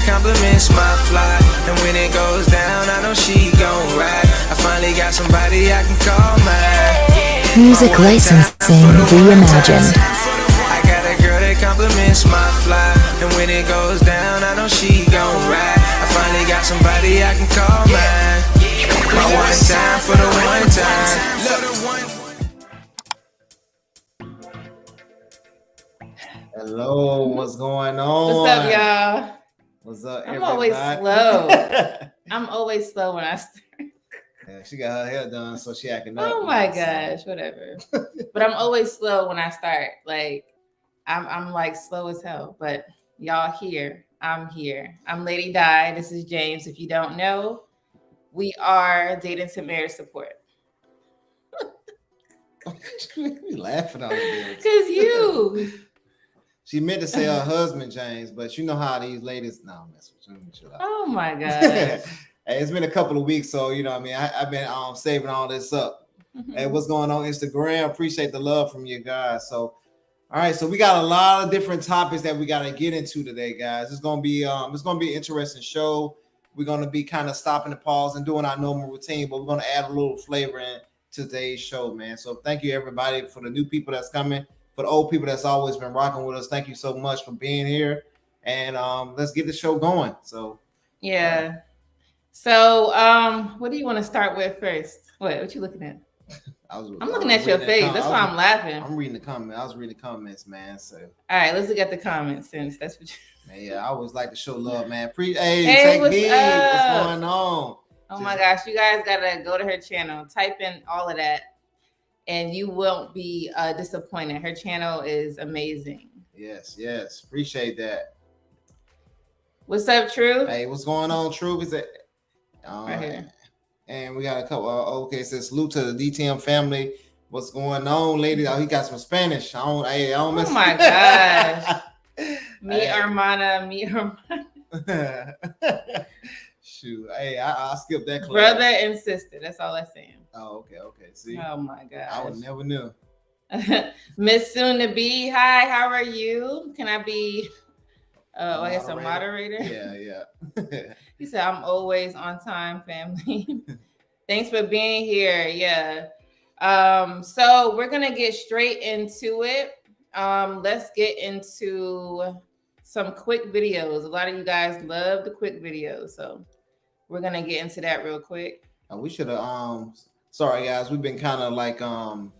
Compliments my fly, and when it goes down, I know she gon' ride. I finally got somebody I can call mine. Music licensing reimagined. I got a girl that compliments my fly, and when it goes down, I know she gon' ride. I finally got somebody I can call mine. My one time for the one time. Hello, what's going on? What's up, y'all? What's up, I'm everybody? always slow. I'm always slow when I start. Yeah, she got her hair done, so she acting up. Oh my gosh, whatever. But I'm always slow when I start. Like I'm like slow as hell. But y'all here. I'm here. I'm Lady Di. This is James. If you don't know, we are dating to marriage support. We laughing on it. Cause you. She meant to say her husband, James, but you know how these ladies. No, I'm messing with you. Chill out. Oh my gosh. Hey, it's been a couple of weeks, so you know what I mean. I've been saving all this up. Hey, what's going on Instagram? Appreciate the love from you guys. So, all right, so we got a lot of different topics that we got to get into today, guys. It's gonna be an interesting show. We're gonna be kind of stopping the pause and doing our normal routine, but we're gonna add a little flavor in today's show, man. So thank you everybody for the new people that's coming. For the old people that's always been rocking with us, thank you so much for being here. And let's get the show going. So yeah. So what do you want to start with first? What you looking at? I'm looking at your face. That's why I'm laughing. I'm reading the comments. I was reading the comments, man. So all right, let's look at the comments since that's what you man, I always like to show love, man. Hey, what's going on? Oh my gosh, you guys gotta go to her channel, type in all of that. And you won't be disappointed. Her channel is amazing. Yes. Appreciate that. What's up, True? Hey, what's going on, True? Is it right here? And we got a couple. Okay, says salute to the DTM family. What's going on, lady? Oh, he got some Spanish. I don't miss. Oh my gosh. Me hermana. Shoot. Hey, I skipped that class. Brother and sister. That's all I'm saying. Oh, okay. See. Oh my gosh. I would never knew. Miss Soon to Be. Hi, how are you? Can I be I guess a moderator? Yeah. He said, I'm always on time, family. Thanks for being here. Yeah. So we're gonna get straight into it. Let's get into some quick videos. A lot of you guys love the quick videos, so we're gonna get into that real quick. We should have sorry guys, we've been kind of like getting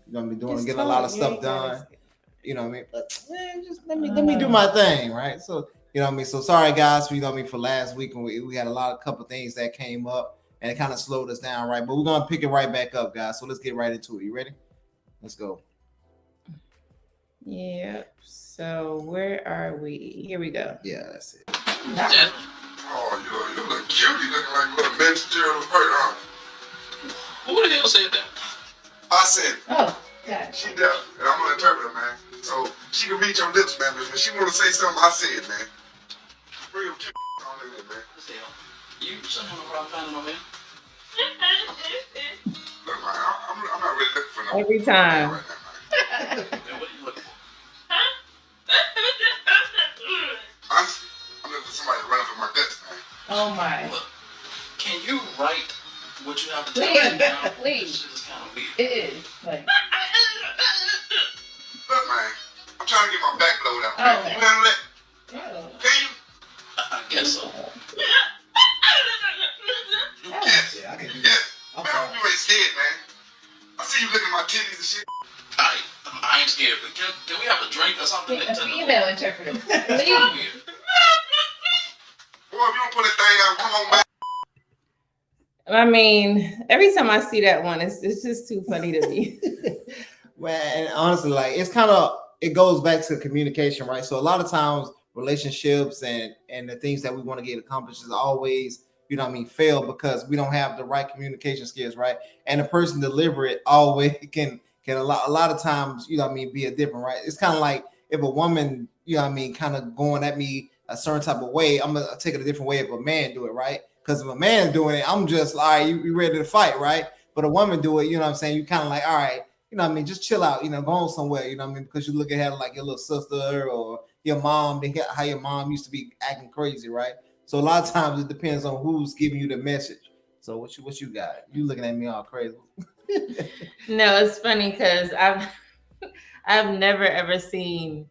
a lot of stuff done. You know what I mean? But just let me do my thing, right? So you know what I mean? So sorry guys, for last week when we had a couple things that came up and it kind of slowed us down, right? But we're gonna pick it right back up, guys. So let's get right into it. You ready? Let's go. Yeah. So where are we? Here we go. Yeah, that's it. Oh, you look cute. You looking like a little vegetarian person, huh? Who the hell said that? I said it. Oh, God. She does. And I'm gonna interpret her, man. So she can read your lips, man. But when she wanna say something, I say it, man. Real cute on there, man. You someone around finding my man? Look, man, I'm not really looking for no. Every time. Right now, man. Man, what are you looking for? Honestly, I'm looking for somebody to run for my guts, man. Oh my. Look, can you write what you have to tell Please, me now? please. This is kind of weird. It is. Like, Look, man, I'm trying to get my back blowed out. Oh, Man. okay. You handle that? ew. Can you? I guess so. Yes. Yeah, I can do that. Yes. Man, you ain't scared, man. I see you looking at my titties and shit. Alright, I ain't scared, but can we have a drink or something? A female interpreter. It's Please. kind of weird. Boy, if you don't pull that thing out, come on, man. I mean, every time I see that one, it's just too funny to me. Well, and honestly, like it goes back to communication, right? So a lot of times relationships and the things that we want to get accomplished is always, you know what I mean, fail because we don't have the right communication skills, right? And the person deliver it always can a lot of times, you know what I mean, be a different, right? It's kind of like if a woman you know what I mean, kind of going at me a certain type of way, I'm gonna take it a different way if a man do it, right? Because if a man doing it, I'm just like, all right, you ready to fight, right? But a woman do it, you know what I'm saying? You kind of like, all right, you know what I mean, just chill out, you know, go on somewhere, you know what I mean? Because you look at her like your little sister or your mom, how your mom used to be acting crazy, right? So a lot of times it depends on who's giving you the message. So what you got? You looking at me all crazy? No, it's funny because I've never ever seen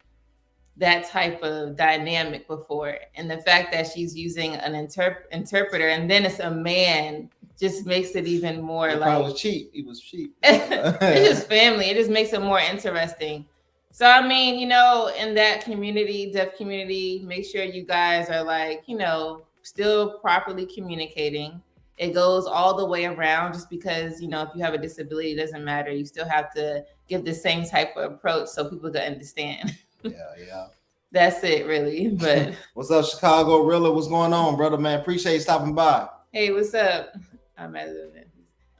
that type of dynamic before, and the fact that she's using an interpreter and then it's a man just makes it even more It like was cheap. It was cheap. It's just family. It just makes it more interesting. So I mean, you know, in that community, deaf community, make sure you guys are like, you know, still properly communicating. It goes all the way around. Just because, you know, if you have a disability, it doesn't matter. You still have to give the same type of approach so people can understand. Yeah. That's it, really. But what's up, Chicago Rilla? What's going on, brother, man? Appreciate you stopping by. Hey, what's up? I'm at the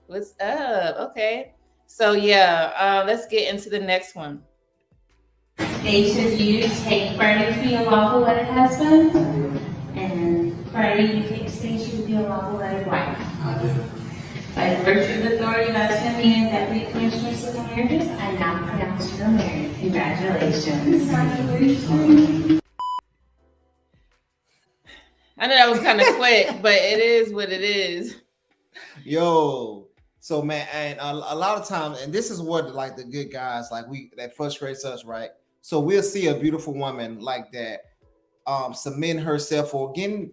What's up? Okay. So yeah, let's get into the next one. Each of you take Freddie to be a lawful wedded husband, and Freddie, you take Stacey to be a lawful wedded wife. I do. By virtue of authority vested in me as Deputy Commissioner of Civil Marriages, I now pronounce you married. Congratulations. I know that was kind of quick, but it is what it is. Yo, so man, and a lot of times, and this is what like the good guys like that frustrates us, right? So we'll see a beautiful woman like that, submitting herself or getting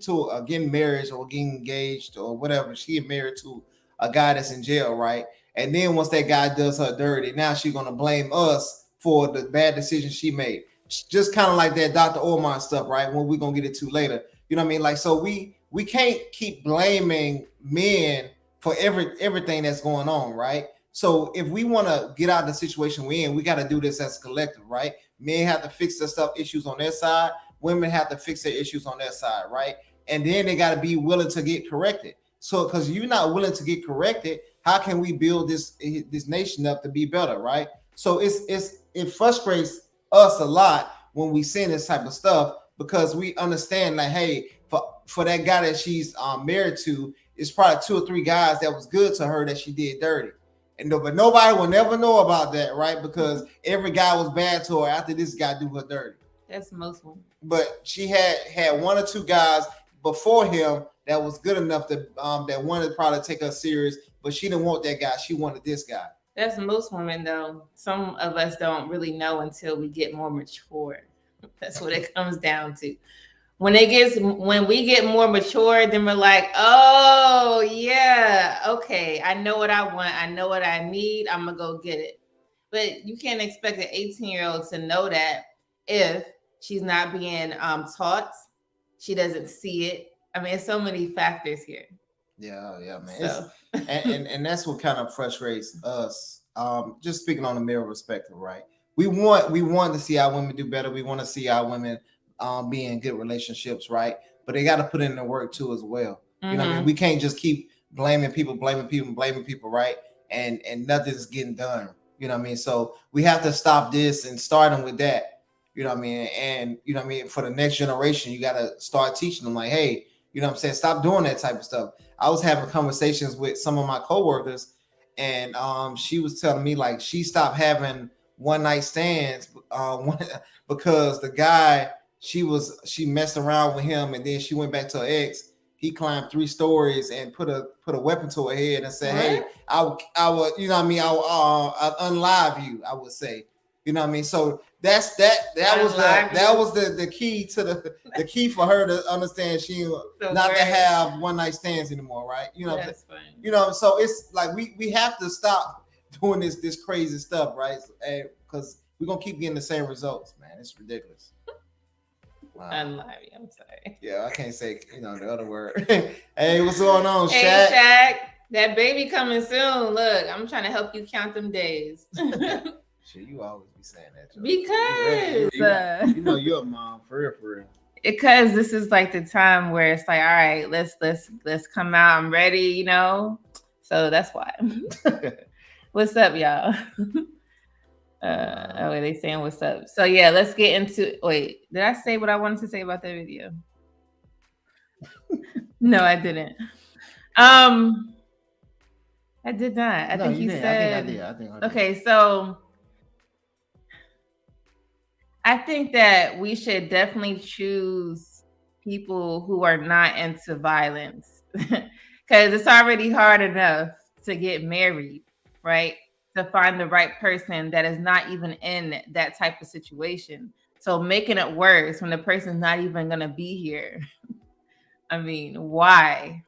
married or getting engaged or whatever. She get married to a guy that's in jail, right? And then once that guy does her dirty, now she's gonna blame us for the bad decision she made. Just kind of like that Dr. Umar stuff, right? When we're gonna get it to later. You know what I mean? Like, so we can't keep blaming men for everything that's going on, right? So if we want to get out of the situation we're in, we got to do this as a collective, right? Men have to fix their issues on their side. Women have to fix their issues on their side, right? And then they got to be willing to get corrected. So because you're not willing to get corrected, how can we build this nation up to be better, right? So it frustrates us a lot when we see this type of stuff, because we understand like, hey, for that guy that she's married to, it's probably 2 or 3 guys that was good to her that she did dirty. But nobody will never know about that, right? Because every guy was bad to her after this guy do her dirty. That's most women. But she had 1 or 2 guys before him that was good enough to that wanted to probably take her serious, but she didn't want that guy. She wanted this guy. That's most women, though. Some of us don't really know until we get more mature. That's what it comes down to. When we get more mature, then we're like, oh yeah, okay, I know what I want, I know what I need, I'm gonna go get it. But you can't expect an 18-year-old to know that if she's not being taught, she doesn't see it. I mean, it's so many factors here. Yeah, man. So. and that's what kind of frustrates us. Just speaking on the male perspective, right? We want to see our women do better. We want to see our women be in good relationships, right? But they got to put in the work too as well. You know what I mean? We can't just keep blaming people, right? And nothing's getting done. You know what I mean? So we have to stop this and starting with that. You know what I mean? And you know what I mean? For the next generation, you got to start teaching them like, hey, you know what I'm saying? Stop doing that type of stuff. I was having conversations with some of my coworkers, and she was telling me like she stopped having one night stands because the guy she messed around with him, and then she went back to her ex. He climbed 3 stories and put a weapon to her head and said, "Hey, I would, you know what I mean? I'll unlive you." I would say, you know what I mean? So that was the key to the key for her to understand she not to have one night stands anymore, right? You know, that's funny. You know, so it's like we have to stop doing this crazy stuff, right? Because we're gonna keep getting the same results, man. It's ridiculous. Wow. Unlive you. I'm sorry. Yeah, I can't say the other word. Hey, what's going on, Shaq? Hey, Shaq, that baby coming soon. Look, I'm trying to help you count them days. Shit, you always be saying that. Joe. Because you know you're a mom, for real. Because this is like the time where it's like, all right, let's come out. I'm ready, you know. So that's why. What's up, y'all? Oh, they saying what's up. So yeah, let's get into. Wait, did I say what I wanted to say about that video? No, I didn't. I did not. I think he said. I think I did. Okay, so I think that we should definitely choose people who are not into violence, because it's already hard enough to get married, right? To find the right person that is not even in that type of situation. So making it worse when the person's not even going to be here. I mean, why?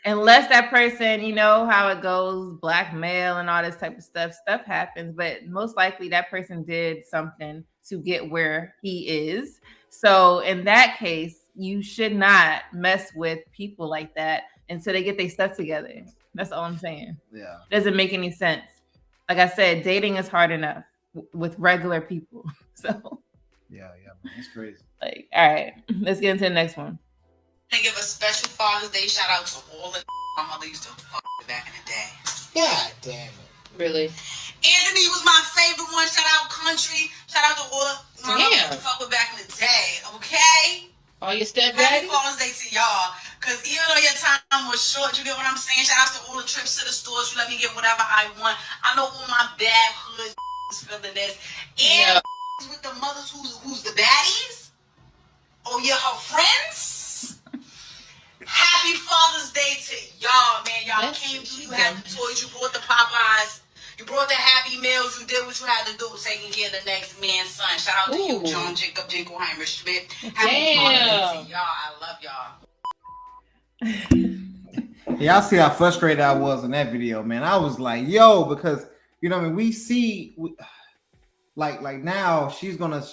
Unless that person, you know how it goes, blackmail and all this type of stuff happens, but most likely that person did something to get where he is. So in that case, you should not mess with people like that until they get their stuff together. That's all I'm saying. Yeah. Doesn't make any sense. Like I said, dating is hard enough with regular people. So yeah, man, it's crazy. Like, all right, let's get into the next one. And give a special Father's Day shout out to all the my mother used to fuck with back in the day. God damn it. Really? Anthony was my favorite one. Shout out Country. Shout out to all the my mother used to fuck with back in the day. Okay? All your stepdaddy? Happy Father's Day to y'all. Because even though your time was short, you get what I'm saying? Shout out to all the trips to the stores. You let me get whatever I want. I know all my bad hood feeling this. And with the mothers who's the baddies. Oh, yeah, her friends. Happy Father's Day to y'all, man. Y'all came through. You had the toys. You brought the Popeyes. You brought the Happy Meals. You did what you had to do, taking care of the next man's son. Shout out to you, John Jacob Jingleheimer Schmidt. Happy Father's Day to y'all. I love y'all. Y'all see how frustrated I was in that video, man. I was like, yo, because you know what I mean, we see like now she's gonna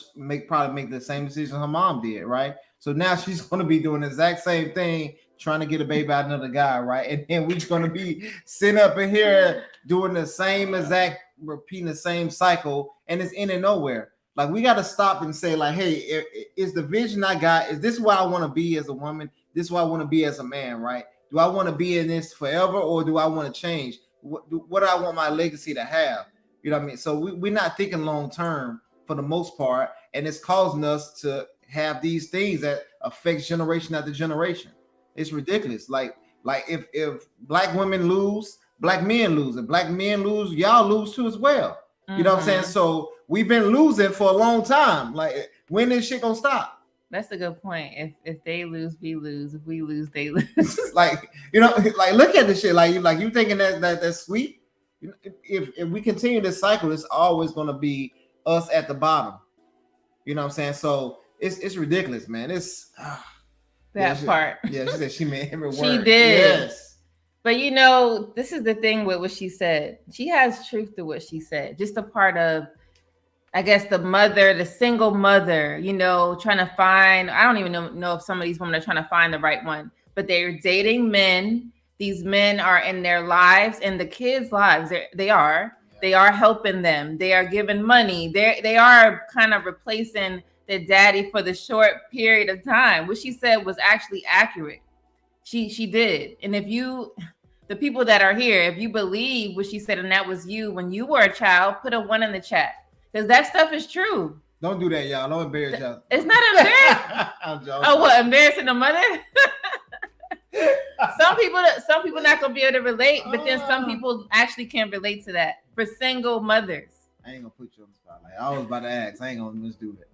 probably make the same decision her mom did, right? So now she's gonna be doing the exact same thing, trying to get a baby out of another guy, right? And then we're gonna be sitting up in here doing the same exact, repeating the same cycle, and it's in and nowhere. Like, we got to stop and say, like, hey, is the vision I got, is this where I want to be as a woman? This is where I want to be as a man, right? Do I want to be in this forever, or do I want to change? What do I want my legacy to have? You know what I mean? So we're not thinking long term for the most part, and it's causing us to have these things that affect generation after generation. It's ridiculous. Like if black women lose, black men lose. If black men lose, y'all lose too as well. You know what I'm saying? So we've been losing for a long time. Like, when is shit gonna stop? That's a good point. If they lose, we lose. If we lose, they lose. Like, you know, like, look at this shit. Like you thinking that's sweet? If we continue this cycle, it's always gonna be us at the bottom. You know what I'm saying? So it's ridiculous, man. It's that part. Yeah, she said she made every word. She did. Yes. But you know, this is the thing with what she said. She has truth to what she said. Just a part of, I guess, the single mother, you know, trying to find, I don't even know if some of these women are trying to find the right one, but they're dating men. These men are in their lives and the kids' lives. They are helping them. They are giving money. They are kind of replacing the daddy for the short period of time. What she said was actually accurate. She did. And the people that are here, if you believe what she said and that was you when you were a child, put a 1 in the chat. Because that stuff is true. Don't do that, y'all. Don't embarrass y'all. It's not embarrassing. I'm joking. Oh, what? Embarrassing the mother? Some people not gonna be able to relate, but then some people actually can relate to that. For single mothers. I ain't gonna put you on the spotlight. I was about to ask. I ain't gonna just do that.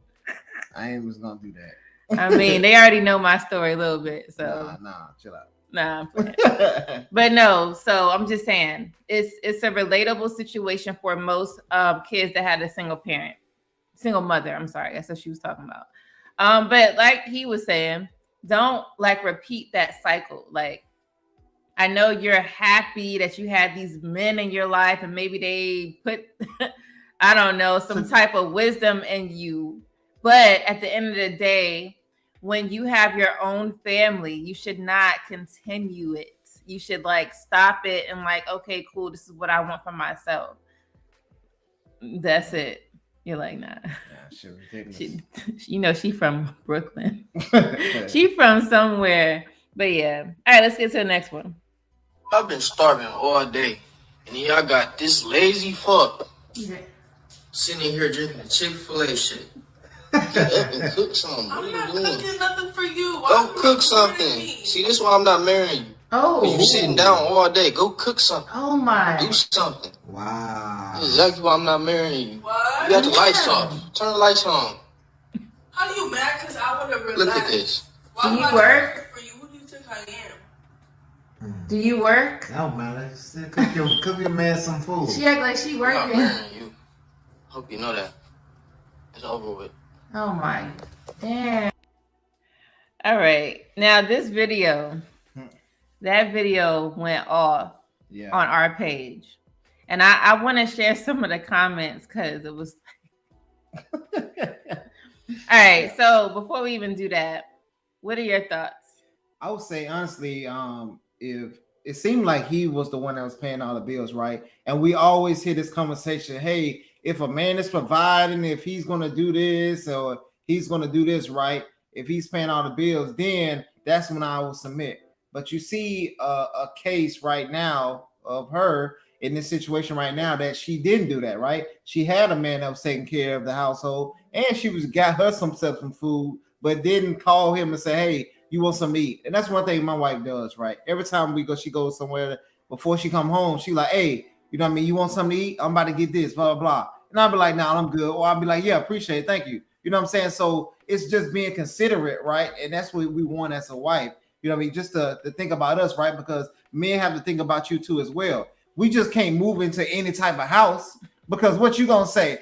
I ain't just gonna do that. I mean, they already know my story a little bit, so nah, chill out. Nah, I'm playing. But no, so I'm just saying it's a relatable situation for most kids that had a single mother. I'm sorry, that's what she was talking about. But like he was saying, don't like repeat that cycle. Like, I know you're happy that you had these men in your life, and maybe they put I don't know, some type of wisdom in you. But at the end of the day, when you have your own family, you should not continue it. You should like stop it and like, okay, cool, this is what I want for myself. That's it. You're like, nah. Yeah, she from Brooklyn. She from somewhere. But yeah. All right, let's get to the next one. I've been starving all day. And y'all got this lazy fuck Yeah. Sitting here drinking a Chick-fil-A shit. Get up and cook something. What I'm are you not doing? cooking nothing for you. Why Go you cook recording something. me? See, this is why I'm not marrying you. Oh. You sitting down all day. Go cook something. Oh my. Do something. Wow. That's exactly why I'm not marrying you. What? You got the lights off. Turn the lights on. How you mad? Because I want to relax. Look at this. Why Do do you I work? cook for you? Who do you think I am? Do you work? No, man. Just cook your man some food. She act like she I'm not working. marrying you. Hope you know that. It's over with. Oh my. Damn. All right. Now this video, that video went off on our page. And I want to share some of the comments because it was. All right. So before we even do that, what are your thoughts? I would say honestly, if it seemed like he was the one that was paying all the bills, right? And we always hear this conversation, hey, if a man is providing, if he's gonna do this or he's gonna do this, right? If he's paying all the bills, then that's when I will submit. But you see a case right now of her in this situation right now that she didn't do that, right? She had a man that was taking care of the household, and she got her some food, but didn't call him and say, hey, you want some to eat? And that's one thing my wife does, right? Every time we go, she goes somewhere before she come home, she like, hey, you know what I mean? You want something to eat? I'm about to get this, blah, blah, blah. And I'll be like, nah, I'm good. Or I'll be like, yeah, appreciate it. Thank you. You know what I'm saying? So it's just being considerate, right? And that's what we want as a wife. You know what I mean? Just to think about us, right? Because men have to think about you too as well. We just can't move into any type of house because what you gonna say?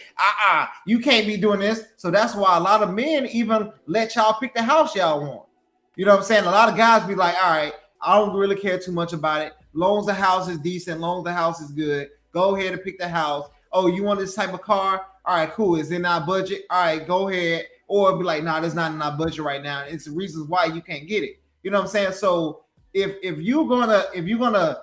You can't be doing this. So that's why a lot of men even let y'all pick the house y'all want. You know what I'm saying? A lot of guys be like, all right, I don't really care too much about it. Long as the house is decent, long as the house is good, go ahead and pick the house. Oh, you want this type of car? All right, cool. It's in our budget. All right, go ahead. Or be like, nah, that's not in our budget right now. It's the reasons why you can't get it. You know what I'm saying? So if you're gonna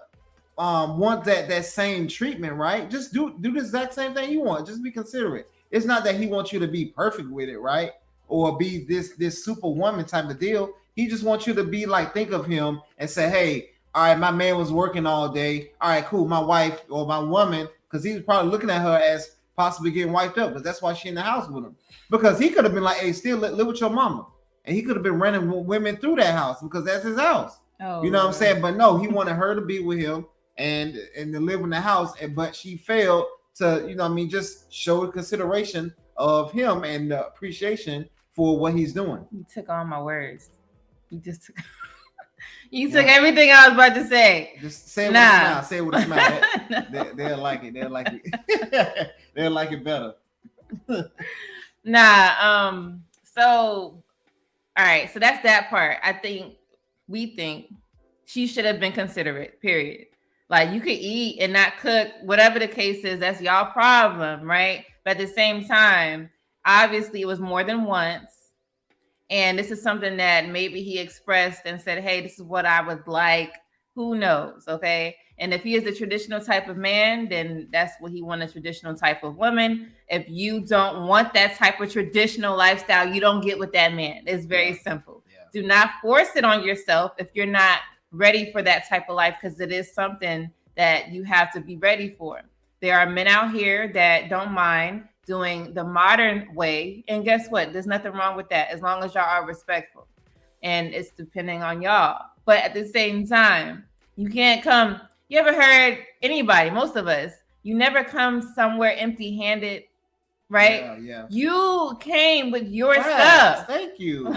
want that same treatment, right? Just do the exact same thing you want. Just be considerate. It's not that he wants you to be perfect with it, right? Or be this superwoman type of deal. He just wants you to be like, think of him and say, hey, all right, my man was working all day. All right, cool. My wife or my woman, because he was probably looking at her as possibly getting wiped up, because that's why she in the house with him. Because he could have been like, hey, still live with your mama. And he could have been running women through that house because that's his house. Oh, you know what I'm saying? But no, he wanted her to be with him and to live in the house. But she failed to, you know what I mean, just show consideration of him and appreciation for what he's doing. You took all my words. You just took took everything I was about to say. Just say it with a smile. Say it with a smile. They'll like it. They'll like it. They'll like it better. So all right. So that's that part. We think she should have been considerate, period. Like, you could eat and not cook, whatever the case is, that's y'all problem, right? But at the same time, obviously it was more than once. And this is something that maybe he expressed and said, hey, this is what I would like. Who knows? Okay. And if he is the traditional type of man, then that's what he wants, a traditional type of woman. If you don't want that type of traditional lifestyle, you don't get with that man. It's very simple. Yeah. Do not force it on yourself if you're not ready for that type of life, because it is something that you have to be ready for. There are men out here that don't mind doing the modern way. And guess what? There's nothing wrong with that as long as y'all are respectful. And it's depending on y'all. But at the same time, you can't come. You ever heard anybody, most of us, you never come somewhere empty-handed, right? Yeah. You came with your stuff. Thank you.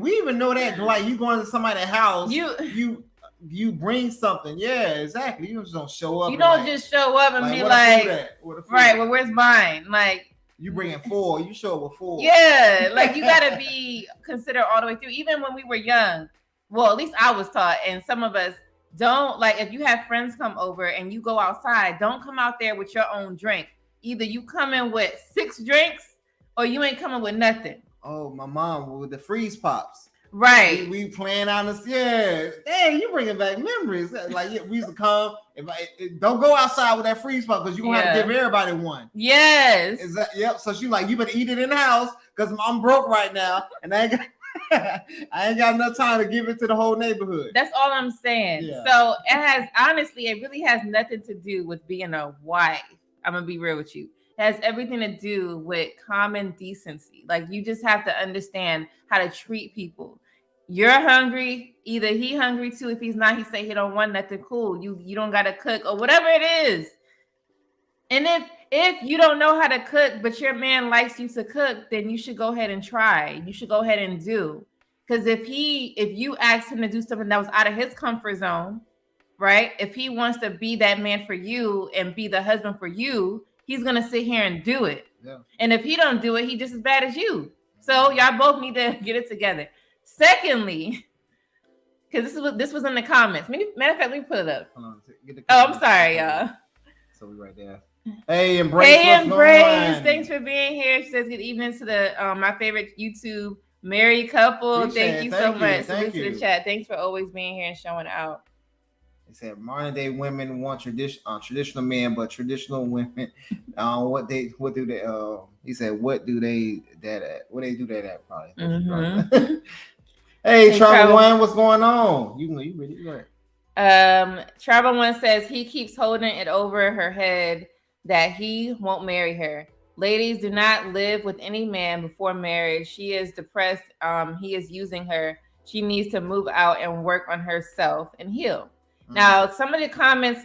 We even know that. Like, you going to somebody's house, you bring something. Yeah, exactly. You just don't show up. You don't just show up and be like, right, well, where's mine? Like, you bringing 4, you show up with 4. Yeah, like, you gotta be considered all the way through. Even when we were young, well, at least I was taught, and some of us don't, like, if you have friends come over and you go outside, don't come out there with your own drink. Either you come in with 6 drinks or you ain't coming with nothing. Oh, my mom with the freeze pops. Right. We playing on this. Yeah. Hey, you bringing back memories. Like, we used to come. Don't go outside with that freeze pop because you're going to have to give everybody one. Yes. Yep. So she like, you better eat it in the house because I'm broke right now. And I ain't got enough time to give it to the whole neighborhood. That's all I'm saying. Yeah. So it really has nothing to do with being a wife. I'm gonna be real with you. It has everything to do with common decency. Like you just have to understand how to treat people. You're hungry, either he hungry too. If he's not, he say he don't want nothing. Cool. You don't gotta cook or whatever it is. And if you don't know how to cook, but your man likes you to cook, then you should go ahead and try. You should go ahead and do. Because if you ask him to do something that was out of his comfort zone, right? If he wants to be that man for you and be the husband for you, he's gonna sit here and do it. Yeah. And if he don't do it, he just as bad as you. So y'all both need to get it together. Secondly, because this was in the comments. Matter of fact, let me put it up. Hold on, I'm sorry, y'all. So we right there. Hey, Embrace. Hey, Embrace. Thanks for being here. She says good evening to the my favorite YouTube married couple. Thank you so much. Thank you to the chat. Thanks for always being here and showing out. They said modern day women want traditional men, but traditional women, what do they? He said, what do they do that at? Probably. Mm-hmm. Hey, Travel One, what's going on? You ready? Go ahead. Travel One says he keeps holding it over her head that he won't marry her. Ladies, do not live with any man before marriage. She is depressed. He is using her. She needs to move out and work on herself and heal. Mm-hmm. Now, some of the comments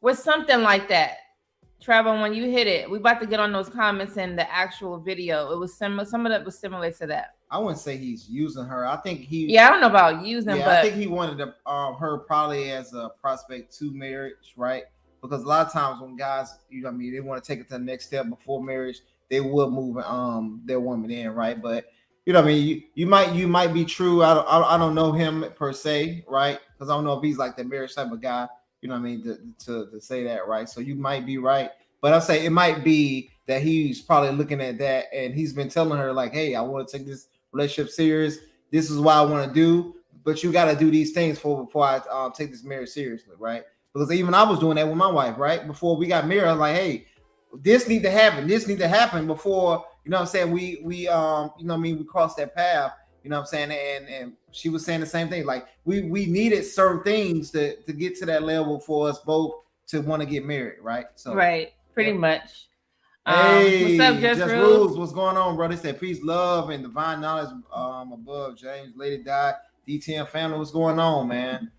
were something like that. Travel, when you hit it, we about to get on those comments in the actual video. It was similar. Some of that was similar to that. I wouldn't say he's using her. I think he. Yeah, I don't know about using, but I think he wanted to, her probably as a prospect to marriage, right? Because a lot of times when guys, they want to take it to the next step before marriage, they will move their woman in, right? But you might be true. I don't know him per se, right? Because I don't know if he's like the marriage type of guy. To say that, right? So you might be right, but I'll say it might be that he's probably looking at that and he's been telling her like, hey, I want to take this relationship serious. This is what I want to do, but you got to do these things before I take this marriage seriously, right? Because even I was doing that with my wife, right? Before we got married, I was like, hey, this need to happen. This need to happen before, what I'm saying, we crossed that path, what I'm saying? And she was saying the same thing. Like we needed certain things to get to that level for us both to want to get married, right? So right, pretty much. Hey, what's up, Just Rules? What's going on, brother? They said peace, love, and divine knowledge above. James, Lady Di, D10 family. What's going on, man?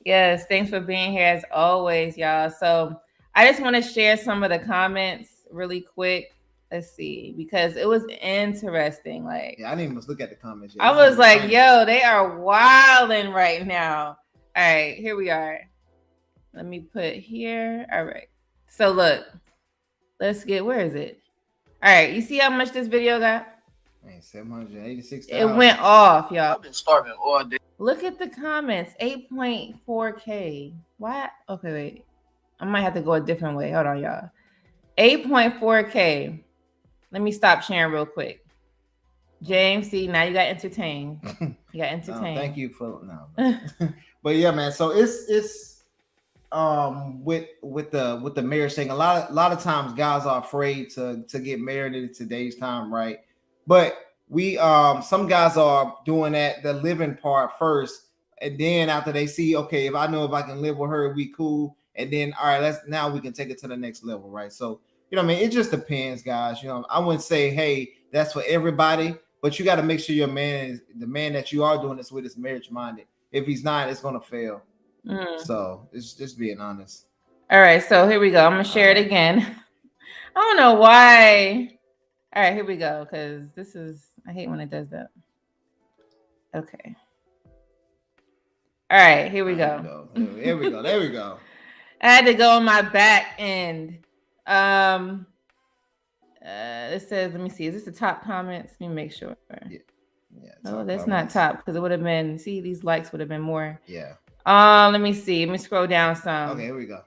Yes, thanks for being here as always, y'all. So I just want to share some of the comments really quick. Let's see, because it was interesting. Like, yeah, I didn't even look at the comments yet. I was like, yo, they are wilding right now. All right, here we are. Let me put here. All right. So look, let's get, where is it? All right, you see how much this video got? Man, 786. It went off, y'all. I've been starving all day. Look at the comments. 8.4K. What? Okay, wait. I might have to go a different way. Hold on, y'all. 8.4K. Let me stop sharing real quick. James, see, now you got entertained. You got entertained. Thank you for but yeah, man. So it's with the marriage thing. A lot of times guys are afraid to get married in today's time, right? But we some guys are doing the living part first, and then after they see, okay, if I know if I can live with her, we cool, and then all right, now we can take it to the next level, right? So it just depends, guys. I wouldn't say, hey, that's for everybody, but you got to make sure your man the man that you are doing this with is marriage minded. If he's not, it's gonna fail. So it's just being honest. All right, so here we go. I'm gonna share it again. I don't know why. All right, here we go, because I hate when it does that. Okay. All right, here we go. There we go. There we go. I had to go on my back end. It says, let me see, is this the top comments? Let me make sure. Yeah. Oh, that's not top, because it would have been, see, these likes would have been more. Yeah. Let me see. Let me scroll down some. Okay, here we go.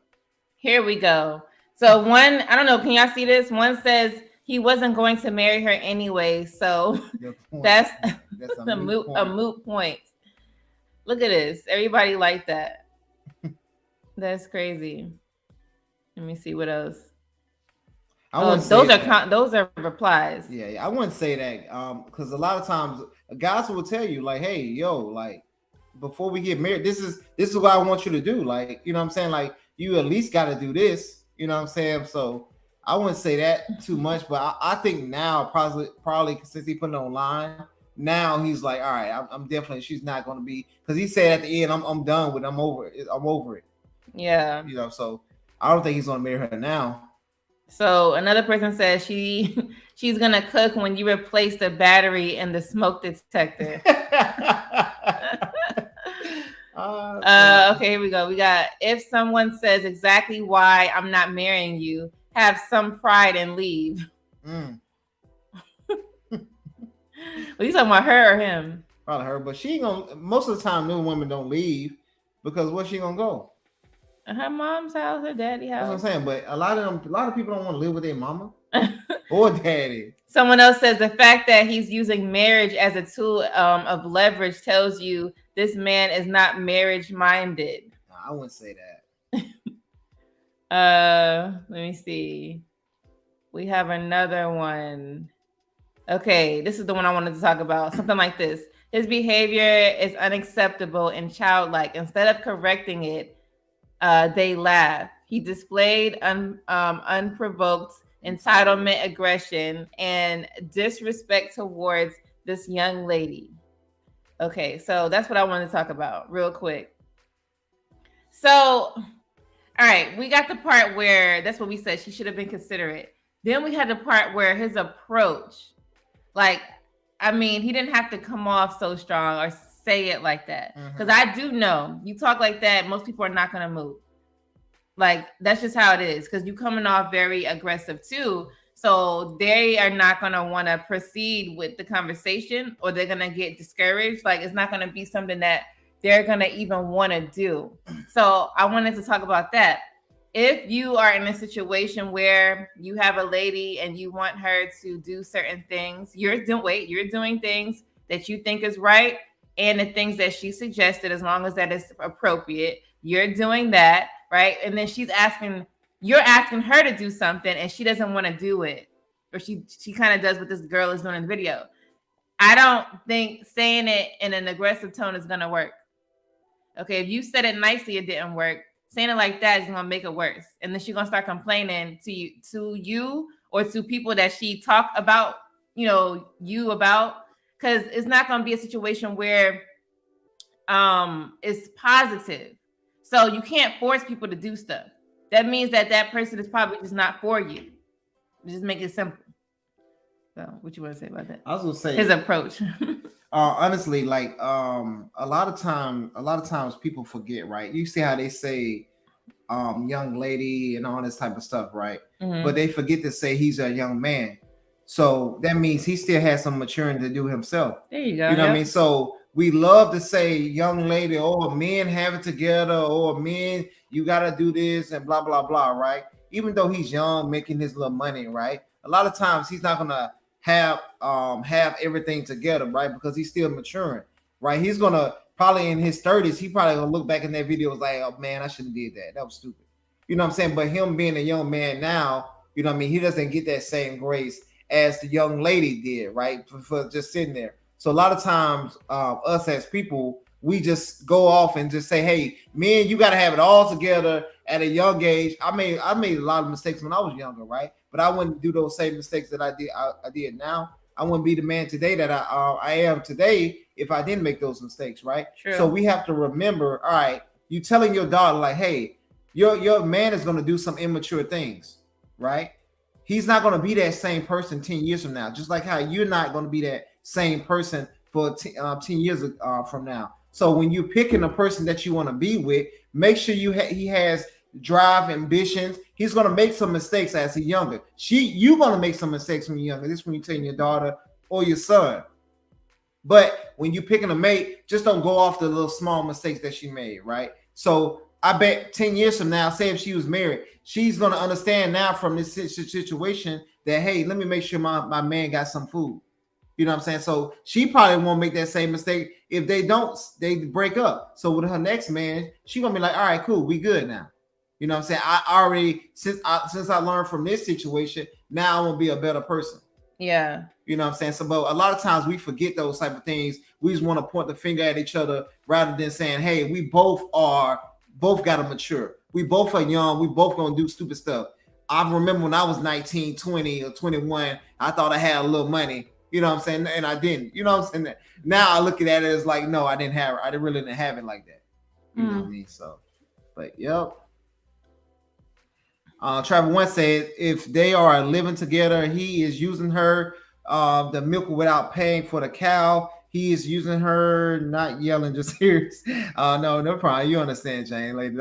Here we go. So one, I don't know, can y'all see this? One says he wasn't going to marry her anyway. So that's a moot point. Look at this. Everybody like that. That's crazy. Let me see what else. Those are replies. Yeah, I wouldn't say that because a lot of times guys will tell you like, hey, yo, like before we get married, this is what I want you to do. Like, what I'm saying? Like, you at least got to do this. You know what I'm saying? So I wouldn't say that too much, but I think now probably since he put it online, now he's like, all right, I'm definitely she's not going to be, because he said at the end, I'm done with it. I'm over it. Yeah. You know, so I don't think he's going to marry her now. So another person says she's gonna cook when you replace the battery in the smoke detector. Okay, here we go. We got, if someone says exactly why I'm not marrying you, have some pride and leave. What are you talking about, her or him? Probably her, but she ain't gonna. Most of the time, new women don't leave because where's she gonna go? Her mom's house, her daddy's house. That's what I'm saying. But a lot of people don't want to live with their mama or daddy. Someone else says the fact that he's using marriage as a tool of leverage tells you this man is not marriage minded. No, I wouldn't say that. Let me see. We have another one. Okay, this is the one I wanted to talk about. Something like this. His behavior is unacceptable and childlike. Instead of correcting it, they laugh. He displayed unprovoked entitlement, aggression, and disrespect towards this young lady. Okay, so that's what I wanted to talk about real quick. So, all right, we got the part where that's what we said. She should have been considerate. Then we had the part where his approach, like, I mean, he didn't have to come off so strong or say it like that. Because I do know you talk like that, most people are not going to move. Like, that's just how it is. Because you coming off very aggressive too. So they are not going to want to proceed with the conversation, or they're going to get discouraged. Like, it's not going to be something that they're going to even want to do. So I wanted to talk about that. If you are in a situation where you have a lady and you want her to do certain things, you're doing things that you think is right, and the things that she suggested, as long as that is appropriate, you're doing that, right? And then you're asking her to do something and she doesn't want to do it, or she kind of does what this girl is doing in the video. I don't think saying it in an aggressive tone is going to work. Okay, if you said it nicely, it didn't work. Saying it like that is going to make it worse. And then she's going to start complaining to you or to people that she talked about, you about, because it's not going to be a situation where it's positive. So you can't force people to do stuff. That means that person is probably just not for you. Just make it simple. So what you want to say about that? I was going to say his approach. Honestly, like a lot of times people forget, right? You see how they say young lady and all this type of stuff, right? But they forget to say he's a young man. So that means he still has some maturing to do himself. There you go. You know what I mean? So we love to say young lady, or men have it together, or men, you got to do this and blah, blah, blah, right? Even though he's young, making his little money, right? A lot of times he's not going to have everything together, right? Because he's still maturing, right? He's gonna probably in his 30s, he probably gonna look back in that video like, oh man, I shouldn't have did that. That was stupid. You know what I'm saying? But him being a young man now, you know what I mean? He doesn't get that same grace as the young lady did, right? For just sitting there. So a lot of times, us as people, we just go off and just say, hey, man, you got to have it all together at a young age. I made a lot of mistakes when I was younger, right? But I wouldn't do those same mistakes that I did now. I wouldn't be the man today that I am today if I didn't make those mistakes, right? True. So we have to remember, all right, you telling your daughter like, hey, your man is going to do some immature things, right? He's not going to be that same person 10 years from now, just like how you're not going to be that same person for 10 years from now. So when you're picking a person that you want to be with, make sure he has drive, ambitions. He's going to make some mistakes as he's younger. You're going to make some mistakes when you're younger. This is when you're telling your daughter or your son. But when you're picking a mate, just don't go off the little small mistakes that she made, right? So I bet 10 years from now, say if she was married, she's going to understand now from this situation that, hey, let me make sure my man got some food. You know what I'm saying? So she probably won't make that same mistake. If they break up. So with her next man, she's going to be like, all right, cool, we good now. You know what I'm saying? I already, since I learned from this situation, now I want to be a better person. Yeah. You know what I'm saying? So, but a lot of times we forget those type of things. We just want to point the finger at each other rather than saying, hey, we both got to mature. We both are young. We both going to do stupid stuff. I remember when I was 19, 20, or 21, I thought I had a little money, you know what I'm saying? And I didn't, you know what I'm saying? Now I look at it as like, no, I really didn't have it like that. You know what I mean? So, but yep. Trevor once said, if they are living together, he is using her, the milk without paying for the cow. He is using her, not yelling, just serious. No problem. You understand, Jane. Like,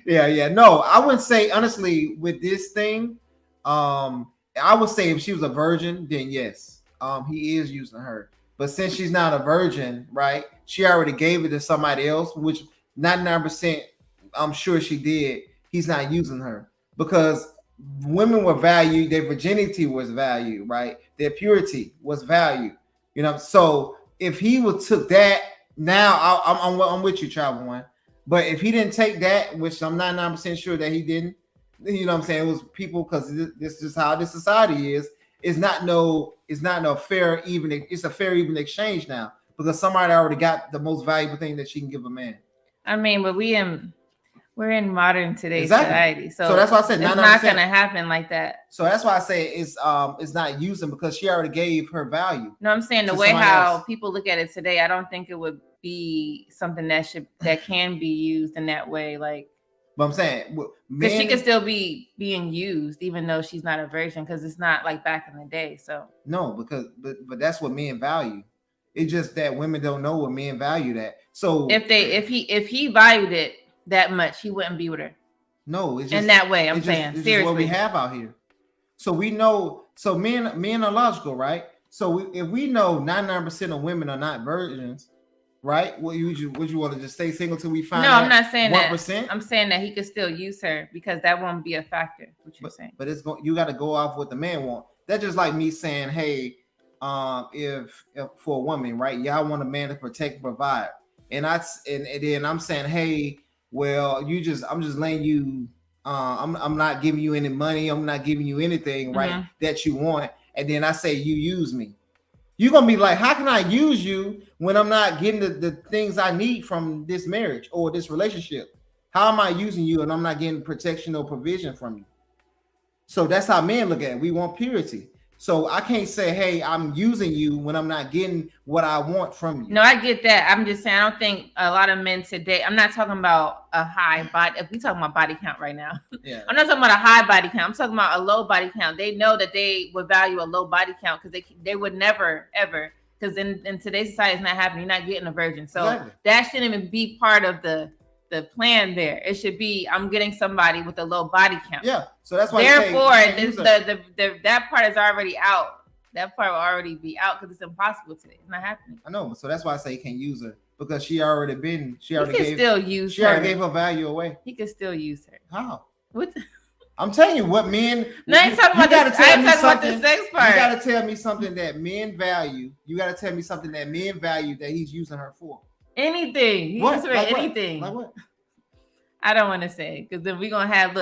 yeah. No, I wouldn't say, honestly, with this thing, I would say if she was a virgin, then yes, he is using her. But since she's not a virgin, right, she already gave it to somebody else, which 99% I'm sure she did. He's not using her because women were valued, their virginity was valued, right? Their purity was valued, you know. So if he would took that, now I'm with you, Travel One. But if he didn't take that, which I'm 99% sure that he didn't, you know what I'm saying? It was people, because this is how this society is. It's not no fair even. It's a fair even exchange now because somebody already got the most valuable thing that she can give a man. I mean, but we're in modern today's society, so that's why I said it's not gonna happen like that. So that's why I say it's not using, because she already gave her value. No, I'm saying the way how people look at it today, I don't think it would be something that can be used in that way. Like, but I'm saying, because she could still be being used even though she's not a virgin, because it's not like back in the day. So no, because but that's what men value. It's just that women don't know what men value that. So if he valued it that much, he wouldn't be with her. No, it's just, in that way. I'm saying it's seriously, what we have out here. So we know. So men are logical, right? So if we know 99% of women are not virgins, right? Would you want to just stay single till we find? No, I'm not saying 1%? that. I'm saying that he could still use her because that won't be a factor. What you're saying? But you got to go off what the man want. That's just like me saying, hey, if for a woman, right? Yeah, I want a man to protect and provide, and then I'm saying, hey, well, I'm just letting you. I'm not giving you any money. I'm not giving you anything, right? That you want, and then I say you use me. You're gonna be like, how can I use you when I'm not getting the things I need from this marriage or this relationship? How am I using you and I'm not getting protection or provision from you? So that's how men look at it. We want purity. So I can't say, hey, I'm using you when I'm not getting what I want from you. No, I get that. I'm just saying, I don't think a lot of men today, I'm not talking about a high body. If we talking about body count right now, yeah. I'm not talking about a high body count. I'm talking about a low body count. They know that they would value a low body count because they would never, ever, because in today's society, it's not happening. You're not getting a virgin. So that shouldn't even be part of the plan there. It should be, I'm getting somebody with a low body count. Yeah. So that's why therefore that part is already out. That part will already be out because it's impossible today. It's not happening. I know, so that's why I say he can't use her, because she already gave her value away. He could still use her. How? What? I'm telling you what men. No, I ain't talking about this. I ain't talking about the sex part. You gotta tell me something that men value. You gotta tell me something that men value that he's using her for. Anything. He uses her like anything. Like what? I don't want to say, because then we're gonna have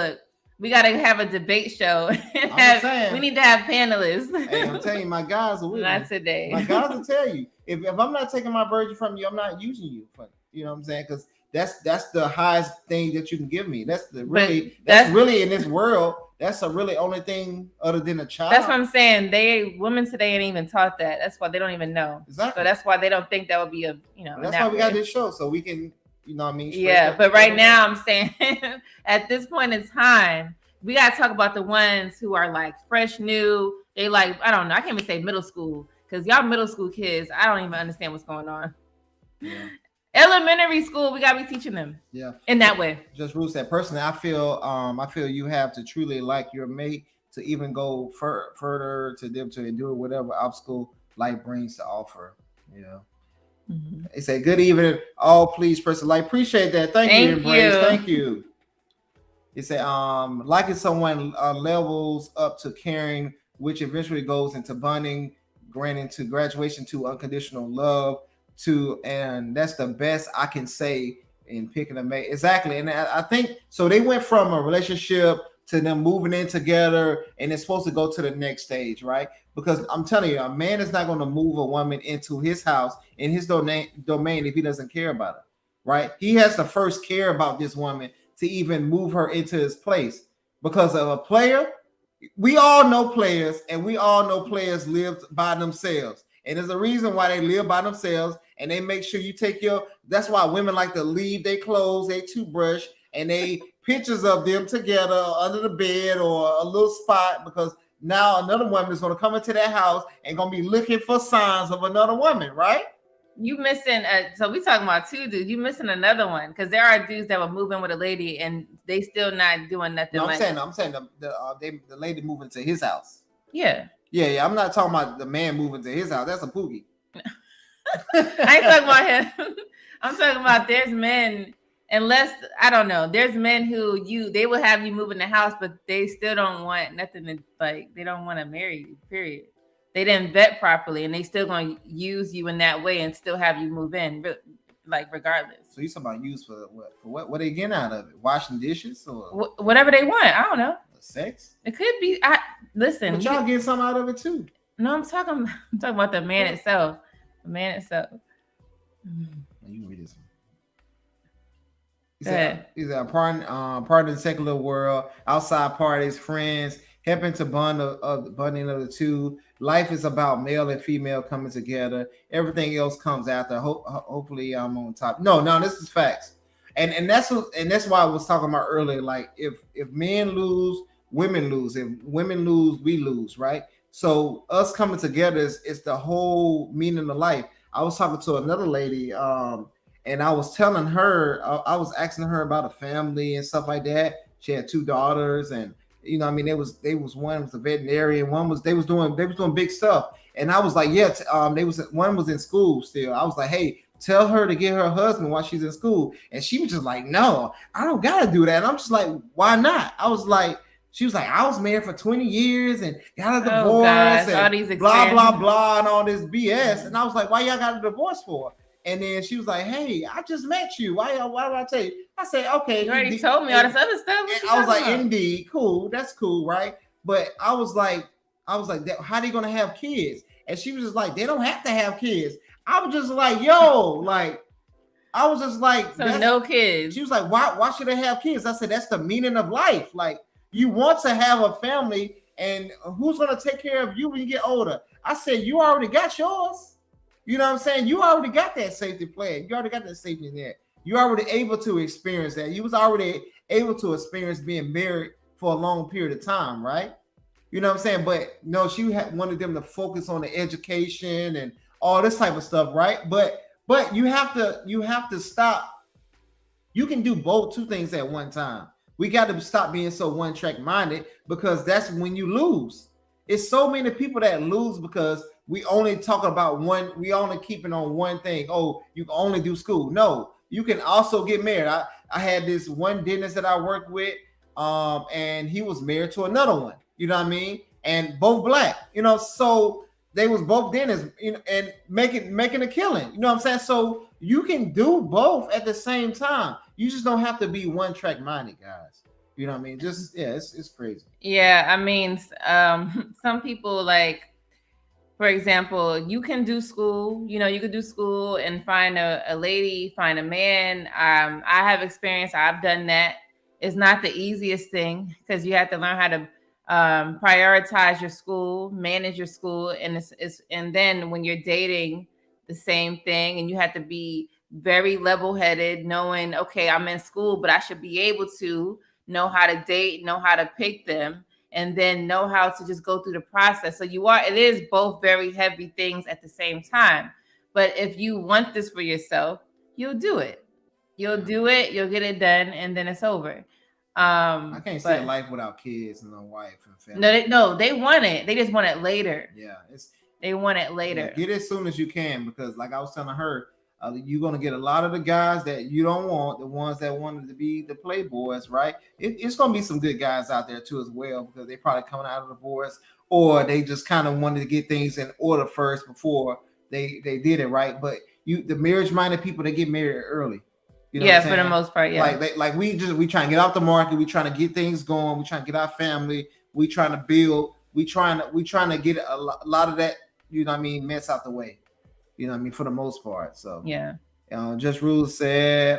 we gotta have a debate show. We need to have panelists. Hey, I'm telling you, my guys are with not me. Today. My guys will tell you, if I'm not taking my virgin from you, I'm not using you. You know what I'm saying? Because that's the highest thing that you can give me. That's really in this world. That's the really only thing other than a child. That's what I'm saying. Women today ain't even taught that. That's why they don't even know. Exactly. So that's why they don't think that would be That's why we got this show, so we can, you know what I mean? Yeah, but right now I'm saying at this point in time, we gotta talk about the ones who are like fresh, new. They like, I don't know. I can't even say middle school because y'all middle school kids, I don't even understand what's going on. Yeah. Elementary school, we gotta be teaching them. Yeah, in that way. Just Ruth said, personally, I feel you have to truly like your mate to even go further to them to endure whatever obstacle life brings to offer. You know, They say good evening, all please person like appreciate that. Thank you, Embrace. Thank you. It said liking someone levels up to caring, which eventually goes into bonding, granting to graduation to unconditional love. And that's the best I can say in picking a mate. Exactly. And I think so. They went from a relationship to them moving in together, and it's supposed to go to the next stage, right? Because I'm telling you, a man is not going to move a woman into his house, in his domain if he doesn't care about her, right? He has to first care about this woman to even move her into his place. because of a player. We all know players, and we all know players lived by themselves. And there's a reason why they live by themselves, and they make sure you take your. That's why women like to leave their clothes, their toothbrush, and they pictures of them together under the bed or a little spot, because now another woman is going to come into that house and going to be looking for signs of another woman, right? You missing so we talking about two dudes. You missing another one, because there are dudes that will move in with a lady and they still not doing nothing. No, I'm saying the lady moving to his house. Yeah. I'm not talking about the man moving to his house. That's a poogie. I ain't talking about him. I'm talking about there's men, unless I don't know. There's men who they will have you move in the house, but they still don't want nothing to like. They don't want to marry you. Period. They didn't vet properly, and they still going to use you in that way and still have you move in, like regardless. So you talking about use for what? For what? What they getting out of it? Washing dishes or whatever they want? I don't know. Sex? It could be. Listen. But y'all get something out of it too. No, I'm talking about the man itself. The man itself. You read this one. He's a part of the secular world, outside parties, friends, helping to bonding of the two. Life is about male and female coming together. Everything else comes after. Hopefully, I'm on top. No, this is facts, and that's why I was talking about earlier. Like if men lose, women lose. If women lose, we lose, right? So us coming together is the whole meaning of life. I was talking to another lady, and I was telling her, I was asking her about a family and stuff like that. She had 2 daughters, and you know, I mean, they was one was a veterinarian, one was they was doing big stuff, and I was like, one was in school still. I was like, hey, tell her to get her husband while she's in school, and she was just like, no, I don't gotta do that. And I'm just like, why not? She was like, I was married for 20 years and got a divorce and all these blah blah blah and all this BS. And I was like, why y'all got a divorce for? And then she was like, hey, I just met you. Why do I tell you? I said, okay. You already told me all this other stuff. I was like, indeed, cool. That's cool, right? But I was like, how they gonna have kids? And she was just like, they don't have to have kids. I was just like, yo, like, I was just like, so no kids. She was like, why should they have kids? I said, that's the meaning of life. Like, you want to have a family, and who's gonna take care of you when you get older? I said, you already got yours. You know what I'm saying? You already got that safety plan. You already got that safety net. You already able to experience that. You was already able to experience being married for a long period of time, right? You know what I'm saying? But no, she wanted them to focus on the education and all this type of stuff, right? But you have to stop. You can do both, 2 things at one time. We got to stop being so one-track minded, because that's when you lose. It's so many people that lose because we only talk about one. We only keeping on one thing. Oh, you can only do school. No, you can also get married. I had this one dentist that I worked with, and he was married to another one. You know what I mean? And both black. You know, so they was both dentists, you know, and making a killing. You know what I'm saying? So you can do both at the same time. You just don't have to be one-track minded, guys. You know what I mean? Just it's crazy. Yeah, I mean, some people, like, for example, you can do school. You know, you could do school and find a lady, find a man. I have experience. I've done that. It's not the easiest thing, because you have to learn how to prioritize your school, manage your school, and and then when you're dating, the same thing, and you have to be very level-headed, knowing, okay, I'm in school, but I should be able to know how to date, know how to pick them, and then know how to just go through the process. So it is both very heavy things at the same time. But if you want this for yourself, you'll do it. You'll do it, you'll get it done, and then it's over. I can't see a life without kids and a wife and family. No, they want it. They just want it later. Yeah, they want it later. Yeah, get it as soon as you can, because like I was telling her, you're going to get a lot of the guys that you don't want, the ones that wanted to be the playboys, right? It's going to be some good guys out there too as well, because they probably coming out of divorce, or they just kind of wanted to get things in order first before they did it, right? But the marriage-minded people, they get married early. You know yeah, for the most part, yeah. Like we trying to get out the market, we trying to get things going, we trying to get our family, we trying to build, we trying to get a lot of that, you know what I mean, mess out the way. You know what I mean, for the most part. So yeah. Just Rules said,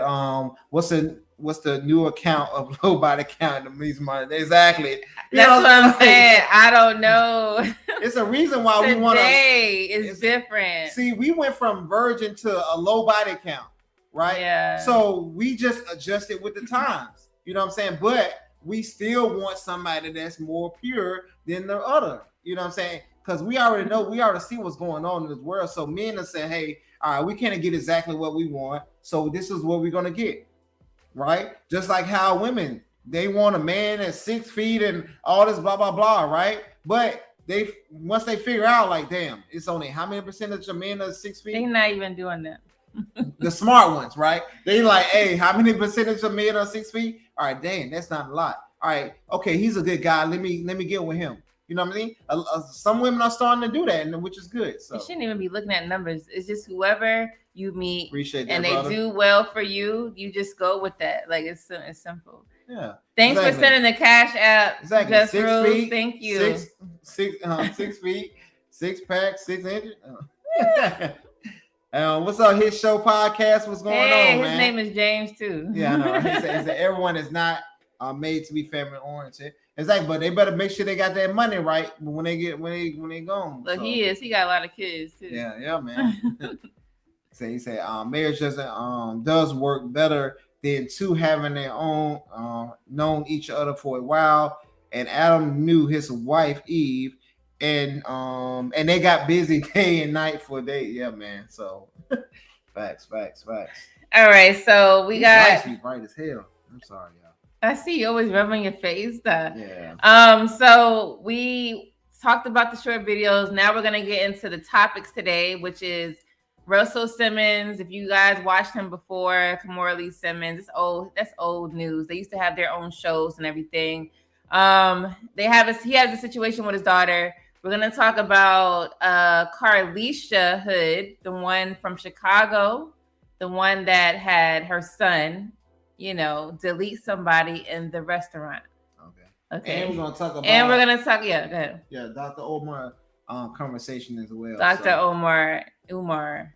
what's the what's the new account of low body count in these months? Exactly. That's what I'm saying. I don't know. It's a reason why we want to. Today is different. See, we went from virgin to a low body count, right? Yeah. So we just adjusted with the times. You know what I'm saying? But we still want somebody that's more pure than the other. You know what I'm saying? Because we already know, we already see what's going on in this world. So men are saying, hey, all right, we can't get exactly what we want. So this is what we're going to get. Right? Just like how women, they want a man that's 6 feet and all this blah, blah, blah. Right? But once they figure out, like, damn, it's only how many percentage of men are 6 feet? They're not even doing that. The smart ones, right? They like, hey, how many percentage of men are 6 feet? All right, dang, that's not a lot. All right, okay, he's a good guy. Let me get with him. You know what I mean? Some women are starting to do that, and which is good. So you shouldn't even be looking at numbers. It's just whoever you meet, appreciate that, and brother. they do well for you. You just go with that. Like it's simple. Yeah. Thanks for sending the cash app. Exactly. Just 6 Rules. feet. Thank you. 6 feet, 6 pack, 6 inches. What's up, His Show Podcast? What's going on, man? His name is James too. Yeah, I know. Right? He said everyone is not made to be family oriented. Exactly, but they better make sure they got that money right when they gone. Look, so. He got a lot of kids too. Yeah, man. So he said marriage does work better than two having their own known each other for a while. And Adam knew his wife Eve, and they got busy day and night for a day. Yeah, man. So facts. All right, so we got bright as hell. I'm sorry, y'all. I see you always rubbing your face. Yeah. So we talked about the short videos. Now we're gonna get into the topics today, which is Russell Simmons. If you guys watched him before, Kimora Simmons, it's old. That's old news. They used to have their own shows and everything. He has a situation with his daughter. We're gonna talk about Carlisha Hood, the one from Chicago, the one that had her son, delete somebody in the restaurant. Okay. And we're gonna talk about. And we're gonna talk. Yeah, go ahead. Yeah, Dr. Umar conversation as well. Dr. So. Umar. Well,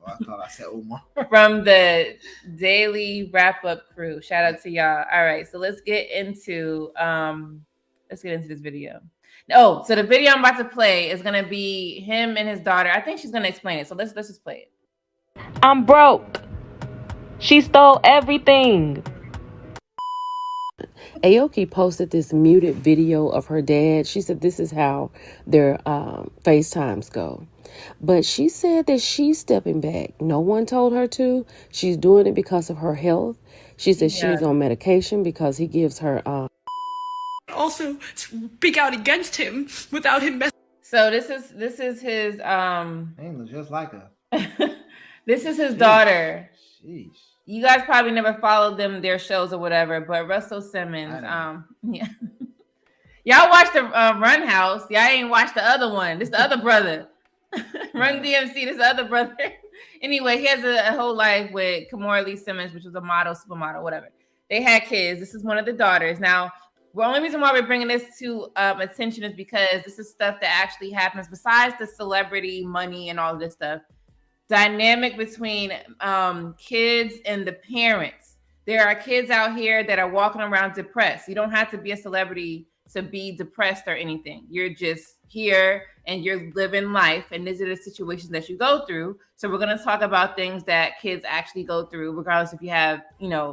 I said Umar. From the Daily Wrap-Up Crew. Shout out to y'all. All right, so let's get into this video. Oh, so the video I'm about to play is gonna be him and his daughter. I think she's gonna explain it. So let's just play it. I'm broke. She stole everything. Aoki posted this muted video of her dad. She said this is how their FaceTimes go. But she said that she's stepping back. No one told her to. She's doing it because of her health. She said she's on medication because he gives her... Also speak out against him without him messing. So this is his... Ain't look just like her. This is his daughter. Sheesh. You guys probably never followed their shows or whatever, but Russell Simmons, yeah. Y'all watched the Run House. Y'all ain't watched the other one. This the other brother. Run DMC, this the other brother. Anyway, he has a whole life with Kimora Simmons, which was a model, supermodel, whatever. They had kids. This is one of the daughters. Now, the only reason why we're bringing this to attention is because this is stuff that actually happens besides the celebrity money and all this stuff. Dynamic between kids and the parents. There are kids out here that are walking around depressed. You don't have to be a celebrity to be depressed or anything. You're just here and you're living life, and these are the situations that you go through. So we're going to talk about things that kids actually go through, regardless if you have,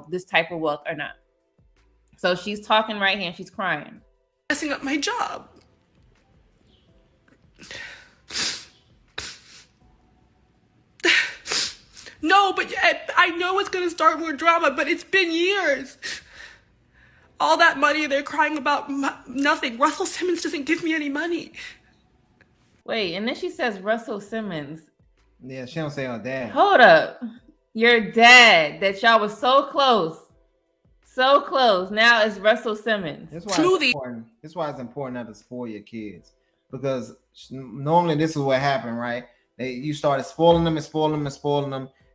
this type of wealth or not. So she's talking right here and she's crying. Messing up my job. No, but I know it's going to start more drama, but it's been years. All that money, they're crying about nothing. Russell Simmons doesn't give me any money. Wait, and then she says Russell Simmons. Yeah, she don't say her dad. Hold up. Your dad, that y'all was so close. So close. Now it's Russell Simmons. That's why it's important not to spoil your kids. Because normally this is what happened, right? You started spoiling them,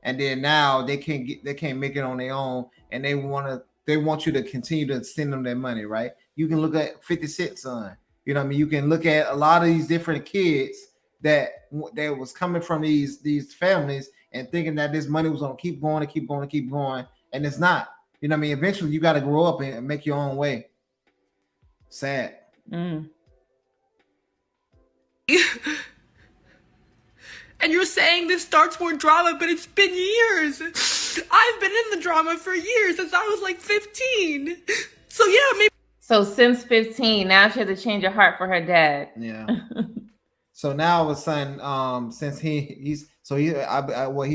and then now they can't make it on their own, and they want you to continue to send them their money, right? You can look at 50 Cent's son. You know what I mean? You can look at a lot of these different kids that was coming from these families and thinking that this money was gonna keep going, and it's not. You know what I mean? Eventually, you got to grow up and make your own way. Sad. And you're saying this starts more drama, but it's been years. I've been in the drama for years since I was like 15. So yeah, maybe. So since 15, now she had to change her heart for her dad. Yeah. So now all of a sudden, since he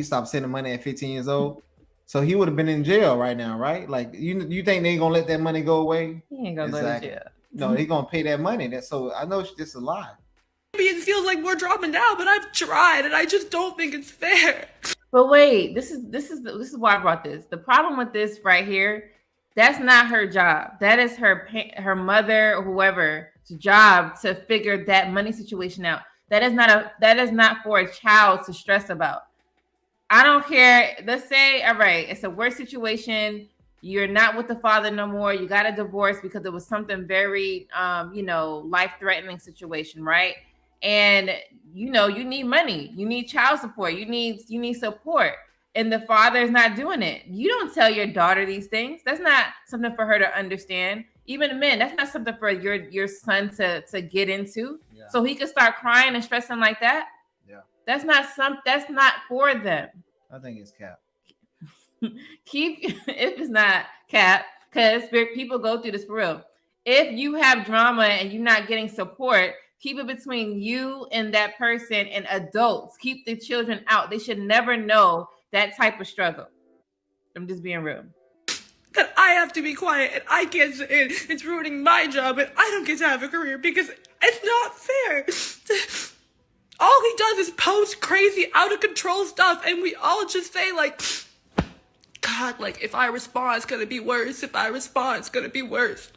stopped sending money at 15 years old. So he would have been in jail right now, right? Like you think they ain't gonna let that money go away? He ain't gonna go to jail. No, he gonna pay that money. So I know this is a lie. Maybe it feels like more drama now, but I've tried, and I just don't think it's fair. But wait, this is why I brought this. The problem with this right here, that's not her job. That is her mother or whoever's job to figure that money situation out. That is not for a child to stress about. I don't care. Let's say, all right, it's a worse situation. You're not with the father no more. You got a divorce because it was something very, life-threatening situation, right? And you need money. You need child support. You need support. And the father is not doing it. You don't tell your daughter these things. That's not something for her to understand. Even men, that's not something for your son to get into. Yeah. So he could start crying and stressing like that. Yeah. That's not for them. I think it's cap. If it's not cap, because people go through this for real. If you have drama and you're not getting support, keep it between you and that person and adults. Keep the children out. They should never know that type of struggle. I'm just being real. That I have to be quiet and I can't say it. It's ruining my job and I don't get to have a career because it's not fair. All he does is post crazy, out of control stuff, and we all just say like, God, like if I respond, it's gonna be worse. If I respond, it's gonna be worse.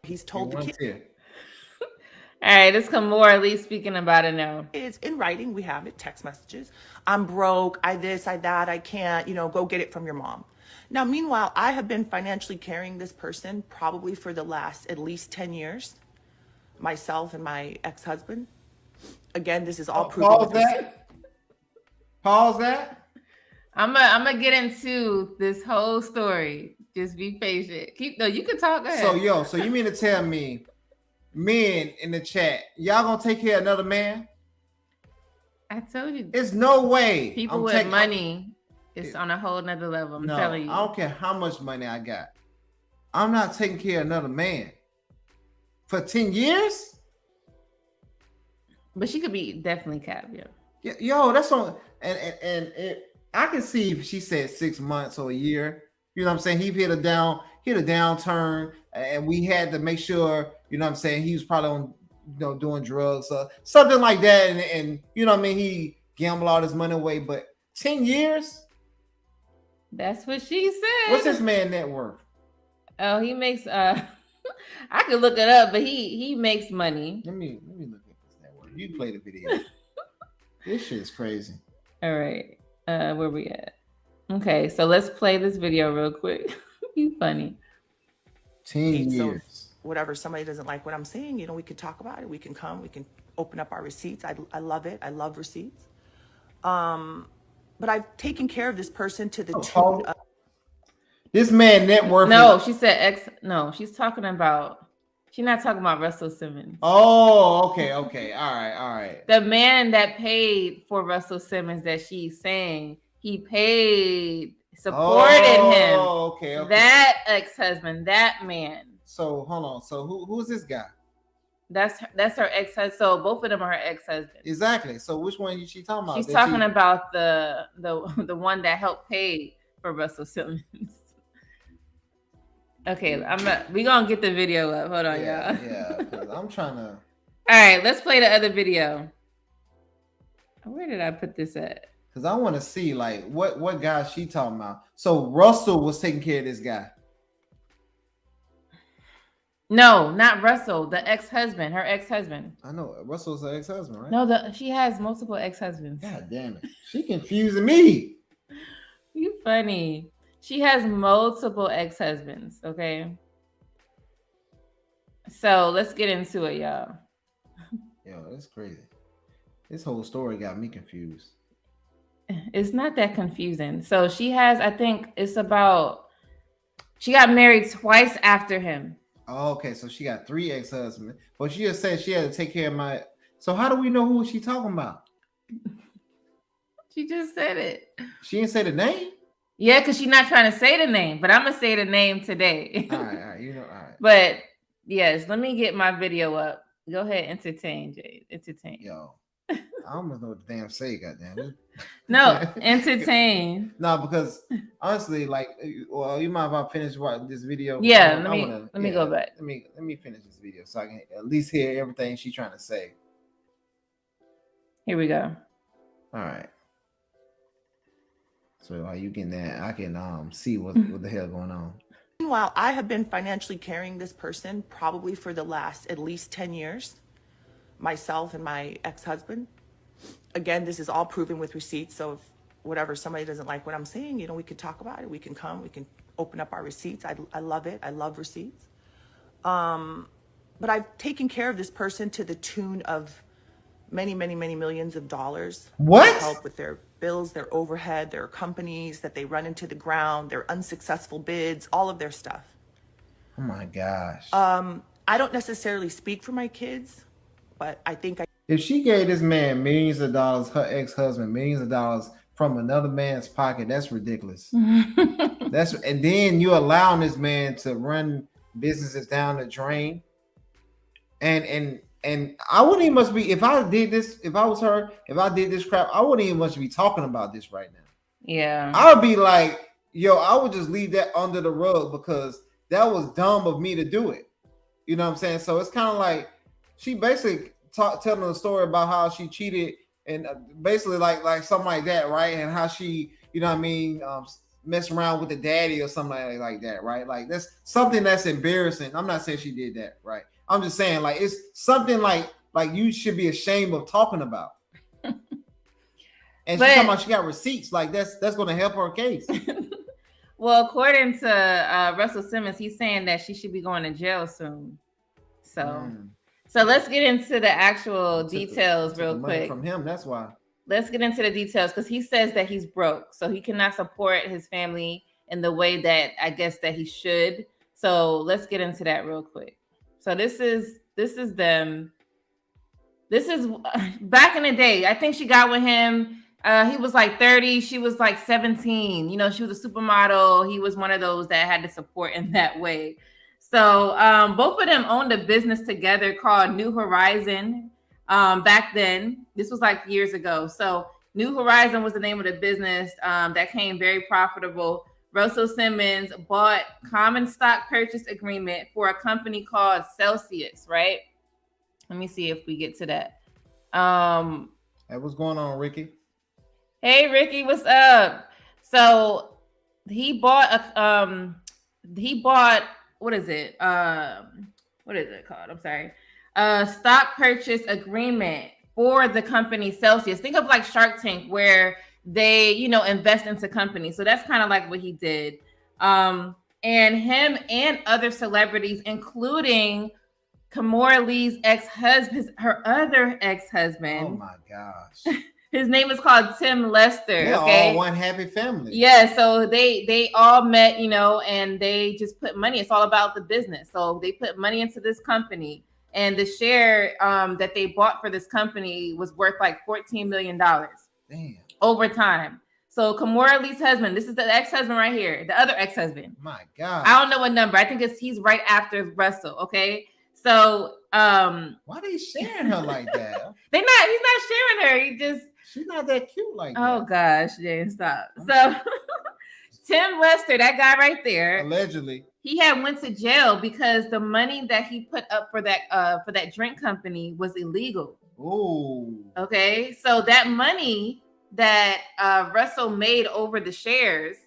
He's told the kid. All right, let's Kimora at least speaking about it now. It's in writing. We have it, text messages. I'm broke. I this, I that. I can't, go get it from your mom. Now, meanwhile, I have been financially carrying this person probably for the last at least 10 years. Myself and my ex-husband. Again, this is all proof. Pause that. I'm gonna get into this whole story. Just be patient. You can talk. Go ahead. So you mean to tell me, men in the chat, y'all gonna take care of another man? I told you. There's no way. People with money, it's on a whole nother level. I'm telling you. I don't care how much money I got. I'm not taking care of another man for 10 years. But she could be definitely capped, yeah. Yo, that's on. And I can see if she said 6 months or a year. You know what I'm saying? He hit a downturn, and we had to make sure. You know what I'm saying? He was probably on, doing drugs, something like that, and you know what I mean? He gambled all his money away. But 10 years? That's what she said. What's this man net worth? Oh, he makes. I could look it up, but he makes money. Let me look at this net worth. You play the video. This shit is crazy. All right, where we at? Okay, so let's play this video real quick. You funny. 10 years. So whatever, somebody doesn't like what I'm saying, we can talk about it. We can come, we can open up our receipts. I love it. I love receipts. But I've taken care of this person to the tune of. This man net worth. No, she said No, she's talking about. She's not talking about Russell Simmons. Oh, okay. All right. The man that paid for Russell Simmons that she's saying he paid, supported him. Okay. That ex-husband, that man. So hold on. So who's this guy? That's her ex-husband. So both of them are her ex-husbands. Exactly. So which one is she talking about? She's talking about the one that helped pay for Russell Simmons. Okay, we gonna get the video up. Hold on, y'all. Yeah, because I'm trying to. All right, let's play the other video. Where did I put this at? Because I want to see like what guy she talking about. So Russell was taking care of this guy. No, not Russell. The ex-husband, her ex-husband. I know Russell's her ex-husband, right? No, she has multiple ex-husbands. God damn it, she confusing me. You funny. She has multiple ex-husbands. Okay. So let's get into it, y'all. Yo, that's crazy. This whole story got me confused. it's not that confusing. So she has, I think it's about, she got married twice after him. Oh, okay, so she got 3 ex-husbands. But she just said she had to take care of my. So how do we know who she talking about? She just said it. She didn't say the name. Yeah, because she's not trying to say the name, but I'm gonna say the name today. All right, you know, all right. But yes, let me get my video up. Go ahead, entertain, Jay. Entertain. Yo, I almost know what the damn say, goddamn. No, entertain. No, because honestly, like, well, you mind if I finish watching this video? Yeah, let me go back. Let me finish this video so I can at least hear everything she's trying to say. Here we go. All right. So while you getting that, I can see what the hell going on. Meanwhile, I have been financially carrying this person probably for the last at least 10 years, myself and my ex-husband. Again, this is all proven with receipts. So if whatever, somebody doesn't like what I'm saying, you know, we could talk about it. We can come, we can open up our receipts. I love it. I love receipts. But I've taken care of this person to the tune of many, many, many millions of dollars. What? Help with their bills, their overhead, their companies that they run into the ground, their unsuccessful bids, all of their stuff. Oh my gosh. I don't necessarily speak for my kids, but I think if she gave this man millions of dollars, her ex-husband millions of dollars from another man's pocket, that's ridiculous. And then you allowing this man to run businesses down the drain. And I wouldn't even much be, if I did this, if I was her, if I did this crap, I wouldn't even much be talking about this right now. Yeah. I would be like, yo, I would just leave that under the rug because that was dumb of me to do it. You know what I'm saying? So it's kind of like she basically telling a story about how she cheated and basically like something like that, right? And how she, you know what I mean, mess around with the daddy or something like that, right? Like that's something that's embarrassing. I'm not saying she did that, right? I'm just saying, like, it's something like you should be ashamed of talking about. And she's talking about she got receipts. Like that's going to help her case. Well, according to Russell Simmons, he's saying that she should be going to jail soon. So let's get into the actual details real quick. From him, that's why. Let's get into the details because he says that he's broke, so he cannot support his family in the way that I guess that he should. So let's get into that real quick. So this is them. This is back in the day. I think she got with him. He was like 30. She was like 17. You know, she was a supermodel. He was one of those that had to support in that way. So both of them owned a business together called New Horizon. Back then, this was like years ago. So New Horizon was the name of the business that came very profitable. Russell Simmons bought common stock purchase agreement for a company called Celsius, right? Let me see if we get to that. Hey, what's going on, Ricky? Hey, Ricky, what's up? So he bought what is it? What is it called? I'm sorry. Stock purchase agreement for the company Celsius. Think of like Shark Tank where they, you know, invest into companies. So that's kind of like what he did. And him and other celebrities, including Kimora Lee's ex-husband, her other ex-husband. Oh my gosh. His name is called Tim Lester. They're all one happy family. Yeah, so they all met, you know, and they just put money. It's all about the business. So they put money into this company. And the share that they bought for this company was worth like $14 million. Damn. Over time. So Kimora Lee's husband, this is the ex-husband right here, the other ex-husband. My God. I don't know what number. I think he's right after Russell. Okay. So why are they sharing her like that? He's not sharing her. She's not that cute like that. Oh gosh, Jane, stop. So Tim Lester, that guy right there, allegedly, he had went to jail because the money that he put up for that drink company was illegal. Ooh. Okay. So that money that Russell made over the shares,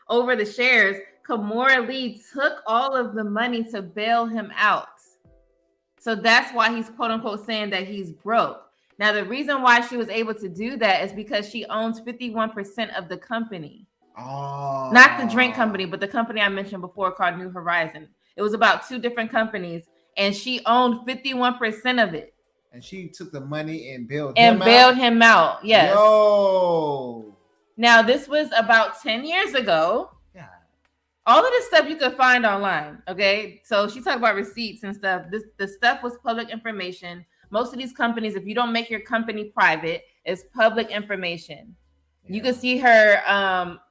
Kimora Lee took all of the money to bail him out. So that's why he's quote unquote saying that he's broke. Now, the reason why she was able to do that is because she owns 51% of the company. Oh. Not the drink company, but the company I mentioned before called New Horizon. It was about two different companies, and she owned 51% of it. And she took the money and bailed him out. Yes. Yo. Now this was about 10 years ago. Yeah. All of this stuff you could find online. Okay. So she talked about receipts and stuff. The stuff was public information. Most of these companies, if you don't make your company private, it's public information. You can see her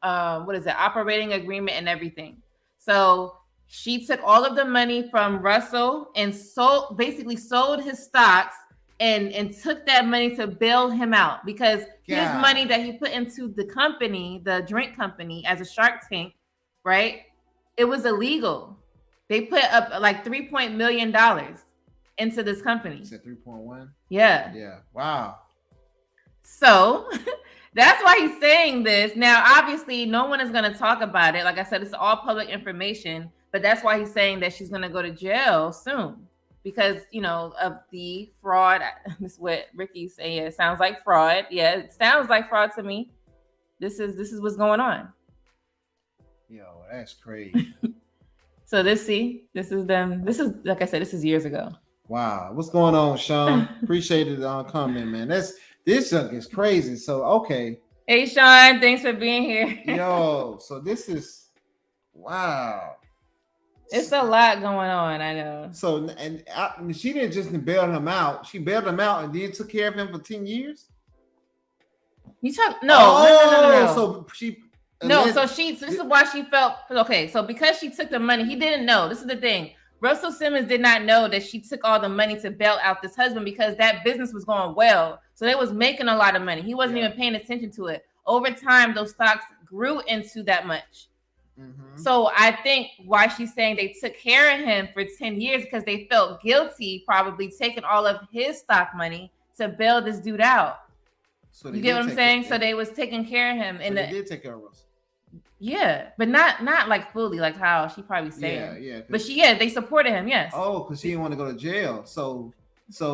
operating agreement and everything. So she took all of the money from Russell and sold his stocks and took that money to bail him out because his money that he put into the company, the drink company, as a Shark Tank, right? It was illegal. They put up like $3 million into this company. You said 3.1? Yeah. Yeah. Wow. So that's why he's saying this. Now, obviously, no one is going to talk about it. Like I said, it's all public information, but that's why he's saying that she's going to go to jail soon because, of the fraud. This is what Ricky's saying. It sounds like fraud. Yeah, it sounds like fraud to me. This is what's going on. Yo, that's crazy. So this is them. This is, like I said, this is years ago. Wow. What's going on, Sean? Appreciate it on comment, man. This junk is crazy. So, okay. Hey, Sean, thanks for being here. Yo, so this is, wow. It's a lot going on, I know. So, and she didn't just bail him out. She bailed him out and then took care of him for 10 years? No. So this is why she felt, okay, so because she took the money, he didn't know. This is the thing. Russell Simmons did not know that she took all the money to bail out this husband because that business was going well. So they was making a lot of money. He wasn't even paying attention to it. Over time, those stocks grew into that much. Mm-hmm. So I think why she's saying they took care of him for 10 years because they felt guilty, probably taking all of his stock money to bail this dude out. So you get what I'm saying? So they was taking care of him. And they did take care of Russell. Yeah, but not like fully, like how she probably said. Yeah. But they supported him, yes. Oh, because she didn't want to go to jail. So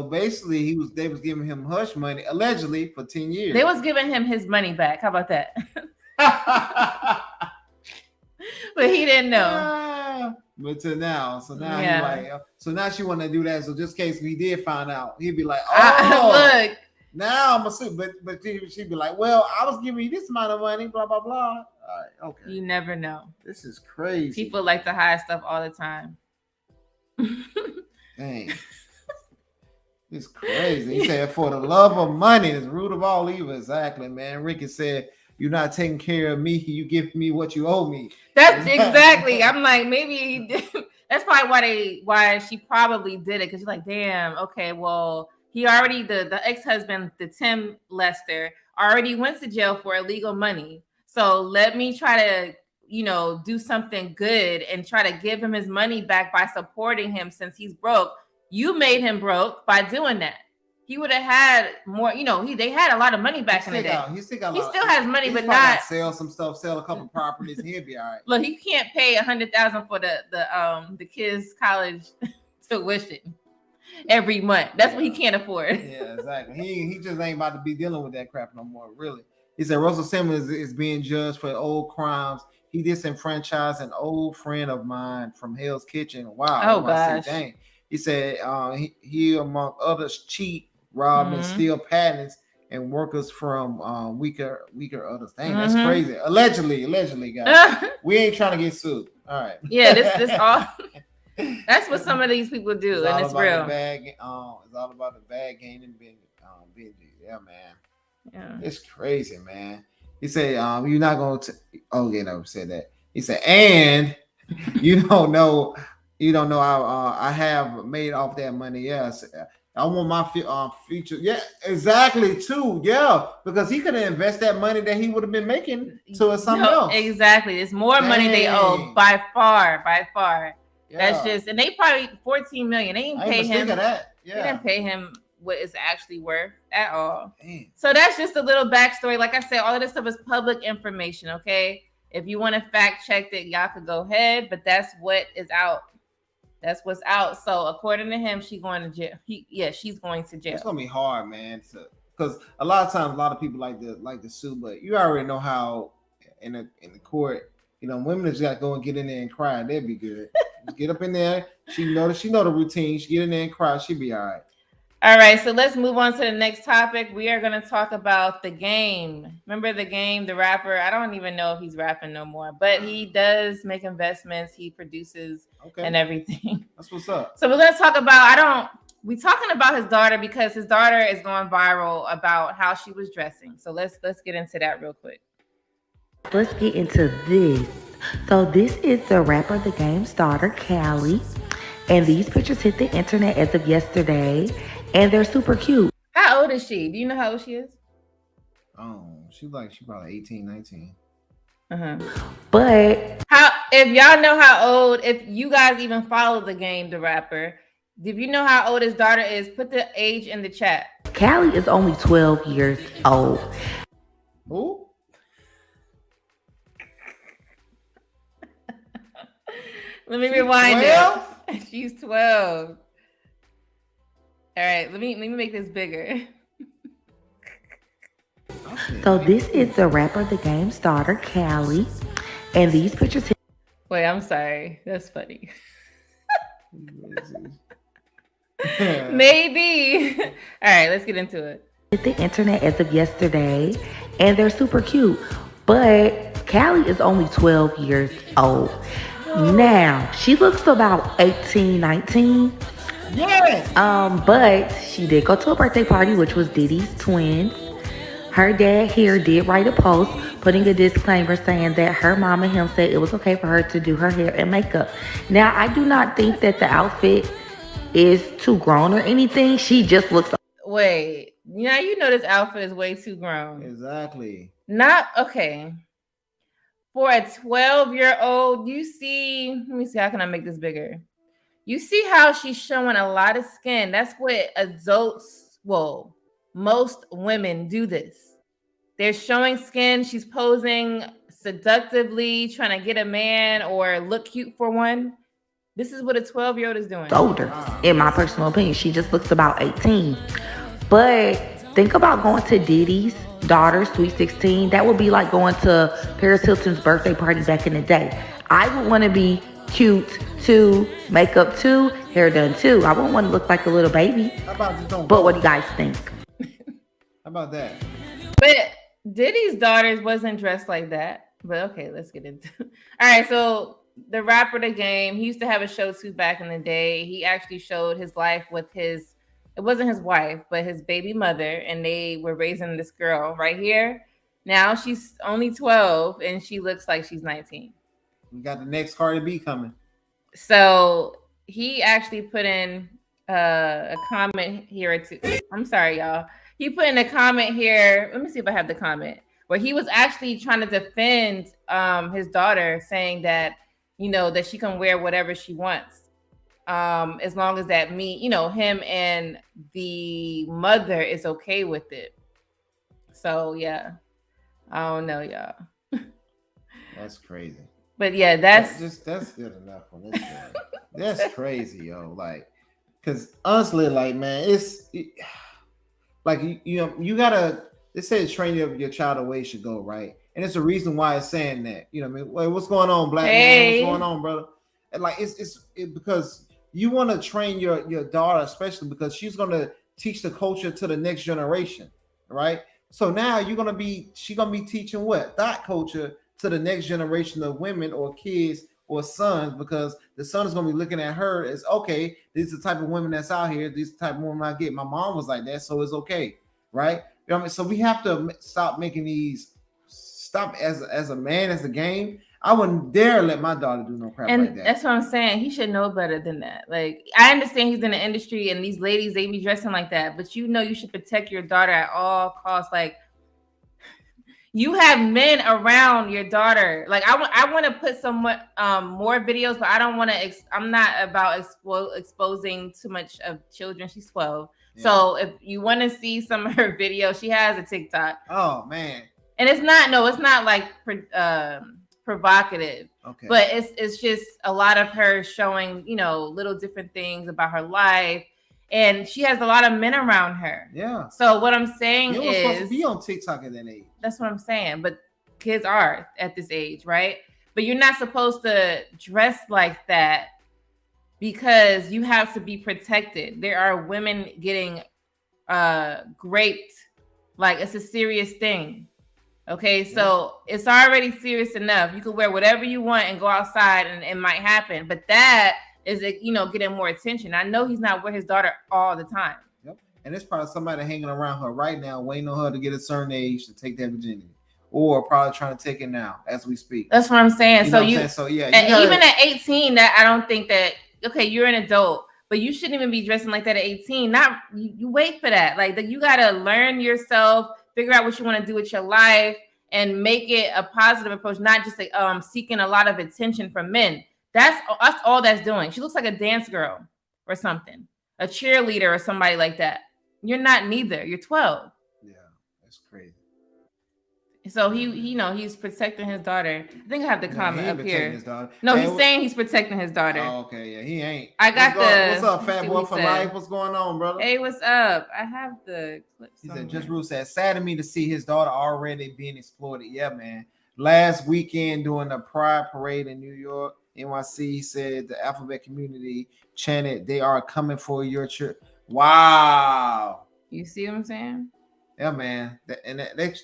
basically they was giving him hush money, allegedly, for 10 years. They was giving him his money back. How about that? But he didn't know. But to now, so now he's like, so now she want to do that. So just in case we did find out, he'd be like, oh, look. Now I'm assuming, but she'd be like, well, I was giving you this amount of money, blah blah blah. All right, okay. You never know. This is crazy. People like to hide stuff all the time. Dang, it's crazy. He said, "For the love of money is the root of all evil." Exactly, man. Ricky said, "You're not taking care of me. You give me what you owe me." That's exactly. I'm like, maybe he did. That's probably why she probably did it because she's like, damn. Okay, well. He already, the ex-husband, the Tim Lester, already went to jail for illegal money. So let me try to, do something good and try to give him his money back by supporting him since he's broke. You made him broke by doing that. He would have had more, they had a lot of money back in the day. He still has money, but not sell some stuff, sell a couple properties, and he'll be all right. Look, he can't pay $100,000 for the kids' college tuition every month. That's what he can't afford. Yeah, exactly. He just ain't about to be dealing with that crap no more, really. He said Russell Simmons is being judged for old crimes. He disenfranchised an old friend of mine from Hell's Kitchen. Wow. Oh gosh. Dang. He said he among others cheat, rob, and steal patents and workers from weaker others. Dang, that's crazy. Allegedly, guys. We ain't trying to get sued. All right. Yeah, this all. That's what some of these people do, and it's real. It's all about the bag gain and being. Yeah, man. Yeah, it's crazy, man. He said, "You're not going to." Oh, yeah, no, said that. He said, "And you don't know I have made off that money. Yes, I want my future. Yeah, exactly. Too. Yeah, because he could have invested that money that he would have been making to something else. Exactly. It's more money they owe by far. Yeah. That's just, and they probably $14 million. They didn't pay him. That. Yeah. They didn't pay him what it's actually worth at all. Damn. So that's just a little backstory. Like I said, all of this stuff is public information. Okay, if you want to fact check that, y'all could go ahead. But that's what is out. That's what's out. So according to him, she's going to jail. She's going to jail. It's gonna be hard, man. Because a lot of times, a lot of people like to sue, but you already know how in the court. Women just got to go and get in there and cry. That'd be good. Just get up in there. She know the routine. She get in there and cry. She'll be all right. All right, so let's move on to the next topic. We are going to talk about The Game. Remember The Game, the rapper? I don't even know if he's rapping no more, but he does make investments. He produces and everything. That's what's up. So we're going to talk about, we're talking about his daughter because his daughter is going viral about how she was dressing. So let's get into that real quick. Let's get into this. So this is the rapper The Game's daughter, Cali. And these pictures hit the internet as of yesterday. And they're super cute. How old is she? Do you know how old she is? Oh, she probably 18, 19. But if y'all know how old, if you guys even follow The Game, the rapper, if you know how old his daughter is, put the age in the chat. Cali is only 12 years old. Who? Let me rewind it. She's 12. All right, let me make this bigger. So this is the rapper The Game's daughter, Cali. And these pictures... Wait, I'm sorry. That's funny. Maybe. All right, let's get into it. Hit the internet as of yesterday. And they're super cute. But Cali is only 12 years old. Now, she looks about 18, 19. Yes. But she did go to a birthday party, which was Diddy's twins. Her dad here did write a post putting a disclaimer saying that her mom and him said it was okay for her to do her hair and makeup. Now, I do not think that the outfit is too grown or anything. She just looks... Wait, now you know this outfit is way too grown. Exactly. Not okay. For a 12-year-old, you see, let me see, how can I make this bigger? You see how she's showing a lot of skin. That's what adults, well, most women do this. They're showing skin. She's posing seductively, trying to get a man or look cute for one. This is what a 12-year-old is doing. Older, in my personal opinion. She just looks about 18. But think about going to Diddy's daughter's Sweet 16. That would be like going to Paris Hilton's birthday party back in the day. I would want to be cute too, makeup too, hair done too. I wouldn't want to look like a little baby. But what do you guys think? How about that? But Diddy's daughters wasn't dressed like that. But okay, let's get into it. All right, so the rapper The Game, he used to have a show too back in the day. He actually showed his life with it wasn't his wife, but his baby mother, and they were raising this girl right here. Now she's only 12 and she looks like she's 19. We got the next Cardi B coming. So he actually put in a comment here too. I'm sorry, y'all. He put in a comment here. Let me see if I have the comment where he was actually trying to defend his daughter, saying that, that she can wear whatever she wants. As long as that him and the mother is okay with it. So yeah, I don't know, y'all. That's crazy. But yeah, that's good enough on this one. That's crazy, yo. Like, because honestly, like, man, like you gotta. They say train your child the way you should go, right? And it's a reason why it's saying that. You know what I mean? Wait, what's going on, black man? What's going on, brother? And like it's because you want to train your daughter, especially because she's gonna teach the culture to the next generation, right? So now she's gonna be teaching what? That culture to the next generation of women or kids or sons, because the son is gonna be looking at her as, okay, these are the type of women that's out here, these are the type of women I get. My mom was like that, so it's okay, right? You know what I mean? So we have to stop as a man, as a game. I wouldn't dare let my daughter do no crap like that. That's what I'm saying. He should know better than that. Like, I understand he's in the industry and these ladies, they be dressing like that, but you should protect your daughter at all costs. Like, you have men around your daughter. Like, I want to put some more videos, but I don't want to. I'm not about exposing too much of children. She's 12, yeah. So if you want to see some of her videos, she has a TikTok. Oh man! And it's not like provocative. Okay. But it's just a lot of her showing little different things about her life. And she has a lot of men around her. Yeah. So what I'm saying is, supposed to be on TikTok at that age. That's what I'm saying. But kids are at this age, right? But you're not supposed to dress like that because you have to be protected. There are women getting raped, like it's a serious thing. Okay, so it's already serious enough. You can wear whatever you want and go outside, and it might happen. But that is, getting more attention. I know he's not with his daughter all the time. Yep, and it's probably somebody hanging around her right now, waiting on her to get a certain age to take that virginity, or probably trying to take it now as we speak. That's what I'm saying. You so know you, what I'm saying? So yeah, even at 18, that I don't think that. Okay, you're an adult, but you shouldn't even be dressing like that at 18. Not you wait for that. Like you gotta learn yourself, figure out what you want to do with your life, and make it a positive approach, not just like seeking a lot of attention from men. That's all that's doing. She looks like a dance girl or something, a cheerleader or somebody like that. You're not neither. You're 12. Yeah, that's crazy. So he's protecting his daughter. I think I have the comment up here. His daughter. No, he's saying he's protecting his daughter. Oh, okay, yeah, he ain't. I got what's up, fat boy for life? What's going on, brother? Hey, what's up? I have the clip. He said, just Ruth said, sad to me to see his daughter already being exploited. Yeah, man. Last weekend during the Pride Parade in New York, NYC, he said the alphabet community chanted, "They are coming for your church." Wow. You see what I'm saying? Yeah, man.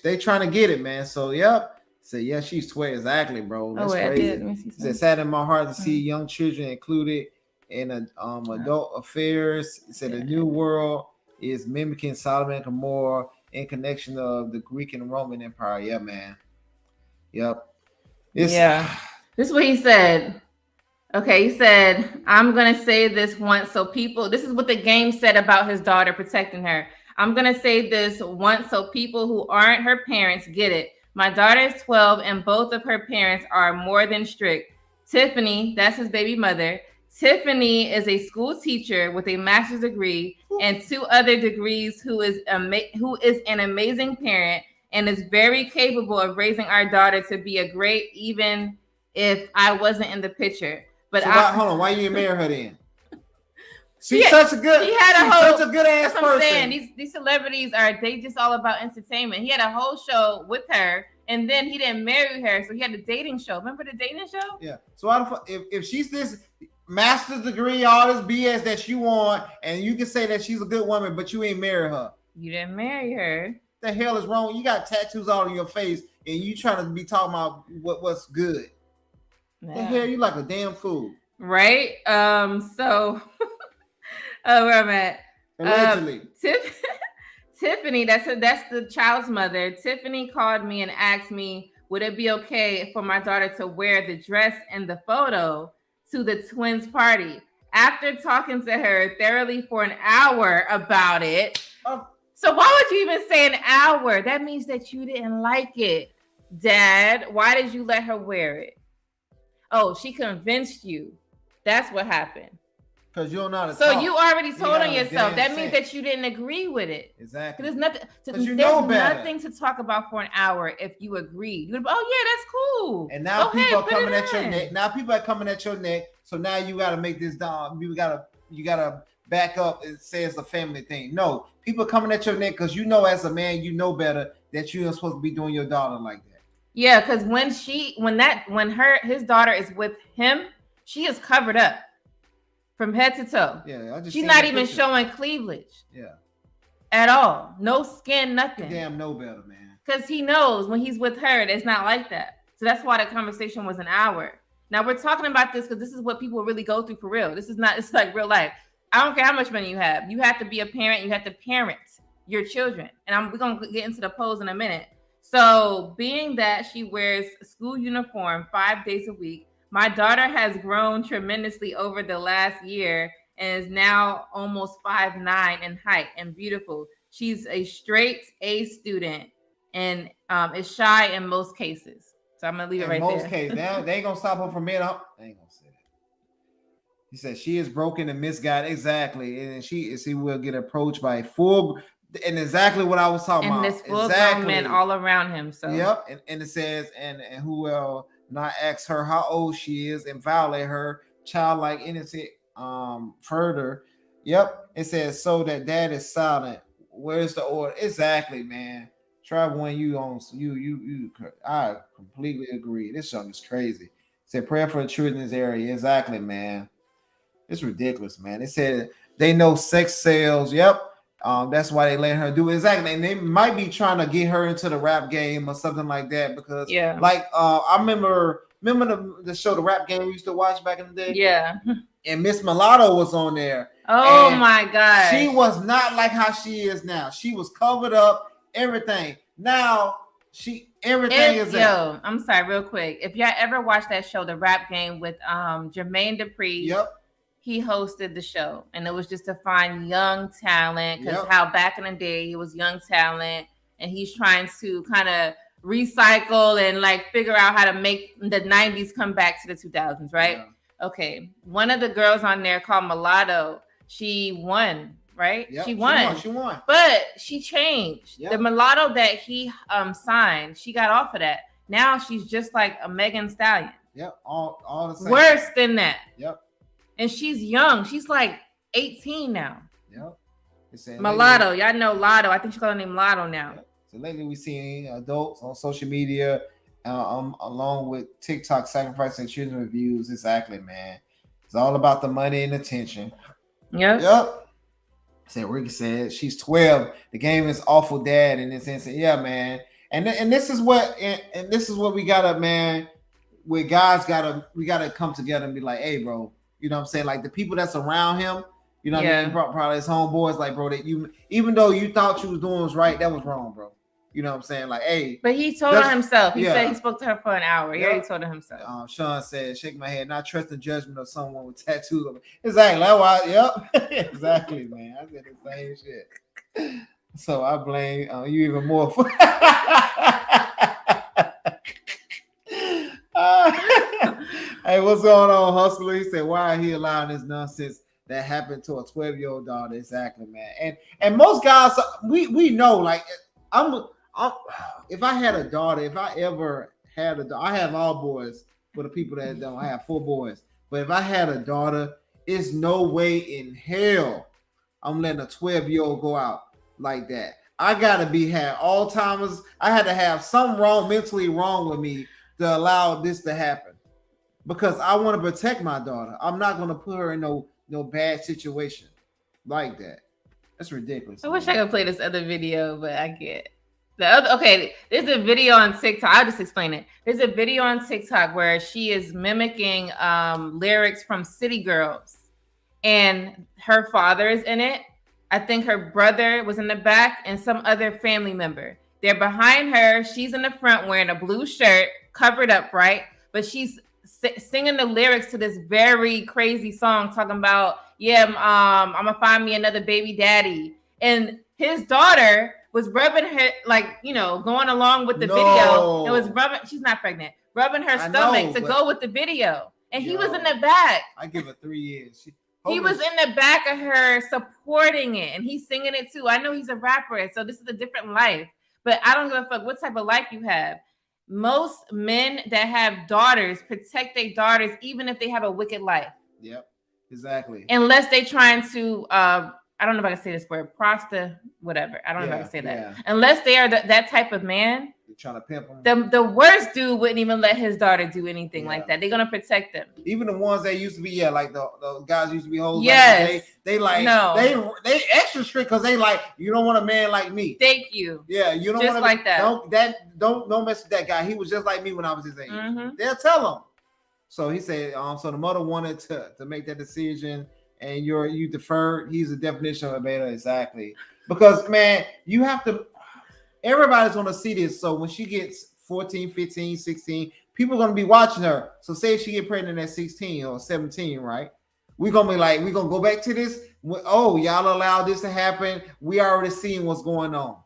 They trying to get it, man. So, yep. Say, yeah, she's 12. Exactly, bro. That's crazy. He said, sad in my heart to see young children included in adult affairs. He said, the new world is mimicking Sodom and Kimora in connection of the Greek and Roman Empire. Yeah, man. Yep. This is what he said. Okay, he said, I'm going to say this once so people, this is what the game said about his daughter protecting her. I'm going to say this once so people who aren't her parents get it. My daughter is 12 and both of her parents are more than strict. Tiffany, that's his baby mother. Tiffany is a school teacher with a master's degree and 2 other degrees who is an amazing parent and is very capable of raising our daughter to be a great, even if I wasn't in the picture. But so hold on, why you didn't marry her then? She's such a good ass person. That's what I'm saying. These celebrities they just all about entertainment. He had a whole show with her, and then he didn't marry her, so he had a dating show. Remember the dating show? Yeah. So if she's this master's degree, all this BS that you want, and you can say that she's a good woman, but you ain't marry her. You didn't marry her. The hell is wrong? You got tattoos all on your face, and you trying to be talking about what's good. Yeah. The hell, you like a damn fool. Right? So where I'm at. Allegedly. Tiffany, that's the child's mother. Tiffany called me and asked me, would it be okay for my daughter to wear the dress in the photo to the twins' party? After talking to her thoroughly for an hour about it. So why would you even say an hour? That means that you didn't like it. Dad, why did you let her wear it? Oh, she convinced you. That's what happened. Because you don't know how to So talk. You already told on yourself. That means that you didn't agree with it. Exactly. There's nothing. There's nothing to talk about for an hour if you agreed. You'd be, oh yeah, that's cool. And now people are coming at your neck. Now people are coming at your neck. So now you got to make this down. You gotta back up and say it's a family thing. No, people are coming at your neck because you know as a man you know better that you're supposed to be doing your daughter like that. Yeah, because when his daughter is with him, she is covered up from head to toe. Yeah, she's not even showing cleavage. Yeah, at all. No skin, nothing. You damn know better, man. Because he knows when he's with her, it's not like that. So that's why the conversation was an hour. Now we're talking about this because this is what people really go through for real. This is not. It's like real life. I don't care how much money you have. You have to be a parent. You have to parent your children. And we're gonna get into the polls in a minute. So being that she wears school uniform 5 days a week, my daughter has grown tremendously over the last year and is now almost 5'9" in height and beautiful. She's a straight A student and is shy in most cases. So I'm gonna leave it right there. In most cases, they ain't gonna stop her from being up. They ain't gonna say that. He said she is broken and misguided. Exactly, and she will get approached by full. And exactly what I was talking about. And there's full grown men all around him. So yep, and it says, and who will not ask her how old she is and violate her childlike innocent. Further, yep, it says so that dad is silent. Where's the order? Exactly, man. Try one you on you. I completely agree. This song is crazy. It said prayer for the children in this area. Exactly, man. It's ridiculous, man. It said they know sex sales. Yep. That's why they letting her do it. Exactly. And they might be trying to get her into the rap game or something like that. Because I remember the show, the Rap Game we used to watch back in the day. Yeah. And Miss Mulatto was on there. Oh my God. She was not like how she is now. She was covered up, everything. Now everything is out. I'm sorry, real quick. If y'all ever watched that show, the Rap Game with Jermaine Dupri. Yep. He hosted the show, and it was just to find young talent, because how back in the day he was young talent, and he's trying to kind of recycle and like figure out how to make the 90s come back to the 2000s, right? Yeah. Okay, one of the girls on there called Mulatto, she won, right? Yep. She won, but she changed. Yep. The Mulatto that he signed, she got off of that. Now she's just like a Megan Stallion. Yep, all the same. Worse than that. Yep. And she's young. She's like 18 now. Yep. Mulatto. Y'all know Lotto. I think she called her name Lotto now. Yep. So lately we seeing adults on social media along with TikTok sacrificing children views. Exactly, man. It's all about the money and attention. Yep. Ricky said she's 12. The game is awful dad in this instance. Yeah, man. And this is what we gotta, man. Where guys we gotta come together and be like, hey, bro. You know what I'm saying? Like the people that's around him, you know what I mean? Probably his homeboys, like, bro, that you, even though you thought you was doing was right, that was wrong, bro. You know what I'm saying? Like, hey. But he told her himself. He said he spoke to her for an hour. He already told her himself. Sean said, shake my head, not trust the judgment of someone with tattoos. Exactly. That's why, exactly, man. I said the same shit. So I blame you even more for Hey, what's going on, Hustler? He said, why are he allowing this nonsense that happened to a 12-year-old daughter? Exactly, man. And most guys, we know, like, if I had a daughter, if I ever had a daughter, I have all boys for the people that don't. I have 4 boys. But if I had a daughter, it's no way in hell I'm letting a 12-year-old go out like that. I gotta have Alzheimer's. I had to have something mentally wrong with me to allow this to happen, because I want to protect my daughter. I'm not going to put her in no bad situation like that. That's ridiculous. I wish I could play this other video, but I can't. There's a video on TikTok. I'll just explain it. There's a video on TikTok where she is mimicking lyrics from City Girls, and her father is in it. I think her brother was in the back and some other family member. They're behind her. She's in the front wearing a blue shirt, covered up, right? But she's singing the lyrics to this very crazy song talking about, I'm gonna find me another baby daddy. And his daughter was rubbing her, like, going along with the video. It was she's not pregnant, rubbing her stomach to go with the video. And he was in the back. I give her 3 years. He was in the back of her supporting it, and he's singing it too. I know he's a rapper, so this is a different life. But I don't give a fuck what type of life you have. Most men that have daughters protect their daughters even if they have a wicked life. Yep, exactly. Unless they trying to, I don't know if I can say this word, whatever. I don't know if I can say that. Yeah. Unless they are that type of man. You're trying to pimp them. The worst dude wouldn't even let his daughter do anything like that. They're going to protect them. Even the ones that used to be, like the guys used to be hoes. Yes. They like, they extra strict because they like, you don't want a man like me. Thank you. Yeah, you don't want like that. Don't mess with that guy. He was just like me when I was his age. Mm-hmm. They'll tell him. So he said, so the mother wanted to make that decision, and you deferred. He's the definition of a beta, exactly. Because, man, you have to. Everybody's going to see this. So when she gets 14, 15, 16, people are going to be watching her. So say if she get pregnant at 16 or 17, right? We're going to be like, we're going to go back to this. Oh, y'all allowed this to happen. We already seeing what's going on.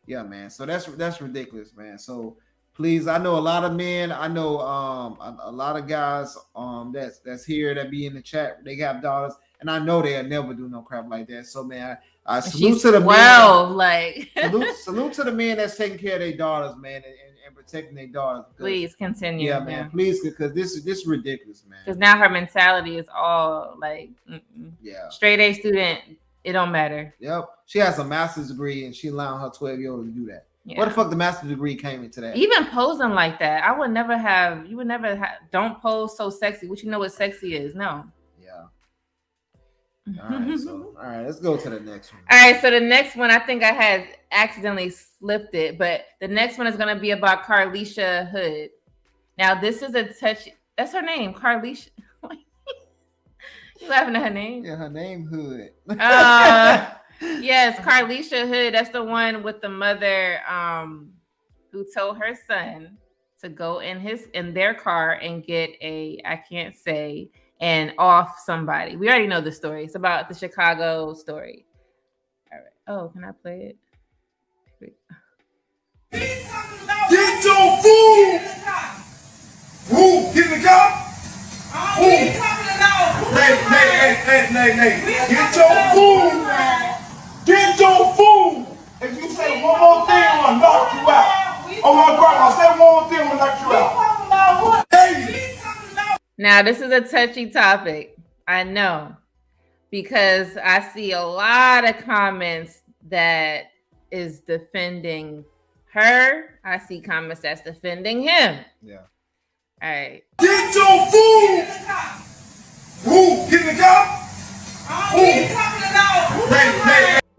Yeah, man. So that's ridiculous, man. So please, I know a lot of men. I know a lot of guys that's here that be in the chat. They have daughters, and I know they'll never do no crap like that. So, man, I salute to the men. Salute to the men that's taking care of their daughters, man, and protecting their daughters. Please continue. Yeah, man. Please, because this is ridiculous, man. Because now her mentality is all like, straight A student. It don't matter. Yep. She has a master's degree, and she allowing her 12-year-old to do that. Yeah. What the fuck the master's degree came into that? Even posing like that, I would never have. You would never have. Don't pose so sexy. What you know what sexy is? No. All right, let's go to the next one. All right, so the next one, I think I had accidentally slipped it, but the next one is going to be about Carlisha Hood. Now, this is a touch. That's her name, Carlisha. You laughing at her name? Yeah, her name Hood. Yes, Carlisha Hood. That's the one with the mother who told her son to go in their car and get and off somebody. We already know the story. It's about the Chicago story. All right. Oh, can I play it? Get your food! Who? Get in the car? Who? Nay. Get your food! Get your food! If you say one more thing, I'm gonna knock you out. Oh my grandma, say one more thing, I'm gonna knock you out. Hey! Now, this is a touchy topic. I know. Because I see a lot of comments that is defending her. I see comments that's defending him. Yeah. All right. Get your food! Who? Get in the car? Who?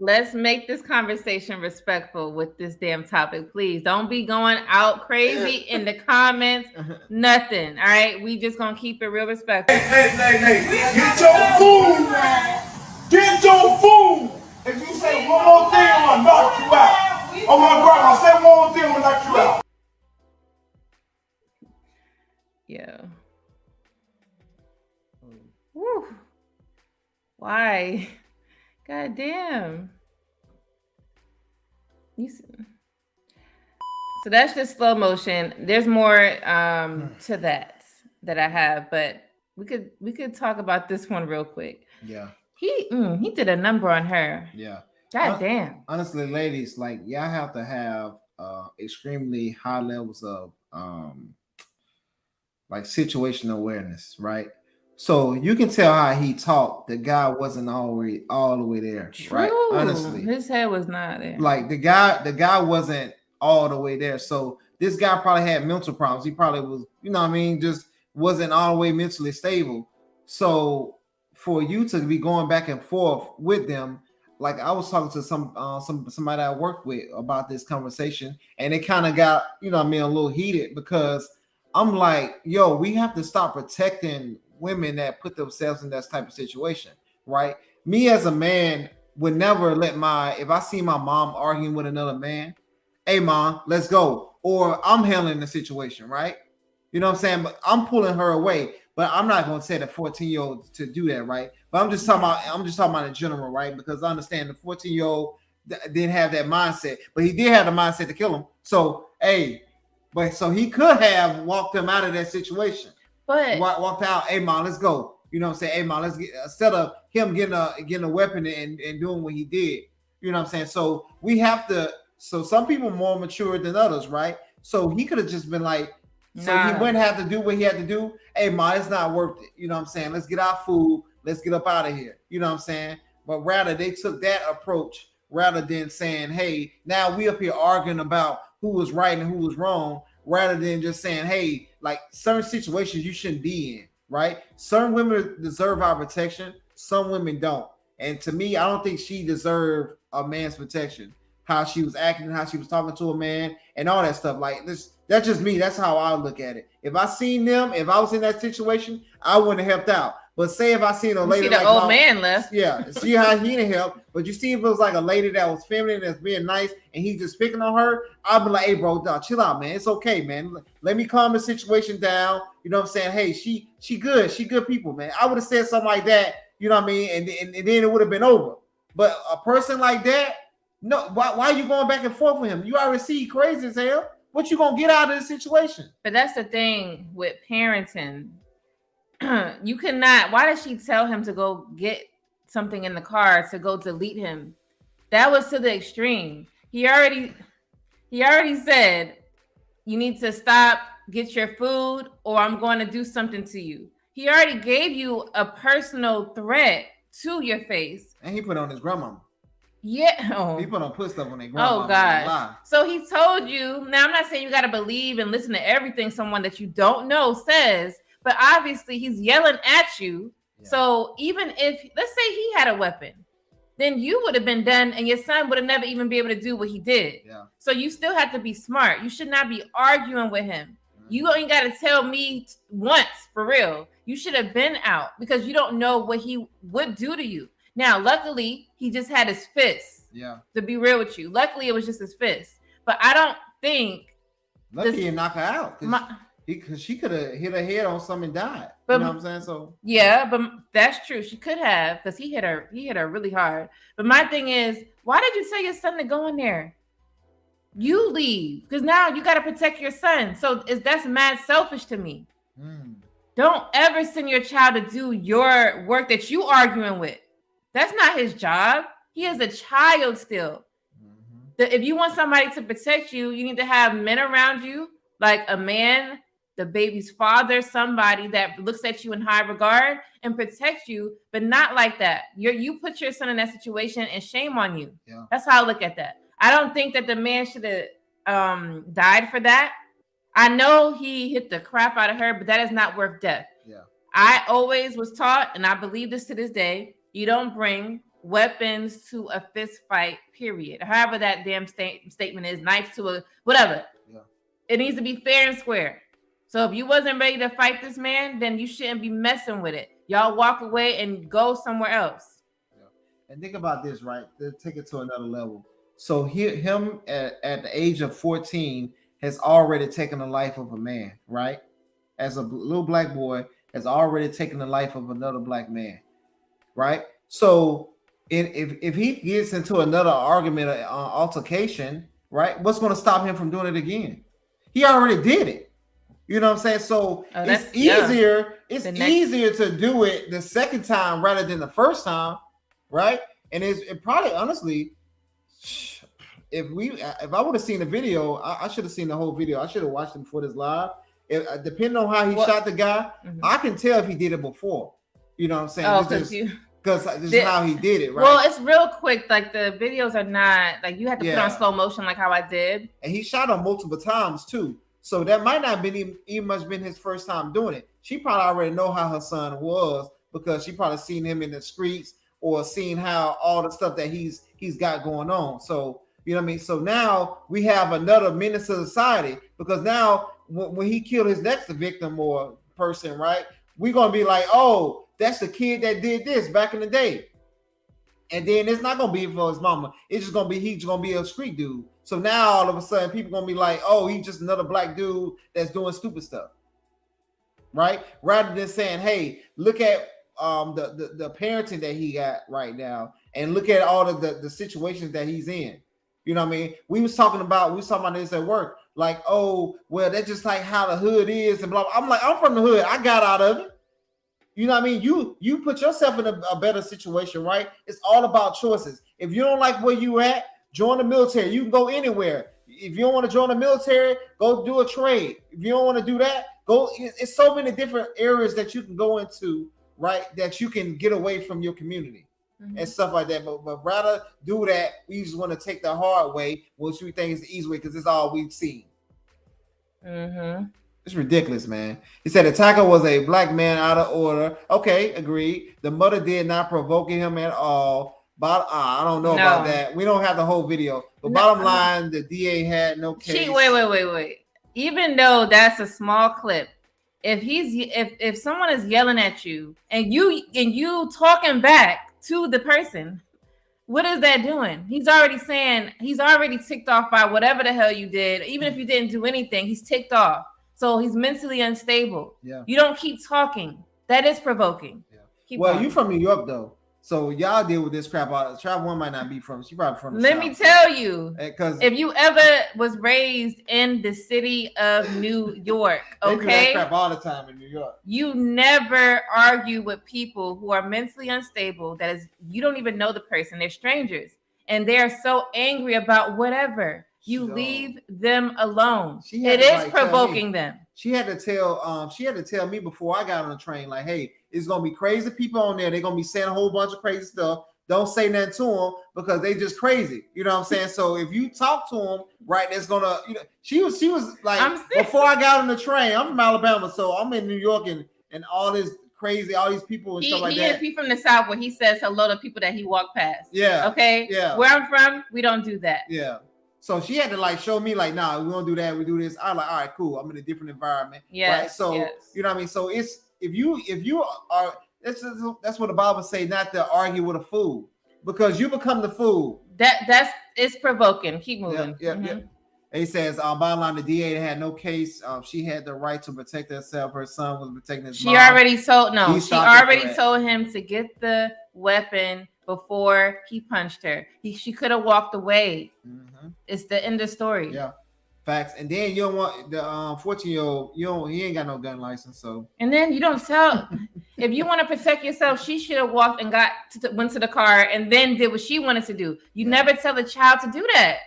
Let's make this conversation respectful with this damn topic, please. Don't be going out crazy in the comments. Nothing. All right. We just gonna keep it real respectful. Hey. Get your food! Get your food! If you say one more thing, I'm gonna knock you out. Oh my grandma, say one more thing, I'm gonna knock you out. Yeah. Woo. Why? God damn. So that's just slow motion. There's more to that I have, but we could talk about this one real quick. Yeah. He did a number on her. Yeah. God damn. Honestly, ladies, like y'all have to have extremely high levels of like situational awareness, right? So you can tell how he talked. The guy wasn't all the way there, True. right? Honestly, his head was not there. Like the guy wasn't all the way there. So this guy probably had mental problems. He probably was, you know what I mean, just wasn't all the way mentally stable. So for you to be going back and forth with them, like I was talking to somebody I worked with about this conversation, and it kind of got, you know what I mean, a little heated because I'm like, yo, we have to stop protecting women that put themselves in that type of situation, right? Me as a man would never let if I see my mom arguing with another man, hey mom, let's go. Or I'm handling the situation, right? You know what I'm saying? But I'm pulling her away. But I'm not going to say the 14-year-old to do that, right? But I'm just talking about in general, right? Because I understand the 14-year-old didn't have that mindset, but he did have the mindset to kill him. So, so he could have walked him out of that situation. But walked out, hey mom, let's go. You know what I'm saying? Hey mom, let's get, instead of him getting a weapon and doing what he did. You know what I'm saying? So we have to. So some people are more mature than others, right? So he could have just been like, he wouldn't have to do what he had to do. Hey mom, it's not worth it. You know what I'm saying? Let's get our food. Let's get up out of here. You know what I'm saying? But rather they took that approach rather than saying, hey, now we up here arguing about who was right and who was wrong, rather than just saying, hey, like certain situations you shouldn't be in, right? Certain women deserve our protection, some women don't. And to me, I don't think she deserved a man's protection. How she was acting, how she was talking to a man, and all that stuff. Like this, that's just me. That's how I look at it. If I seen them, if I was in that situation, I wouldn't have helped out. But say if I seen a lady, the old man left. Yeah, see how he didn't help. But you see if it was like a lady that was feminine, that's being nice, and he just picking on her, I'd be like, hey, bro, chill out, man. It's okay, man. Let me calm the situation down. You know what I'm saying? Hey, she good. She good people, man. I would have said something like that, you know what I mean? And then it would have been over. But a person like that, no, why are you going back and forth with him? You already see crazy as hell. What you gonna get out of this situation? But that's the thing with parenting. You cannot. Why did she tell him to go get something in the car to go delete him? That was to the extreme. He already said you need to stop, get your food, or I'm going to do something to you. He already gave you a personal threat to your face, and he put on his grandmama. Yeah. Oh. People don't put stuff on their grandma. Oh, God. So he told you. Now, I'm not saying you got to believe and listen to everything someone that you don't know says, but obviously he's yelling at you So even if, let's say he had a weapon, then you would have been done and your son would have never even be able to do what he did. So you still have to be smart. You should not be arguing with him. You ain't got to tell me once, for real. You should have been out because you don't know what he would do to you. Now, luckily, he just had his fist. To be real with you. Luckily, it was just his fist. But I don't think... Lucky he knocked her out. Because she could have hit her head on something and died. But, you know what I'm saying? So yeah, but that's true. She could have, because he hit her really hard. But my thing is, why did you tell your son to go in there? You leave, because now you got to protect your son. So that's mad selfish to me. Don't ever send your child to do your work that you arguing with. That's not his job. He is a child still. If you want somebody to protect you, you need to have men around you, like a man, the baby's father, somebody that looks at you in high regard and protects you, but not like that. You put your son in that situation and shame on you. That's how I look at that. I don't think that the man should have died for that. I know he hit the crap out of her, but that is not worth death. I always was taught, and I believe this to this day, you don't bring weapons to a fist fight, period. However that damn statement is, knife to a whatever. It needs to be fair and square. So if you wasn't ready to fight this man, then you shouldn't be messing with it. Y'all walk away and go somewhere else. And think about this, right? To take it to another level. So him at the age of 14 has already taken the life of a man, right? As a little black boy has already taken the life of another black man, right? So if he gets into another argument, altercation, right? What's going to stop him from doing it again? He already did it. You know what I'm saying? So it's easier. It's easier to do it the second time rather than the first time, right? And it probably, honestly, if I would have seen the video, I should have seen the whole video. I should have watched it before this live. Depending on how he shot the guy, I can tell if he did it before. You know what I'm saying? Because this is how he did it, right? Well, it's real quick. Like the videos are not like you have to put on slow motion, like how I did. And he shot him multiple times too. So that might not been even much been his first time doing it. She probably already know how her son was because she probably seen him in the streets or seen how all the stuff that he's got going on. So you know what I mean. So now we have another menace to society because now when he killed his next victim or person, right? We're gonna be like, oh, that's the kid that did this back in the day. And then it's not gonna be for his mama. It's just gonna be he's gonna be a street dude. So now all of a sudden people gonna be like, oh, he's just another black dude that's doing stupid stuff, right? Rather than saying, hey, look at the parenting that he got right now, and look at all of the situations that he's in. You know what I mean? We was talking about this at work, like, oh, well, that's just like how the hood is and blah, blah. I'm like, I'm from the hood. I got out of it. You know what I mean? You put yourself in a better situation, right? It's all about choices. If you don't like where you at, join the military. You can go anywhere. If you don't want to join the military, go do a trade. If you don't want to do that, go. It's so many different areas that you can go into, right? That you can get away from your community and stuff like that. But rather do that, we just want to take the hard way, which we think is the easy way because it's all we've seen. It's ridiculous, man. He said the attacker was a black man out of order. Okay, agreed. The mother did not provoke him at all. But I don't know about that. We don't have the whole video. But bottom line, the DA had no case. Wait. Even though that's a small clip, if someone is yelling at you and you talking back to the person, what is that doing? He's already ticked off by whatever the hell you did. Even if you didn't do anything, he's ticked off. So he's mentally unstable. Yeah. You don't keep talking. That is provoking. Yeah. You from New York though. So y'all deal with this crap. Trav one might not be from. She probably from. Let me tell you, because if you ever was raised in the city of New York, okay, they do that crap all the time in New York. You never argue with people who are mentally unstable. That is, you don't even know the person. They're strangers, and they are so angry about whatever. You leave them alone. It is provoking them. She had to tell me before I got on the train, like, hey, it's gonna be crazy people on there. They're gonna be saying a whole bunch of crazy stuff. Don't say nothing to them because they just crazy. You know what I'm saying? So if you talk to them, right, that's gonna, you know, she was like, before I got on the train, I'm from Alabama, so I'm in New York and all this crazy, all these people and stuff like that. He from the South where he says hello to people that he walked past. Yeah. Okay. Yeah. Where I'm from, we don't do that. Yeah. So she had to like show me like, nah, we don't do that. We do this. I was like, all right, cool. I'm in a different environment. Yeah. Right? So you know what I mean. So it's if you are that's what the Bible say, not to argue with a fool, because you become the fool. That's it's provoking. Keep moving. Yeah. He says, bottom line, the DA had no case. She had the right to protect herself. Her son was protecting his mom. She already told him to get the weapon before he punched her. She could have walked away. Mm-hmm. It's the end of story. Yeah. Facts. And then you don't want the 14-year-old, he ain't got no gun license. So and then you don't tell if you want to protect yourself, she should have walked and went to the car and then did what she wanted to do. You never tell a child to do that.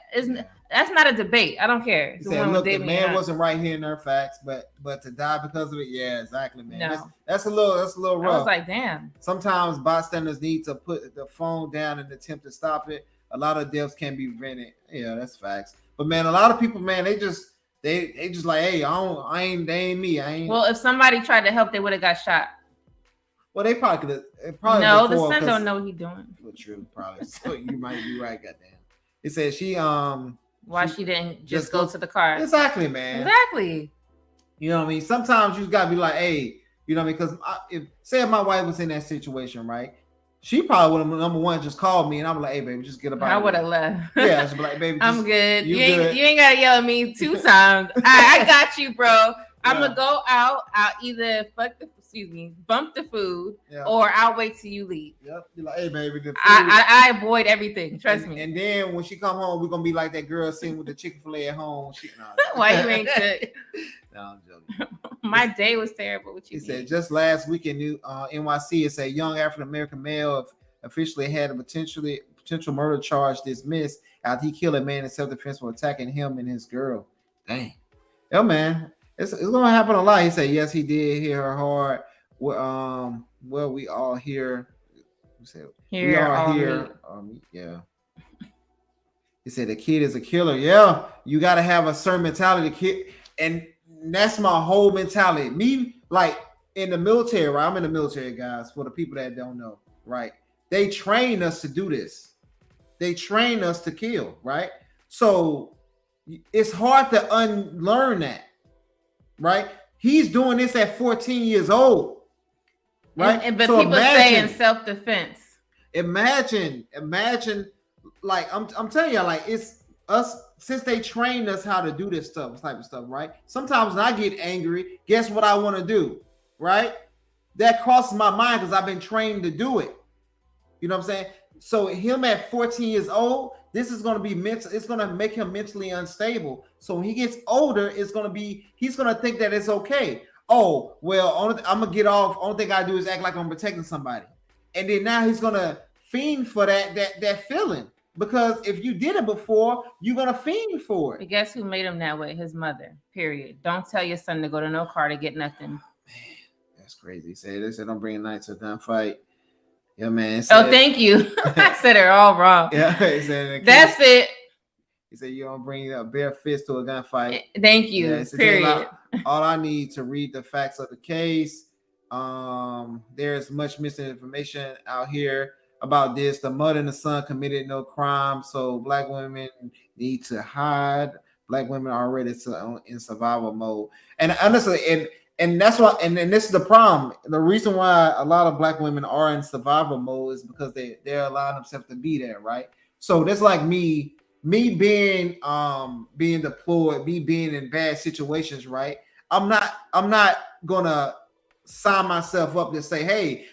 That's not a debate. I don't care. He said, look, the man wasn't right here in her facts, but to die because of it, yeah, exactly, man. No. That's a little rough. I was like, damn. Sometimes bystanders need to put the phone down and attempt to stop it. A lot of deaths can be prevented. Yeah, that's facts. But man, a lot of people, man, they just like, hey, they ain't me. Well, if somebody tried to help, they would have got shot. Well, they probably could have. No, the son don't know what he's doing. Well, true, probably. So you might be right, goddamn. It said she why she didn't just go to the car. Exactly, man. Exactly. You know what I mean? Sometimes you gotta be like, hey, you know what I mean? Because if my wife was in that situation, right? She probably would have number one just called me and I'm like, hey baby, just get up out. I would have left. Yeah, just be like, baby, I'm good. You ain't gotta yell at me 2 times. I got you, bro. I'm gonna go out. I'll either bump the food, or I'll wait till you leave. Yep. You're like, hey baby, I avoid everything. Trust me. And then when she come home, we're gonna be like that girl sitting with the Chick-fil-A at home. Why you ain't good? No, I'm joking. My day was terrible. What you said just last week in NYC, it said young African-American male officially had a potential murder charge dismissed after he killed a man in self-defense for attacking him and his girl. Dang. Yo, man. It's gonna happen a lot. He said, yes, he did hit her hard. Well, we all here. We are here. Yeah. He said the kid is a killer. Yeah, you gotta have a certain mentality, kid, and that's my whole mentality. Me, like in the military, right? I'm in the military, guys. For the people that don't know, right? They train us to do this. They train us to kill, right? So it's hard to unlearn that. Right, he's doing this at 14 years old, right? But so people say in self-defense. Imagine, like I'm telling you, like it's us since they trained us how to do this type of stuff, right? Sometimes when I get angry, guess what I want to do, right? That crosses my mind because I've been trained to do it. You know what I'm saying? So him at 14 years old, this is going to be mental. It's going to make him mentally unstable. So when he gets older, he's going to think that it's okay. Oh, well, I'm going to get off. Only thing I do is act like I'm protecting somebody. And then now he's going to fiend for that feeling. Because if you did it before, you're going to fiend for it. But guess who made him that way? His mother, period. Don't tell your son to go to no car to get nothing. Man, that's crazy. They said don't bring a knife to a gunfight. Yeah, man. Thank you. I said it all wrong. Yeah, he said, that's it. He said you don't bring a bare fist to a gunfight. Thank you. Yeah, period. All I need to read the facts of the case. There's much misinformation out here about this. The mother and the son committed no crime, so black women need to hide. Black women are already in survival mode, and honestly, and that's why, and this is the problem. The reason why a lot of black women are in survival mode is because they're allowing themselves to be there, right? So that's like me being deployed, me being in bad situations, right? I'm not gonna sign myself up to say, hey,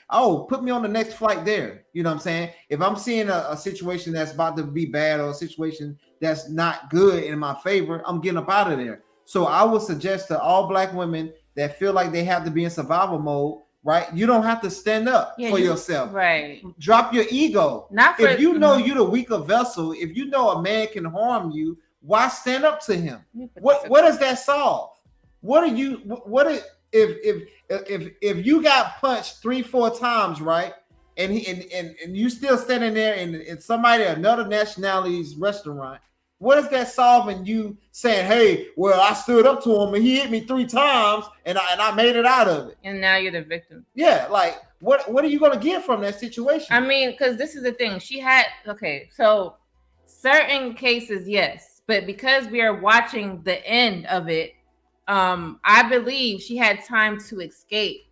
put me on the next flight there. You know what I'm saying? If I'm seeing a situation that's about to be bad or a situation that's not good in my favor, I'm getting up out of there. So I would suggest to all black women that feel like they have to be in survival mode, right? You don't have to stand up for yourself. Right. Drop your ego. If you know you're the weaker vessel, if you know a man can harm you, why stand up to him? What does that solve? If you got punched 3-4 times, right? And you still standing there in somebody, another nationality's restaurant, What is that solving you saying, hey, well, I stood up to him and he hit me 3 times and I made it out of it. And now you're the victim. Yeah, like what are you gonna get from that situation? I mean, because this is the thing. She had so certain cases, yes, but because we are watching the end of it, I believe she had time to escape.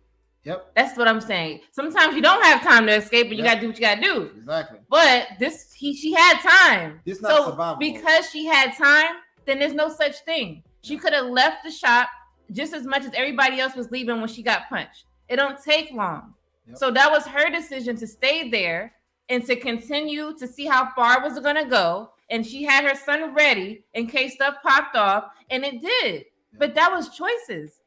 Yep. That's what I'm saying. Sometimes you don't have time to escape, but you gotta do what you gotta do. Exactly. But she had time. This not survival. Because she had time, then there's no such thing. She could have left the shop just as much as everybody else was leaving when she got punched. It don't take long. Yep. So that was her decision to stay there and to continue to see how far was it gonna go. And she had her son ready in case stuff popped off, and it did. Yep. But that was choices.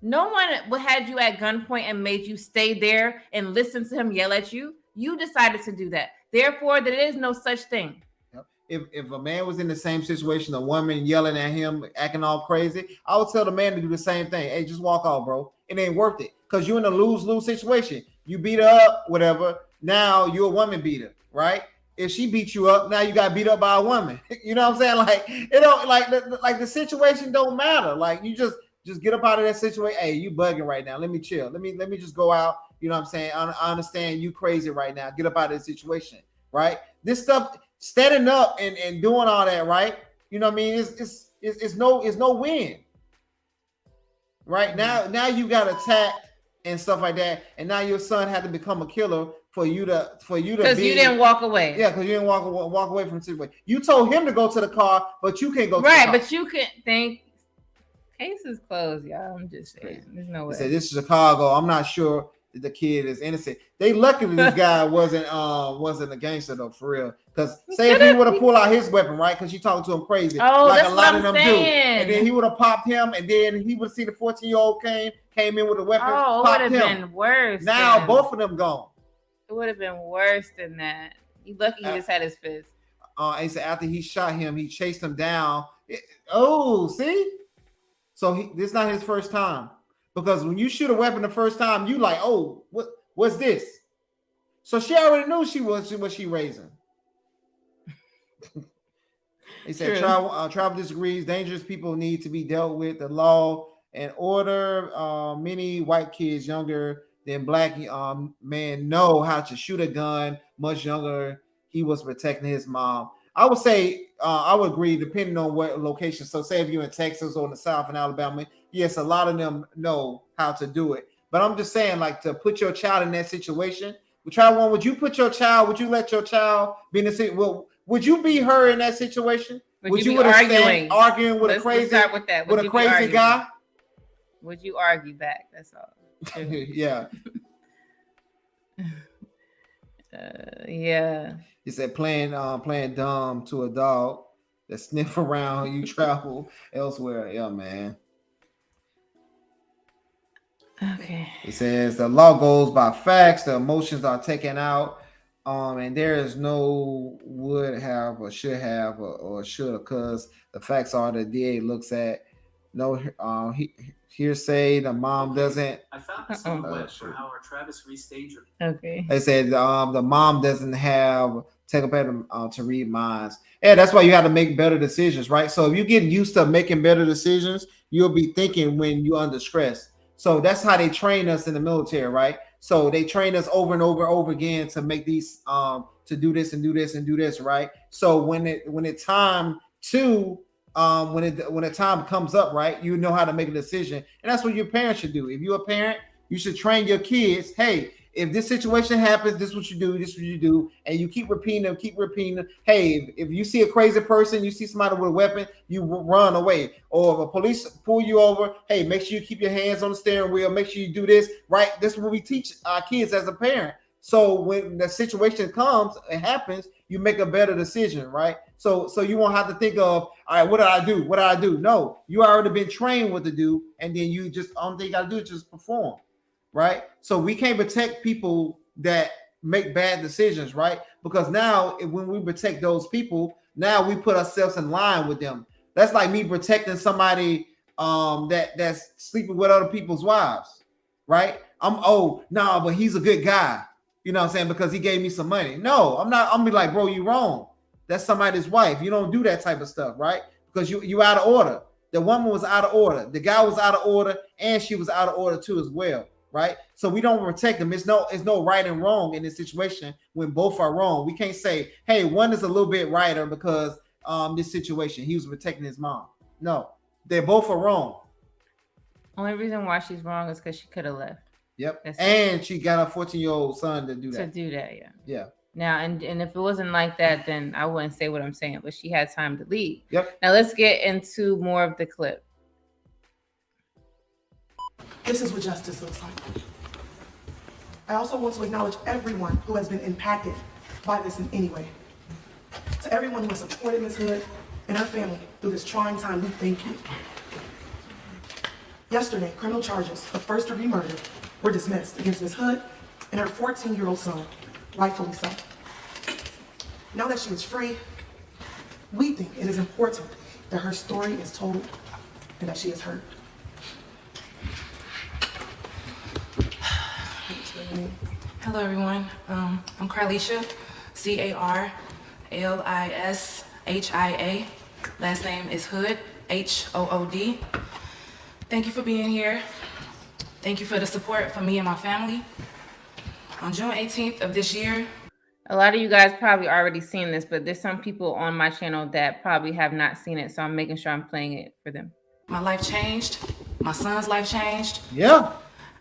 No one had you at gunpoint and made you stay there and listen to him yell at you. You decided to do that. Therefore, there is no such thing. If a man was in the same situation, a woman yelling at him, acting all crazy, I would tell the man to do the same thing. Hey, just walk off, bro. It ain't worth it. Because you're in a lose-lose situation. You beat her up, whatever. Now you're a woman beater, right? If she beat you up, now you got beat up by a woman. You know what I'm saying? Like, it don't like the situation don't matter. Like, you just get up out of that situation. Hey, you bugging right now. Let me chill. Let me just go out. You know what I'm saying? I understand you crazy right now. Get up out of this situation, right? This stuff, standing up and doing all that, right? You know what I mean? It's no win. Right? Now you got attacked and stuff like that, and now your son had to become a killer for you to because you didn't walk away. Yeah, because you didn't walk away from the situation. You told him to go to the car, but you can't go to the car. Right, but you can't think. Case is closed, y'all. I'm just saying. There's no way. They said, this is Chicago. I'm not sure that the kid is innocent. They luckily this guy wasn't a gangster though, for real. Because say if he would have pulled out his weapon, right? Because you talking to him crazy, like a lot of them do. And then he would have popped him, and then he would have seen the 14-year-old came in with a weapon. Oh, it would have been worse. Now both of them gone. It would have been worse than that. You lucky he just had his fist. And so after he shot him, he chased him down. See? So this is not his first time, because when you shoot a weapon the first time, you like, oh, what's this? So she already knew what she raising. He said travel disagrees. Dangerous people need to be dealt with. The law and order. Many white kids younger than black men know how to shoot a gun. Much younger, he was protecting his mom. I would say I would agree, depending on what location. So say if you're in Texas or in the South in Alabama, yes, a lot of them know how to do it. But I'm just saying, like, to put your child in that situation. Would you let your child be in the situation? Well, would you be her in that situation? Would you be arguing with a crazy guy? Would you argue back? That's all. Yeah. Yeah. He said playing dumb to a dog that sniff around you travel elsewhere. Yeah, man. Okay. He says the law goes by facts, the emotions are taken out, and there is no would have or should have or should, because the facts are the DA looks at no hearsay. The mom doesn't. I found the silhouette for how our Travis restaged. Okay. They said the mom doesn't have take a better to read minds. Yeah, that's why you have to make better decisions, right? So if you get used to making better decisions, you'll be thinking when you're under stress. So that's how they train us in the military, right? So they train us over and over again to make these to do this and do this and do this, right? So when the time comes up, right, you know how to make a decision. And that's what your parents should do. If you're a parent, you should train your kids, hey, if this situation happens, this is what you do, this is what you do, and you keep repeating them. Hey, if you see a crazy person, you see somebody with a weapon, you run away. Or if a police pull you over, hey, make sure you keep your hands on the steering wheel, make sure you do this, right? This is what we teach our kids as a parent. So when the situation comes, it happens, you make a better decision, right? So you won't have to think of, all right, what did I do? What did I do? No, you already been trained what to do, and then you just only thing you gotta do is just perform. Right? So we can't protect people that make bad decisions, right? Because now when we protect those people, now we put ourselves in line with them. That's like me protecting somebody that's sleeping with other people's wives, right? But he's a good guy, you know what I'm saying, because he gave me some money. No, I'm not. I'm be like, bro, you wrong. That's somebody's wife. You don't do that type of stuff, right? Because you out of order. The woman was out of order. The guy was out of order, and she was out of order too as well, right? So we don't protect them. It's no right and wrong in this situation when both are wrong. We can't say, hey, one is a little bit righter because this situation he was protecting his mom. No, they both are wrong. Only reason why she's wrong is because she could have left. Yep. That's and she got a 14-year-old son to do that. To do that, yeah. Yeah. Now, and if it wasn't like that, then I wouldn't say what I'm saying, but she had time to leave. Yep. Now let's get into more of the clip. This is what justice looks like. I also want to acknowledge everyone who has been impacted by this in any way. To everyone who has supported Ms. Hood and her family through this trying time, we thank you. Yesterday, criminal charges of first-degree murder were dismissed against Ms. Hood and her 14-year-old son, rightfully so. Now that she is free, we think it is important that her story is told and that she is heard. Hello, everyone. I'm Carlisha, Carlishia. Last name is Hood, Hood. Thank you for being here. Thank you for the support for me and my family. On June 18th of this year, a lot of you guys probably already seen this, but there's some people on my channel that probably have not seen it, so I'm making sure I'm playing it for them. My life changed. My son's life changed. Yeah.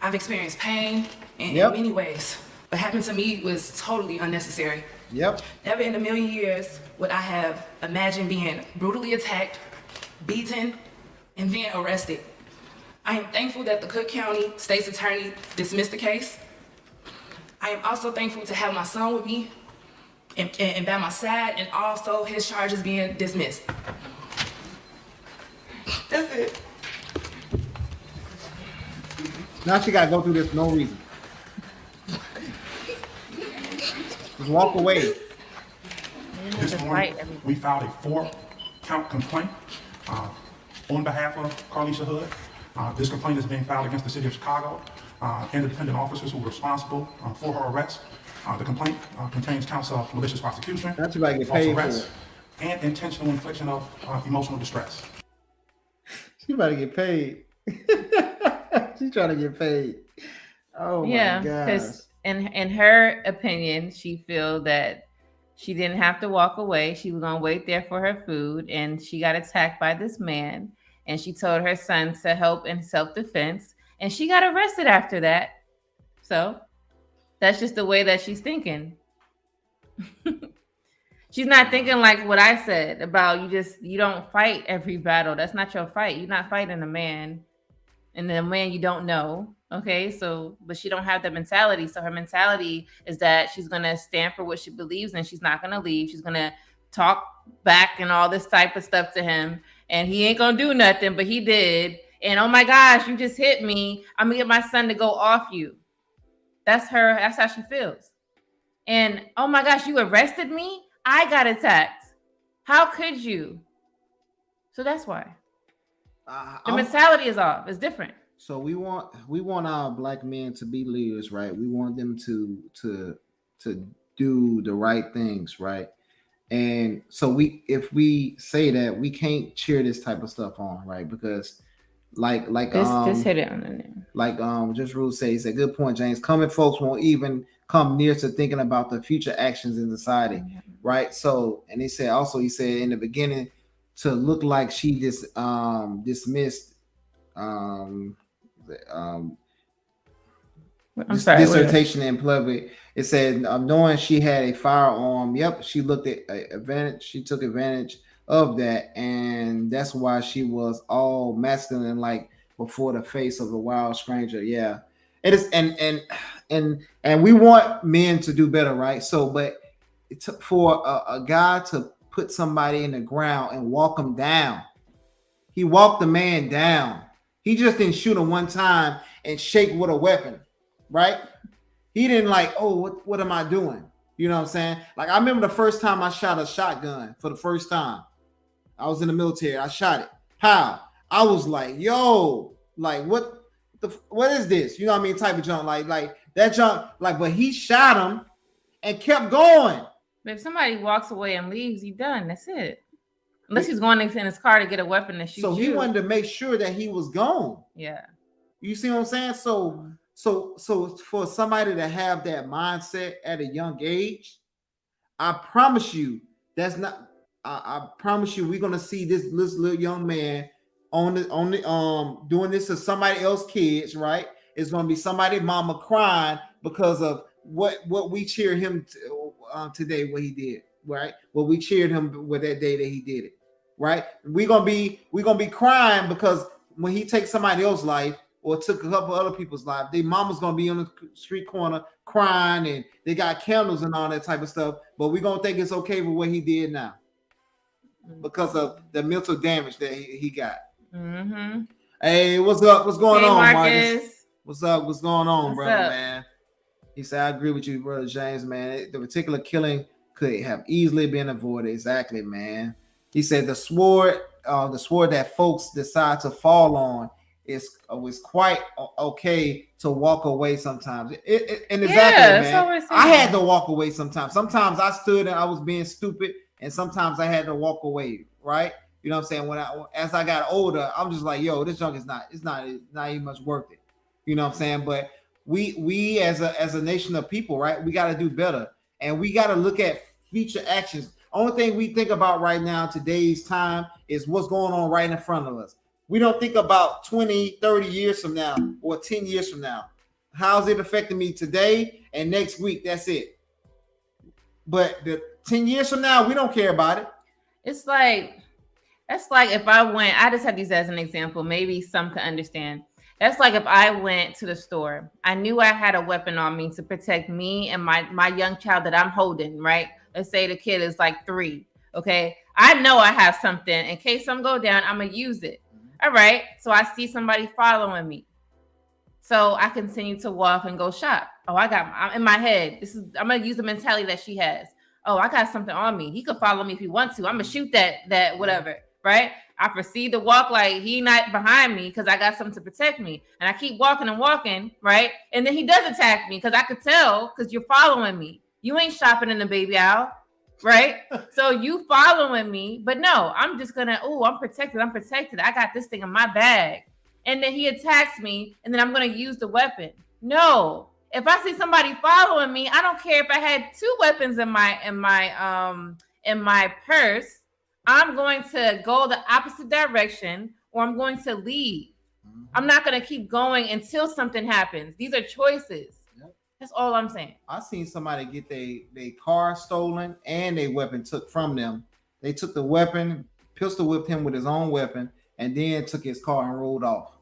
I've experienced pain in many ways. What happened to me was totally unnecessary. Yep. Never in a million years would I have imagined being brutally attacked, beaten, and then arrested. I am thankful that the Cook County State's Attorney dismissed the case. I am also thankful to have my son with me and by my side, and also his charges being dismissed. That's it. Now she got to go through this for no reason. Just walk away. This morning, we filed a 4-count complaint on behalf of Carlisha Hood. This complaint is being filed against the city of Chicago and the defendant officers who were responsible for her arrest. The complaint contains counts of malicious prosecution, false arrest, and intentional infliction of emotional distress. She about to get paid. She's trying to get paid. Oh my yeah, gosh. because in her opinion, she feel that she didn't have to walk away. She was gonna wait there for her food, and she got attacked by this man. And she told her son to help in self-defense, and she got arrested after that. So that's just the way that she's thinking. She's not thinking like what I said about you don't fight every battle. That's not your fight. You're not fighting a man, and the man you don't know. Okay, so but she don't have that mentality. So her mentality is that she's gonna stand for what she believes in. She's not gonna leave. She's gonna talk back and all this type of stuff to him, and he ain't gonna do nothing, but he did. And oh my gosh, you just hit me. I'm gonna get my son to go off you. That's her. That's how she feels. And oh my gosh, you arrested me. I got attacked. How could you? So that's why the mentality is off. It's different. So we want our black men to be leaders, right? We want them to do the right things, right? And so if we say that, we can't cheer this type of stuff on, right? Because like just hit it on the name. Like just Rule says, a good point, James. Coming folks won't even come near to thinking about the future actions in society, right? So, and he said in the beginning to look like she dismissed dissertation in public. It said knowing she had a firearm. Yep, she looked at advantage. She took advantage of that, and that's why she was all masculine, like before the face of a wild stranger. Yeah, it is, and we want men to do better, right? So, but for a guy to put somebody in the ground and walk him down, he walked the man down. He just didn't shoot him one time and shake with a weapon, right? He didn't like, oh, what am I doing? You know what I'm saying? Like I remember the first time I shot a shotgun for the first time. I was in the military. I shot it. Pow. I was like, yo, like what is this? You know what I mean? Type of junk. Like that junk, like, but he shot him and kept going. But if somebody walks away and leaves, you done. That's it. Unless he's going in his car to get a weapon to shoot so you. he wanted to make sure that he was gone. Yeah. You see what I'm saying? So for somebody to have that mindset at a young age, I promise you, that's not. I promise you, we're gonna see this little young man on the doing this to somebody else's kids, right? It's gonna be somebody mama crying because of what we cheered him today, what he did, right? What we cheered him with that day that he did it, right? We're gonna be crying because when he takes somebody else's life or took a couple other people's life, their mama's gonna be on the street corner crying, and they got candles and all that type of stuff. But we're gonna think it's okay with what he did now because of the mental damage that he got. Mm-hmm. Hey, what's up? What's going on, Marcus? What's up? What's going on, brother, up? man? He said, I agree with you, brother James, man. The particular killing could have easily been avoided. Exactly, man. He said the sword that folks decide to fall on is quite okay to walk away sometimes. And exactly, man. I had to walk away sometimes. Sometimes I stood and I was being stupid, and sometimes I had to walk away, right? You know what I'm saying? As I got older, I'm just like, yo, this junk is not even much worth it. You know what I'm saying? But we as a nation of people, right? We got to do better, and we got to look at future actions. Only thing we think about right now, today's time, is what's going on right in front of us. We don't think about 20, 30 years from now or 10 years from now. How's it affecting me today and next week? That's it. But the 10 years from now, we don't care about it. That's like if I just have these as an example, maybe some can understand. That's like if I went to the store, I knew I had a weapon on me to protect me and my young child that I'm holding, right? Let's say the kid is like 3, okay? I know I have something. In case something go down, I'm going to use it. All right, so I see somebody following me. So I continue to walk and go shop. I'm in my head. I'm going to use the mentality that she has. Oh, I got something on me. He could follow me if he wants to. I'm going to shoot that whatever, right? I proceed to walk like he not behind me because I got something to protect me. And I keep walking and walking, right? And then he does attack me because I could tell because you're following me. You ain't shopping in the baby aisle, right? So you following me, but no, I'm just gonna, I'm protected. I got this thing in my bag. And then he attacks me, and then I'm gonna use the weapon. No, if I see somebody following me, I don't care if I had 2 weapons in my purse. I'm going to go the opposite direction, or I'm going to leave. I'm not gonna keep going until something happens. These are choices. That's all I'm saying. I seen somebody get their car stolen and their weapon took from them. They took the weapon, pistol whipped him with his own weapon, and then took his car and rolled off.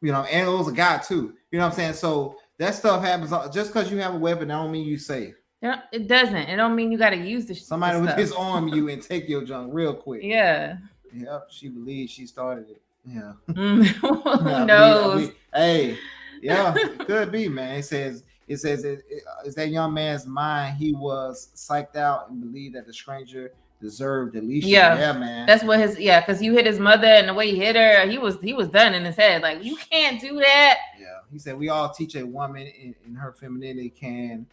You know, and it was a guy too. You know what I'm saying? So that stuff happens. Just because you have a weapon, that don't mean you safe. Yeah, it doesn't. It don't mean you got to use the somebody with disarm you and take your junk real quick. Yeah. Yep. She believes she started it. Yeah. Who knows? Hey. Yeah, it could be, man. It says it's that young man's mind. He was psyched out and believed that the stranger deserved deletion. Yeah, man. That's what because you hit his mother and the way he hit her, he was done in his head. Like, you can't do that. Yeah, he said we all teach a woman in her femininity can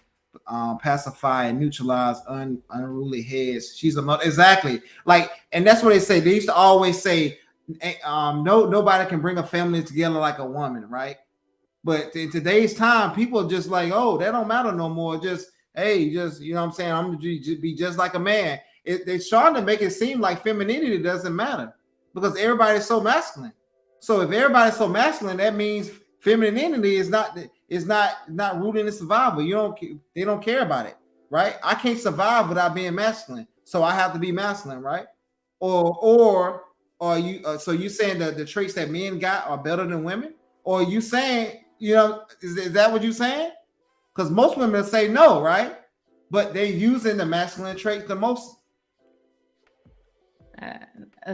pacify and neutralize unruly heads. She's a mother, exactly. Like, and that's what they say. They used to always say, nobody can bring a family together like a woman, right? But in today's time, people are just like, oh, that don't matter no more. Just, hey, you know what I'm saying? I'm going to be just like a man. They're trying to make it seem like femininity doesn't matter because everybody's so masculine. So if everybody's so masculine, that means femininity is not rooted in survival. They don't care about it, right? I can't survive without being masculine. So I have to be masculine, right? Or are you, so you saying that the traits that men got are better than women? Or are you saying, is that what you're saying? Because most women say no, right? But they're using the masculine traits the most.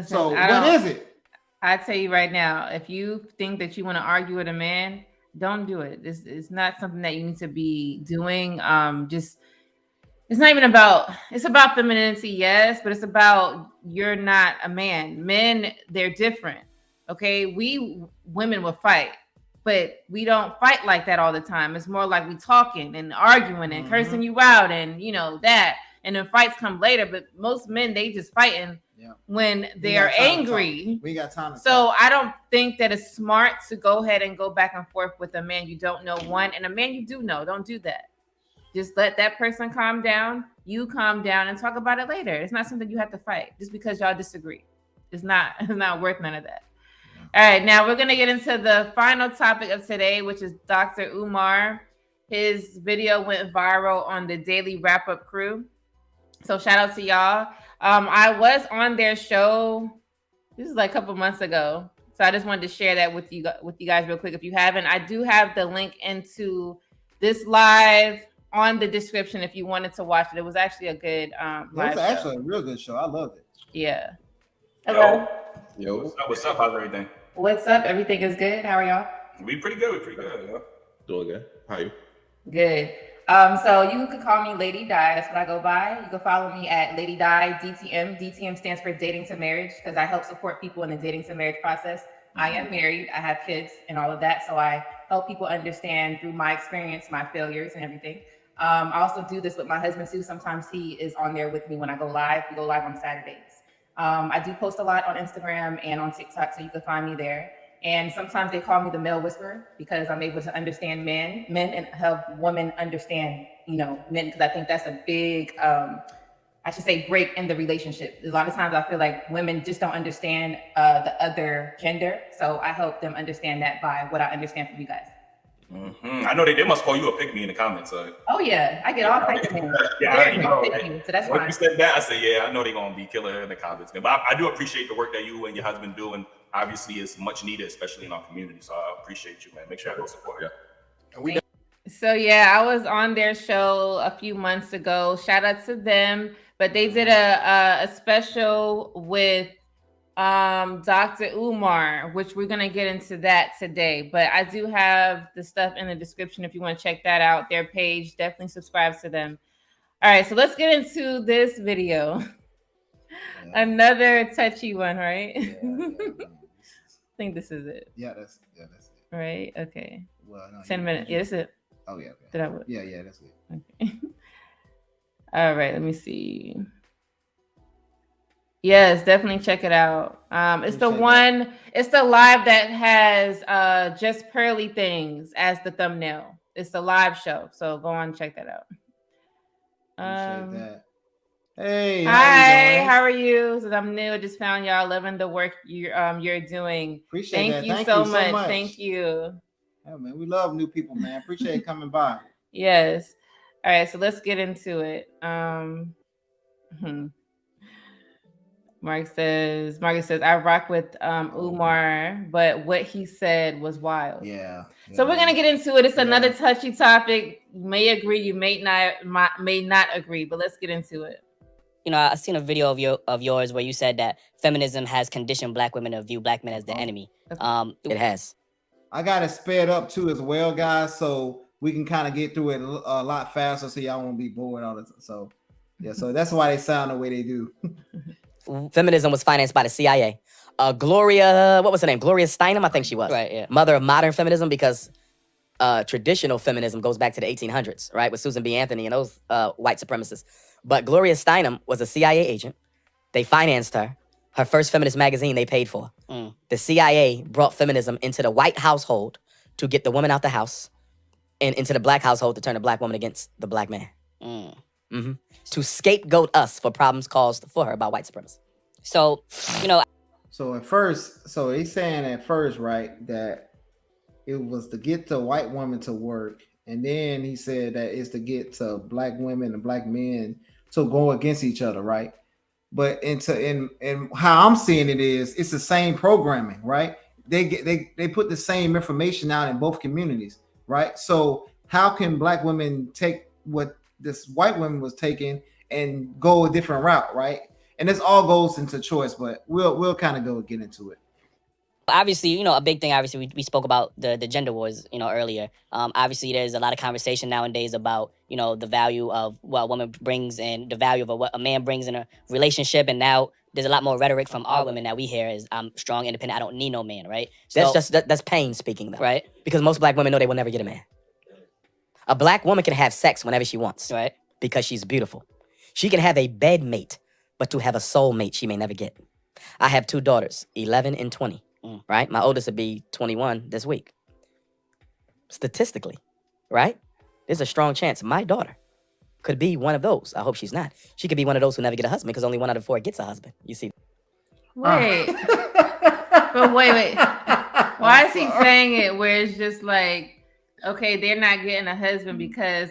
So what is it? I tell you right now, if you think that you want to argue with a man, don't do it. It's not something that you need to be doing. It's not even about, it's about femininity, yes, but it's about you're not a man. Men, they're different. Okay, we women will fight. but we don't fight like that all the time. It's more like we talking and arguing and cursing you out and that. And then fights come later, but most men, they just fighting when they're angry. We got time to So talk. I don't think that it's smart to go ahead and go back and forth with a man you don't know, and a man you do know. Don't do that. Just let that person calm down. You calm down and talk about it later. It's not something you have to fight just because y'all disagree. It's not worth none of that. All right, now we're gonna get into the final topic of today, which is Dr. Umar. His video went viral on the Daily Wrap-Up Crew. So shout out to y'all. I was on their show. This is like a couple months ago. So I just wanted to share that with you guys real quick. If you haven't, I do have the link into this live on the description if you wanted to watch it. It was actually a good live show. It was actually a real good show. I loved it. Yeah. Hello. Yo. What's up? How's everything? What's up? Everything is good. How are y'all? We pretty good. Yeah. Doing good. How are you? Good. So you can call me Lady Di. That's what I go by. You can follow me at Lady Di DTM. DTM stands for Dating to Marriage because I help support people in the dating to marriage process. I am married. I have kids and all of that. So I help people understand through my experience, my failures and everything. I also do this with my husband too. Sometimes he is on there with me when I go live. We go live on Saturdays. I do post a lot on Instagram and on TikTok, so you can find me there. And sometimes they call me the male whisperer because I'm able to understand men and help women understand, men, because I think that's a big, break in the relationship. A lot of times I feel like women just don't understand the other gender. So I help them understand that by what I understand from you guys. Mm-hmm. I know they must call you a pick me in the comments. Oh yeah, I get all types of names. So that's fine. When you said that, I said, yeah, I know they're gonna be killer in the comments. But I do appreciate the work that you and your husband do, and obviously it's much needed, especially in our community. So I appreciate you, man. Make sure I go support you. So yeah, I was on their show a few months ago. Shout out to them. But they did a special with Dr. Umar, which we're gonna get into that today. But I do have the stuff in the description if you want to check that out. Their page, definitely subscribe to them. All right, so let's get into this video. Another touchy one, right? I think this is it. Yeah, that's it. Right? Okay. Well, no, 10 minutes. Yeah, that's it. Oh yeah. Okay. Did I? Yeah, that's it. Okay. All right, let me see. Yes, definitely check it out. It's the one, it's the live that has Just Pearly Things as the thumbnail. It's the live show. So go on and check that out. Appreciate that. Hey, hi, how are you? So I'm new. I just found y'all loving the work you're doing. Appreciate Thank that. you so much. Thank you. Yeah, man, we love new people, man. Appreciate coming by. Yes. All right, so let's get into it. Mark says, I rock with Umar, but what he said was wild. Yeah. So we're gonna get into it. It's another touchy topic. You may agree, you may not agree, but let's get into it. I seen a video of yours where you said that feminism has conditioned black women to view black men as the enemy. It has. I got it sped up too as well, guys, so we can kind of get through it a lot faster, so y'all won't be bored all the time. So yeah, so that's why they sound the way they do. Feminism was financed by the CIA. Gloria, what was her name? Gloria Steinem, I think she was. Right, yeah. Mother of modern feminism, because traditional feminism goes back to the 1800s, right? With Susan B. Anthony and those white supremacists. But Gloria Steinem was a CIA agent. They financed her. Her first feminist magazine they paid for. The CIA brought feminism into the white household to get the woman out the house and into the black household to turn the black woman against the black man. To scapegoat us for problems caused for her by white supremacy. So, So at first, so he's saying at first, right, that it was to get the white woman to work. And then he said that it's to get to black women and black men to go against each other, right? But in how I'm seeing it is, it's the same programming, right? They put the same information out in both communities, right? So how can black women take what this white woman was taking and go a different route, right? And this all goes into choice, but we'll kind of get into it. Obviously, a big thing, obviously, we spoke about the gender wars, earlier. Obviously, there's a lot of conversation nowadays about, the value of what a woman brings and the value of what a man brings in a relationship. And now there's a lot more rhetoric from our women that we hear is I'm strong, independent, I don't need no man, right? That's pain speaking though. Right. Because most black women know they will never get a man. A black woman can have sex whenever she wants. Right. Because she's beautiful. She can have a bed mate, but to have a soul mate, she may never get. I have 2 daughters, 11 and 20, right? My oldest will be 21 this week. Statistically, right? There's a strong chance my daughter could be one of those. I hope she's not. She could be one of those who never get a husband because only 1 out of 4 gets a husband. You see? Wait. But wait. Why is he saying it where it's just like, okay, they're not getting a husband because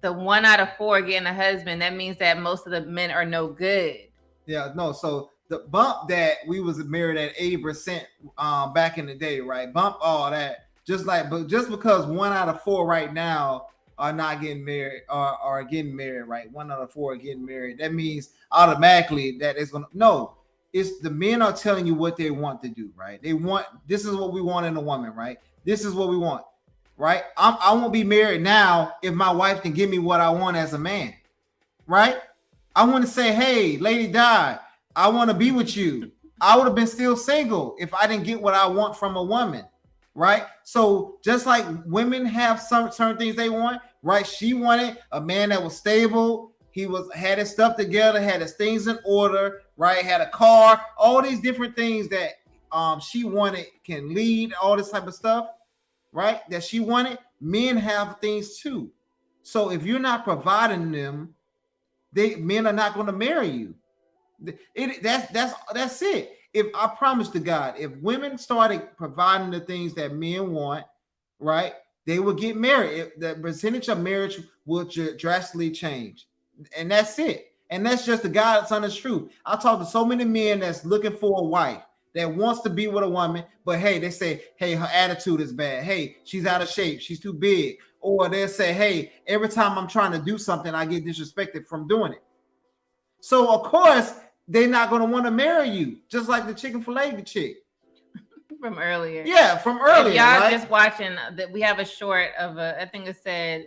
the 1 out of 4 getting a husband, that means that most of the men are no good. Yeah, no. So the bump that we was married at 80% back in the day, right? Bump all that. But just because 1 out of 4 right now are not getting married or are getting married, right? 1 out of 4 are getting married. That means automatically that it's gonna it's the men are telling you what they want to do, right? This is what we want in a woman, right? This is what we want, right? I won't be married now if my wife can give me what I want as a man, right? I want to say, hey, Lady Di, I want to be with you. I would have been still single if I didn't get what I want from a woman, right? So just like women have certain things they want, right? She wanted a man that was stable. He had his stuff together, had his things in order, right? Had a car, all these different things that she wanted, can lead, all this type of stuff, right? That she wanted. Men have things too. So if you're not providing them, men are not going to marry you. That's it. If I promise to God, if women started providing the things that men want, right, they will get married. The percentage of marriage will drastically change. And that's it. And that's just the God's honest truth. I talk to so many men that's looking for a wife that wants to be with a woman, but hey, they say, hey, her attitude is bad. Hey, she's out of shape. She's too big. Or they'll say, hey, every time I'm trying to do something, I get disrespected from doing it. So of course, they're not going to want to marry you, just like the Chick-fil-A chick. From earlier. Yeah, from earlier. If y'all right? just watching that, we have a short of I think it said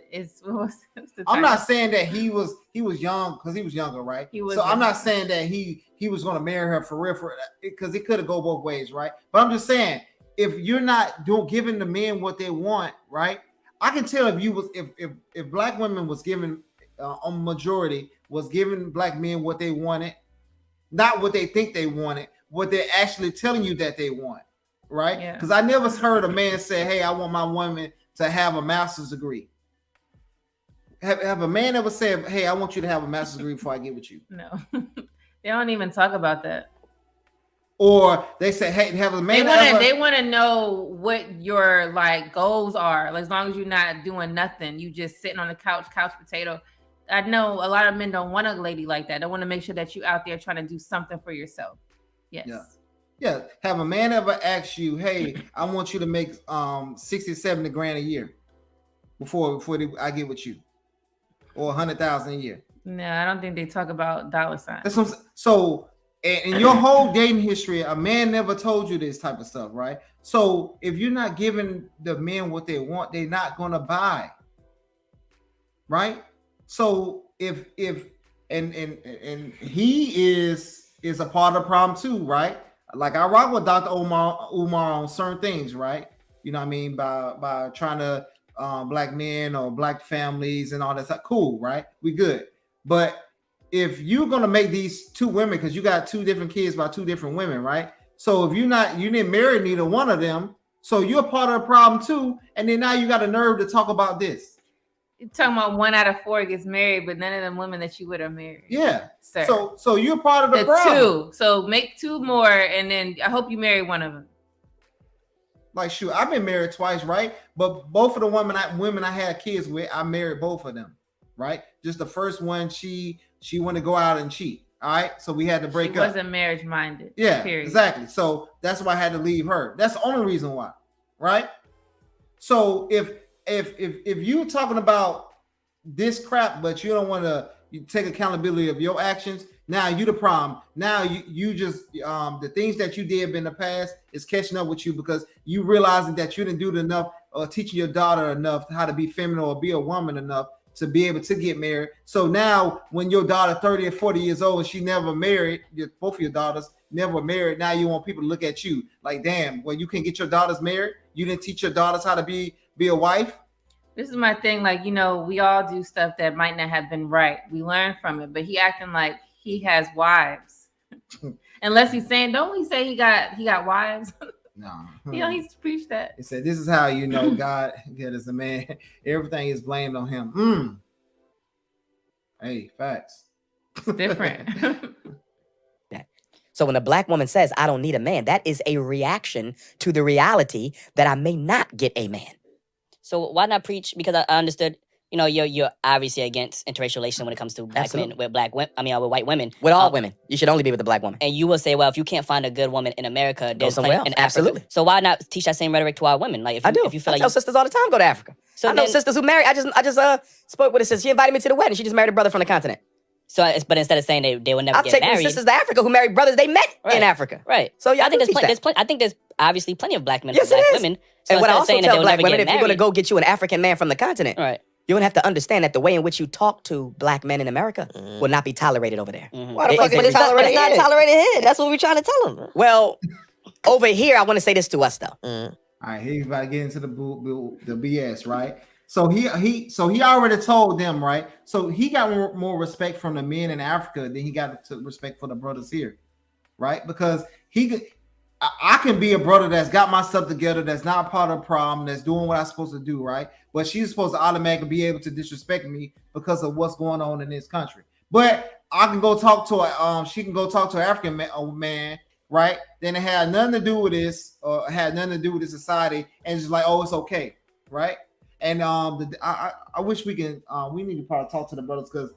I'm not saying that he was young because he was younger, right? I'm not saying that he was going to marry her for real, because it could have go both ways, right? But I'm just saying, if you're not giving the men what they want, right? I can tell if black women was given on majority was giving black men what they wanted, not what they think they wanted, what they're actually telling you that they want. Right? Because I never heard a man say, hey, I want my woman to have a master's degree. Have a man ever said, hey, I want you to have a master's degree before I get with you? No. They don't even talk about that. Or they say, hey, have a man they want to know what your goals are. As long as you're not doing nothing, you just sitting on the couch potato. I know a lot of men don't want a lady like that. They want to make sure that you out there trying to do something for yourself. Yes. Yeah. Have a man ever asked you, hey, I want you to make 60, 70 grand a year before I get with you, or 100,000 a year? No, I don't think they talk about dollar signs. That's what so in your whole dating history, a man never told you this type of stuff, right? So if you're not giving the men what they want, they're not gonna buy, right? So if and he is a part of the problem too, right? Like I rock with Dr. Umar on certain things, right? You know what I mean? By trying to black men or black families and all that stuff. Cool, right? We good. But if you're gonna make these 2 women, because you got 2 different kids by 2 different women, right? So if you didn't marry neither one of them, so you're part of the problem too. And then now you got a nerve to talk about this. You're talking about 1 out of 4 gets married, but none of them women that you would have married. Yeah. Sir. So you're part of the problem. 2. So make 2 more, and then I hope you marry one of them. Like, shoot, I've been married twice, right? But both of the women I had kids with, I married both of them, right? Just the first one, she wanted to go out and cheat. All right. So we had to break up. She wasn't marriage minded. Yeah, period. Exactly. So that's why I had to leave her. That's the only reason why. Right. So if you're talking about this crap, but you don't want to take accountability of your actions, now you the problem. Now you just the things that you did in the past is catching up with you, because you realizing that you didn't do enough or teaching your daughter enough how to be feminine or be a woman enough to be able to get married. So now when your daughter 30 or 40 years old and she never married, both of your daughters never married, now you want people to look at you like, damn, well, you can get your daughters married. You didn't teach your daughters how to be a wife. This is my thing. Like, you know, we all do stuff that might not have been right. We learn from it, but he acting like he has wives. Unless he's saying, don't he say he got wives? No. You know, he's preached that. He said, this is how you know God is a man. Everything is blamed on him. Hey, facts. It's different. So when a black woman says, I don't need a man, that is a reaction to the reality that I may not get a man. So why not preach? Because I understood, you know, you're obviously against interracial relations when it comes to black men with with white women. With all women. You should only be with a black woman. And you will say, well, if you can't find a good woman in America, Go there's somewhere plenty else. in Africa. Absolutely. So why not teach that same rhetoric to our women? Like, I do. If you feel I tell sisters all the time, go to Africa. So I know then- sisters who marry. I just spoke with her sister. She invited me to the wedding. She just married a brother from the continent. So, but instead of saying they would never I'll get take married, my sisters to Africa who married brothers they met in Africa. Right. So yeah, I think there's I think there's obviously plenty of black men Yes, for black it is. women. So And what I instead of also saying that tell they'll black never women, get if you're going to married- go get you an African man from the continent, right, you're going to have to understand that the way in which you talk to black men in America will not be tolerated over there. Why the fuck is it tolerated here? tolerated here. That's what we're trying to tell them. Well, over here, I want to say this to us though. All right, he's about to get into the BS, right? So he already told them, right? So he got more respect from the men in Africa than he got respect for the brothers here, right? Because I can be a brother that's got my stuff together, that's not part of the problem, that's doing what I'm supposed to do, right? But she's supposed to automatically be able to disrespect me because of what's going on in this country. But I can go talk to she can go talk to an African man, right? Then it had nothing to do with this, or had nothing to do with the society, and just like, oh, it's okay, right? And I wish we can we need to probably talk to the brothers because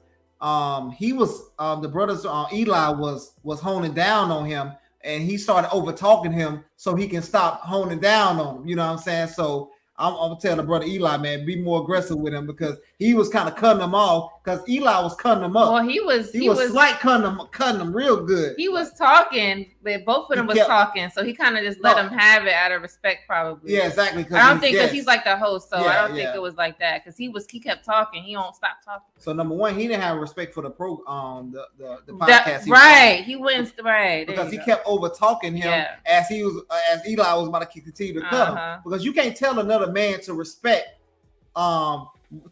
he was the brothers Eli was honing down on him, and he started over talking him so he can stop honing down on him. You know what I'm saying? So I'm gonna tell the brother Eli, man, be more aggressive with him because he was kind of cutting him off because Eli was cutting him up. Well, he was slight cutting him real good. He was talking, but both of them was talking, so he kind of just let them have it out of respect, probably. Yeah, exactly. I don't think because he's like the host, so I don't think yeah. it was like that because he kept talking. He don't stop talking. So number one, he didn't have respect for the podcast. He wouldn't right because he kept over talking him as Eli was about to continue to cut him because you can't tell another man to respect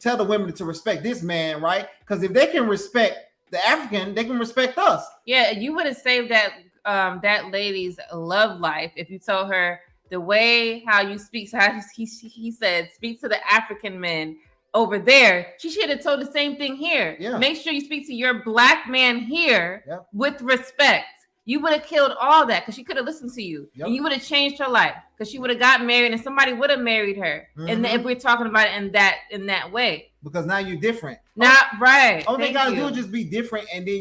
tell the women to respect this man, right? Because if they can respect the African, they can respect us. Yeah, you would have saved that that lady's love life if you told her the way how you speak. So how he said, speak to the African men over there. She should have told the same thing here. Yeah. Make sure you speak to your black man here with respect. You would have killed all that because she could have listened to you. And you would have changed her life because she would have got married and somebody would have married her. And if we're talking about it in that way. Because now you're different. Not right. All they gotta do is just be different, and then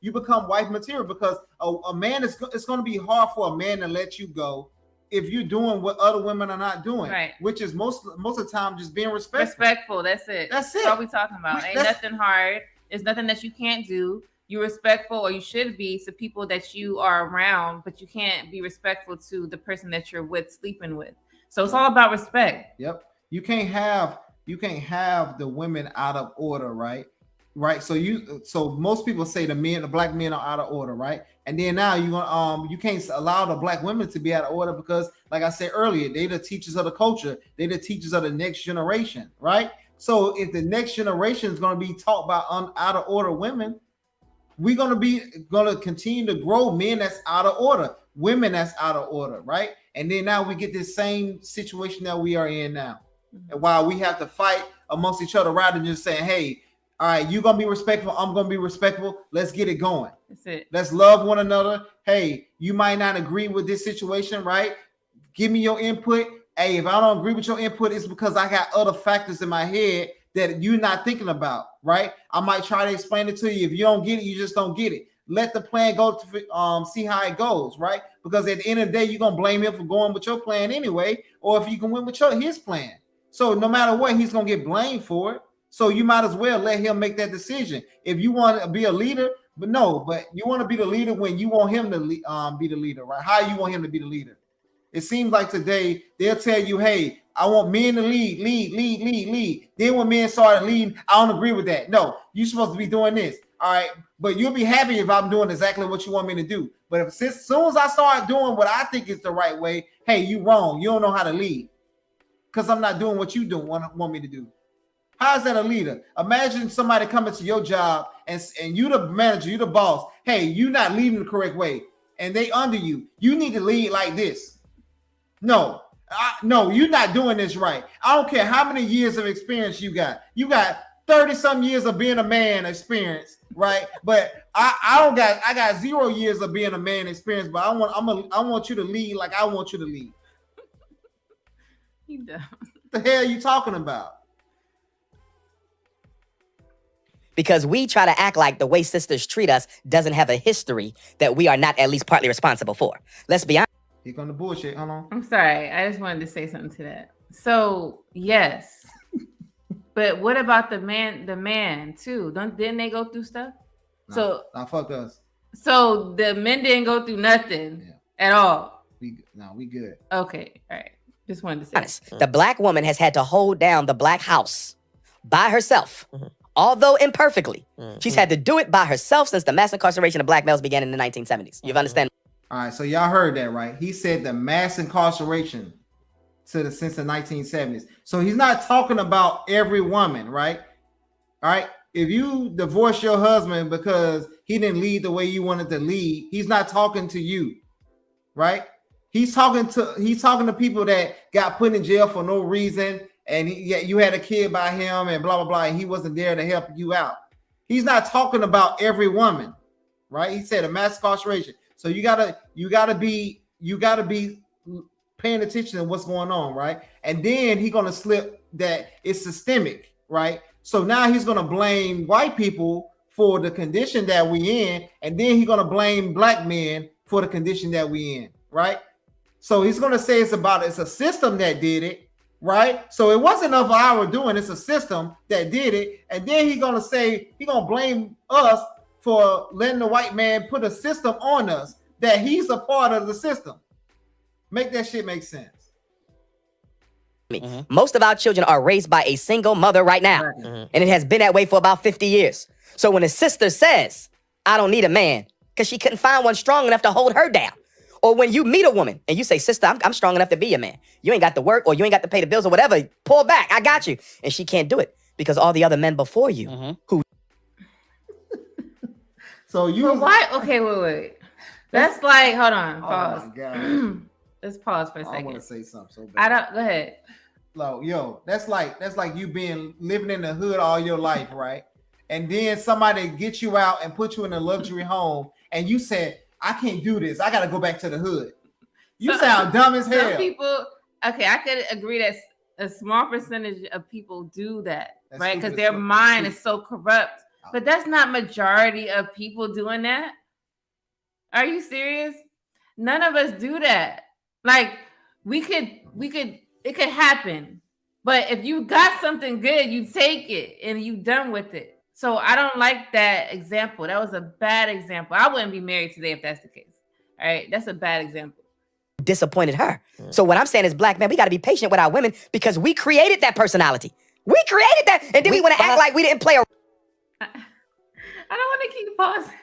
you become wife material. Because a man it's going to be hard for a man to let you go if you're doing what other women are not doing. Right. Which is most of the time just being respectful. Respectful. That's it. That's it. That's all we talking about. Ain't nothing hard. It's nothing that you can't do. You're respectful, or you should be, to people that you are around, but you can't be respectful to the person that you're with, sleeping with. So it's all about respect. Yep. You can't have the women out of order, right? Right. So most people say the black men are out of order, right? And then now you can't allow the black women to be out of order because, like I said earlier, they the teachers of the culture, they the teachers of the next generation, right? So if the next generation is going to be taught by out of order women, we're going to continue to grow men that's out of order, women that's out of order, right? And then now we get this same situation that we are in now. And while we have to fight amongst each other rather than just saying, hey, all right, you're going to be respectful, I'm going to be respectful, let's get it going. That's it. Let's love one another. Hey, you might not agree with this situation, right? Give me your input. Hey, if I don't agree with your input, it's because I got other factors in my head that you're not thinking about, right? I might try to explain it to you. If you don't get it, you just don't get it. Let the plan go to see how it goes, right? Because at the end of the day, you're gonna blame him for going with your plan anyway, or if you can win with his plan. So no matter what, he's gonna get blamed for it. So you might as well let him make that decision. If you want to be a leader, but you want to be the leader when you want him to be the leader, right? How you want him to be the leader? It seems like today they'll tell you, hey, I want men to lead. Then when men started leading, I don't agree with that. No, you're supposed to be doing this. All right. But you'll be happy if I'm doing exactly what you want me to do. But if as soon as I start doing what I think is the right way, hey, you wrong. You don't know how to lead. Because I'm not doing what you want me to do. How is that a leader? Imagine somebody coming to your job and you the manager, you the boss. Hey, you not leading the correct way. And they under you. You need to lead like this. No, you're not doing this right. I don't care how many years of experience you got. You got 30-some years of being a man experience, right? But I got 0 years of being a man experience, but I want you to lead like I want you to lead. What the hell are you talking about? Because we try to act like the way sisters treat us doesn't have a history that we are not at least partly responsible for. Let's be honest. You're gonna bullshit. Hold on. I'm sorry. I just wanted to say something to that. So yes, but what about the man too? Didn't they go through stuff? No, fuck us. So the men didn't go through nothing at all. We good. Okay, all right. Just wanted to say. Honest. The black woman has had to hold down the black house by herself. Although imperfectly, she's had to do it by herself since the mass incarceration of black males began in the 1970s. You understand? All right, so y'all heard that, right? He said the mass incarceration since the 1970s. So he's not talking about every woman, right? All right. If you divorce your husband because he didn't lead the way you wanted to lead, he's not talking to you, right? He's talking to people that got put in jail for no reason. And you had a kid by him and blah, blah, blah. And he wasn't there to help you out. He's not talking about every woman, right? He said a mass incarceration. So you gotta be paying attention to what's going on, right? And then he's gonna slip that it's systemic, right? So now he's gonna blame white people for the condition that we in, and then he's gonna blame black men for the condition that we in, right? So he's gonna say it's a system that did it. Right, so it wasn't of our doing. It's a system that did it, and then he's gonna blame us for letting the white man put a system on us that he's a part of the system. Make that shit make sense. Most of our children are raised by a single mother right now, and it has been that way for about 50 years. So when a sister says, "I don't need a man," because she couldn't find one strong enough to hold her down. Or when you meet a woman and you say, "Sister, I'm strong enough to be a man. You ain't got to work or you ain't got to pay the bills or whatever. Pull back. I got you." And she can't do it because all the other men before you who. So you. But why? Okay, wait. That's like, hold on. Pause. Oh my God. Let's pause for a second. I want to say something so bad. Go ahead. Yo, that's like you living in the hood all your life, right? And then somebody gets you out and put you in a luxury home, and you said, "I can't do this. I got to go back to the hood." You sound dumb as hell. Some people, okay, I could agree that a small percentage of people do that, right? Because their mind is so corrupt. But that's not majority of people doing that. Are you serious? None of us do that. Like it could happen. But if you got something good, you take it and you done with it. So I don't like that example. That was a bad example. I wouldn't be married today if that's the case. All right, that's a bad example. Disappointed her. So what I'm saying is, black men, we got to be patient with our women because we created that personality. We created that, and then we want to act like we didn't play a. I don't want to keep pausing.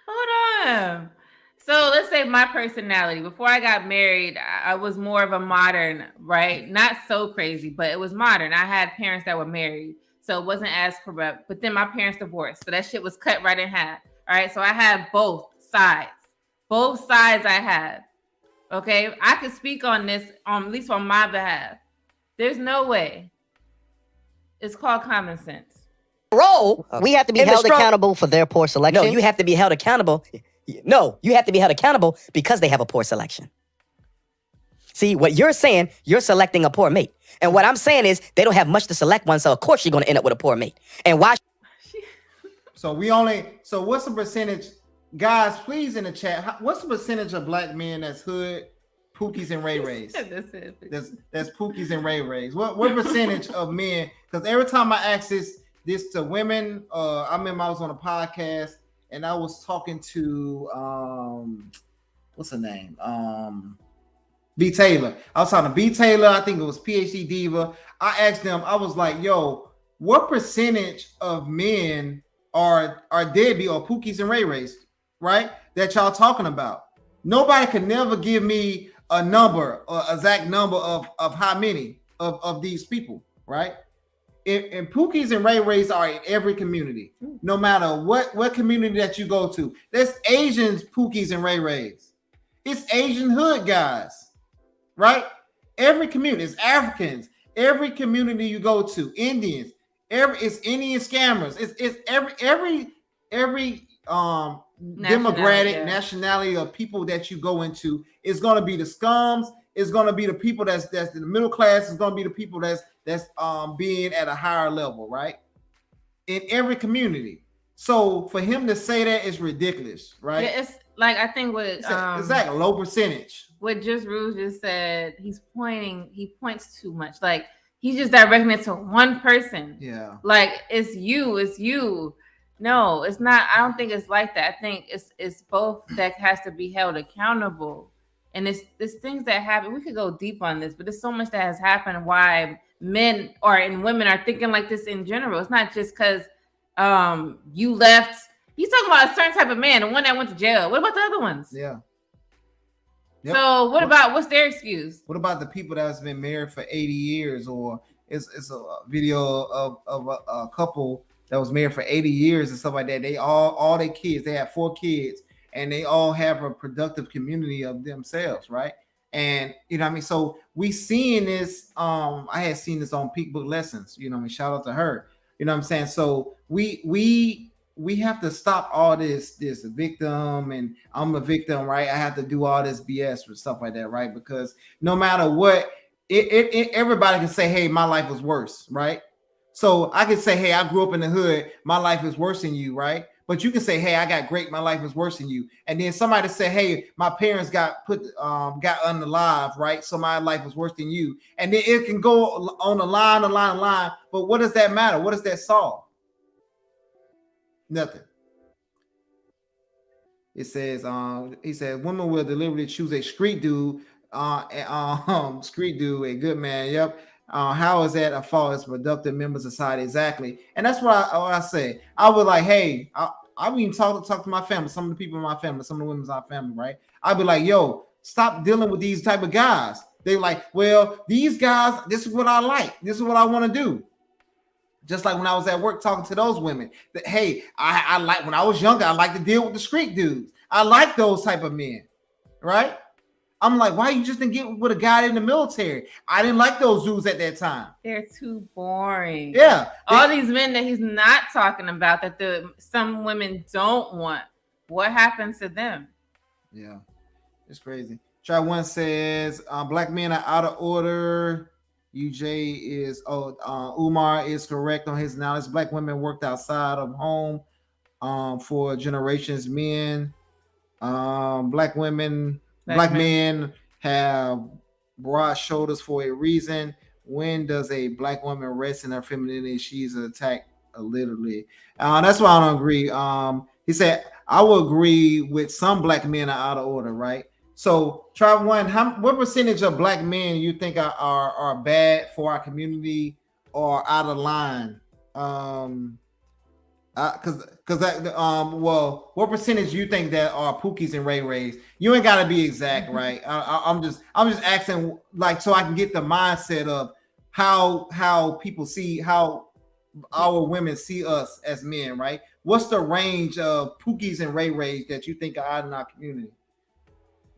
Hold on. So let's say my personality. Before I got married, I was more of a modern, right? Not so crazy, but it was modern. I had parents that were married, so it wasn't as corrupt. But then my parents divorced, so that shit was cut right in half. All right, so I had both sides. Both sides I have. Okay, I could speak on this, at least on my behalf. There's no way. It's called common sense. Role. We have to be held accountable for their poor selection. No, you have to be held accountable. No, you have to be held accountable because they have a poor selection. See, what you're saying, you're selecting a poor mate. And what I'm saying is they don't have much to select one, so of course you're going to end up with a poor mate. And why? So what's the percentage? Guys, please in the chat, what's the percentage of black men that's hood, Pookies, and Ray Rays? That's Pookies and Ray Rays. What percentage of men? Because every time I ask this to women, I remember I was on a podcast and I was talking to what's her name? B Taylor. I was talking to B Taylor. I think it was PhD Diva. I asked them. I was like, "Yo, what percentage of men are deadbeat or Pookies and Ray Rays, right? That y'all talking about? Nobody could never give me a number, or exact number of how many of these people, right? And Pookies and Ray Rays are in every community, no matter what community that you go to. There's Asians, Pookies and Ray Rays. It's Asian hood guys, right? Every community. It's Africans. Every community you go to, Indians. It's Indian scammers. It's every demographic nationality of people that you go into is going to be the scums. It's going to be the people that's in the middle class. It's going to be the people that's being at a higher level, right? In every community. So for him to say that is ridiculous, right? Yeah, it's like I think what it's like a low percentage. What Just Rouge just said, he points too much. Like he's just directing it to one person. Yeah. Like it's you. No, it's not. I don't think it's like that. I think it's both that has to be held accountable. And it's things that happen. We could go deep on this, but there's so much that has happened why men and women are thinking like this in general. It's not just because you left. He's talking about a certain type of man, the one that went to jail. What about the other ones? Yeah. Yep. So what's their excuse? What about the people that's been married for 80 years? Or it's a video of a couple that was married for 80 years and stuff like that. They all their kids, they have 4 kids, and they all have a productive community of themselves, right? And you know what I mean? So we seeing this. I had seen this on Peak Book Lessons, you know what I mean? Shout out to her. You know what I'm saying? So we have to stop all this victim and I'm a victim, right? I have to do all this BS with stuff like that, right? Because no matter what, everybody can say, hey, my life was worse, right? So I can say, hey, I grew up in the hood, my life is worse than you, right? But you can say, hey, I got great, my life is worse than you. And then somebody say, hey, my parents got unalive, right? So my life was worse than you. And then it can go on the line. But what does that matter? What does that solve? Nothing. It says, he said, women will deliberately choose a street dude, a good man. Yep. How is that a fault? It's productive member of society. Exactly. And that's what I say. I would like, hey, I even talk to my family, some of the people in my family, some of the women in my family, right? I'd be like, yo, stop dealing with these type of guys. They like, well, these guys, this is what I like. This is what I want to do. Just like when I was at work talking to those women, that hey, I like when I was younger, I like to deal with the street dudes. I like those type of men, right? I'm like, why you just didn't get with a guy in the military? I didn't like those dudes at that time. They're too boring. Yeah. All these men that he's not talking about that some women don't want. What happens to them? Yeah, it's crazy. Try One says, black men are out of order. UJ is, Umar is correct on his knowledge. Black women worked outside of home for generations. Men, black men have broad shoulders for a reason. When does a black woman rest in her femininity? She's attacked literally. That's why I don't agree. He said, I will agree with some black men are out of order, right? So try one. What percentage of black men you think are bad for our community or out of line? What percentage you think that are Pookies and Ray Rays? You ain't got to be exact, right? I'm just asking, like, so I can get the mindset of how people see, how our women see us as men, right? What's the range of Pookies and Ray Rays that you think are out in our community?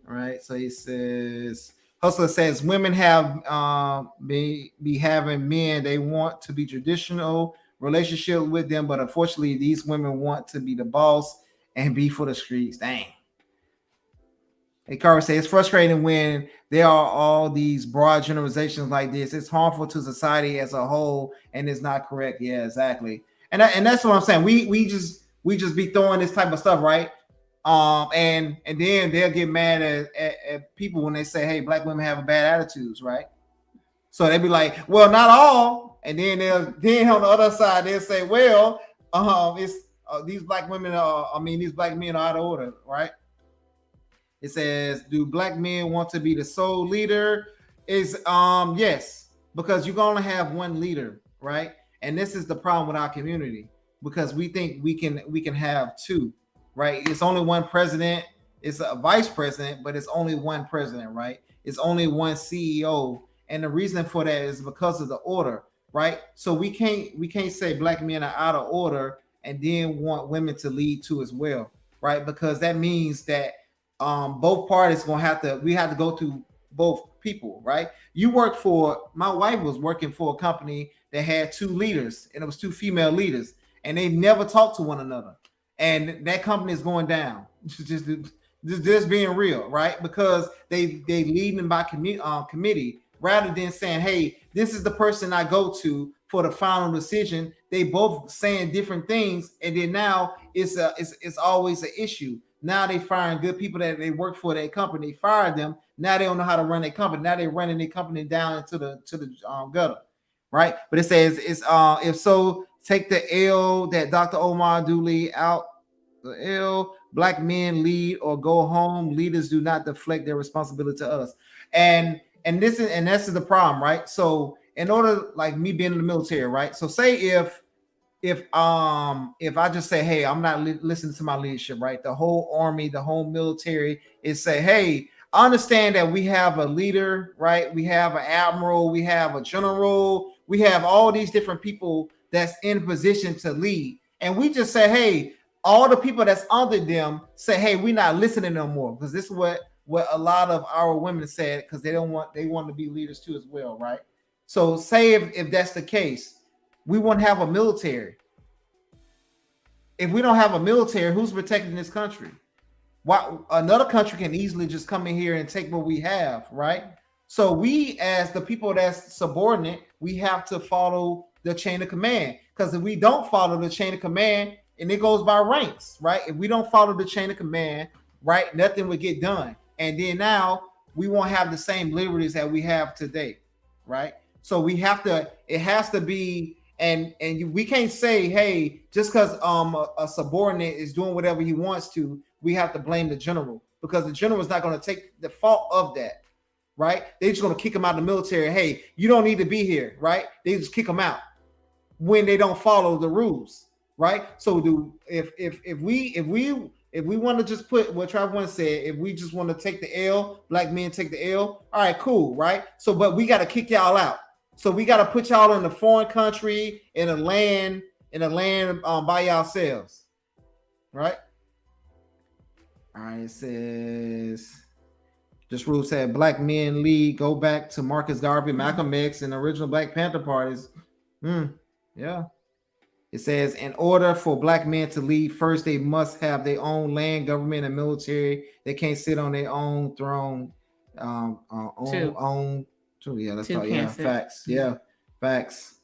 All right. So he says, Hustler says women have be having men they want to be traditional relationship with them, but unfortunately these women want to be the boss and be for the streets. Dang. Hey, Carl says it's frustrating when there are all these broad generalizations like this. It's harmful to society as a whole, and it's not correct. Yeah, exactly. And that's what I'm saying. We just be throwing this type of stuff, right? And then they'll get mad at people when they say, hey, black women have bad attitudes, right? So they'll be like, well, not all. And then on the other side, they'll say, well, it's these black women these black men are out of order, right? It says, do black men want to be the sole leader? Is yes, because you're gonna have one leader, right? And this is the problem with our community, because we think we can have two, right? It's only one president, it's a vice president, but it's only one president, right? It's only one CEO. And the reason for that is because of the order, right? So we can't say black men are out of order and then want women to lead too as well, right? Because that means that both parties we have to go through both people, right? My wife was working for a company that had two leaders, and it was two female leaders, and they never talked to one another, and that company is going down. Just being real, right? Because they leading by committee rather than saying, hey, this is the person I go to for the final decision. They both saying different things, and then now it's always an issue. Now they firing good people that they work for their company, fired them. Now they don't know how to run their company. Now they're running their company down into the gutter, right? But it says it's if so, take the L that Dr. Umar Dooley out. The L, black men lead or go home. Leaders do not deflect their responsibility to us. And this is the problem, right? So in order, like me being in the military, right? So say if I just say, hey, I'm not listening to my leadership, right? The whole army, the whole military is say, hey, I understand that we have a leader, right? We have an admiral, we have a general, we have all these different people that's in position to lead. And we just say, hey, all the people that's under them say, hey, we're not listening no more. Because this is what a lot of our women said, because they want to be leaders too as well, right? So say if that's the case, we won't have a military. If we don't have a military, who's protecting this country? Why another country can easily just come in here and take what we have, right? So we, as the people that's subordinate, we have to follow the chain of command. Because if we don't follow the chain of command, and it goes by ranks, right? If we don't follow the chain of command, right, nothing would get done. And then now we won't have the same liberties that we have today, right? So it has to be. And we can't say, hey, just because a subordinate is doing whatever he wants to, we have to blame the general, because the general is not going to take the fault of that, right? They're just going to kick him out of the military. Hey, you don't need to be here, right? They just kick him out when they don't follow the rules, right? So if we want to just put what Travis said, if we just want to take the L, black men take the L, all right, cool, right? So, but we got to kick y'all out. So we got to put y'all in a foreign country, in a land by yourselves, right? All right, it says, this rule said black men lead, go back to Marcus Garvey, Malcolm X, and the original Black Panther parties. Yeah. It says, in order for black men to lead, first they must have their own land, government, and military. They can't sit on their own throne. Yeah, that's all. Yeah, facts. Yeah, facts.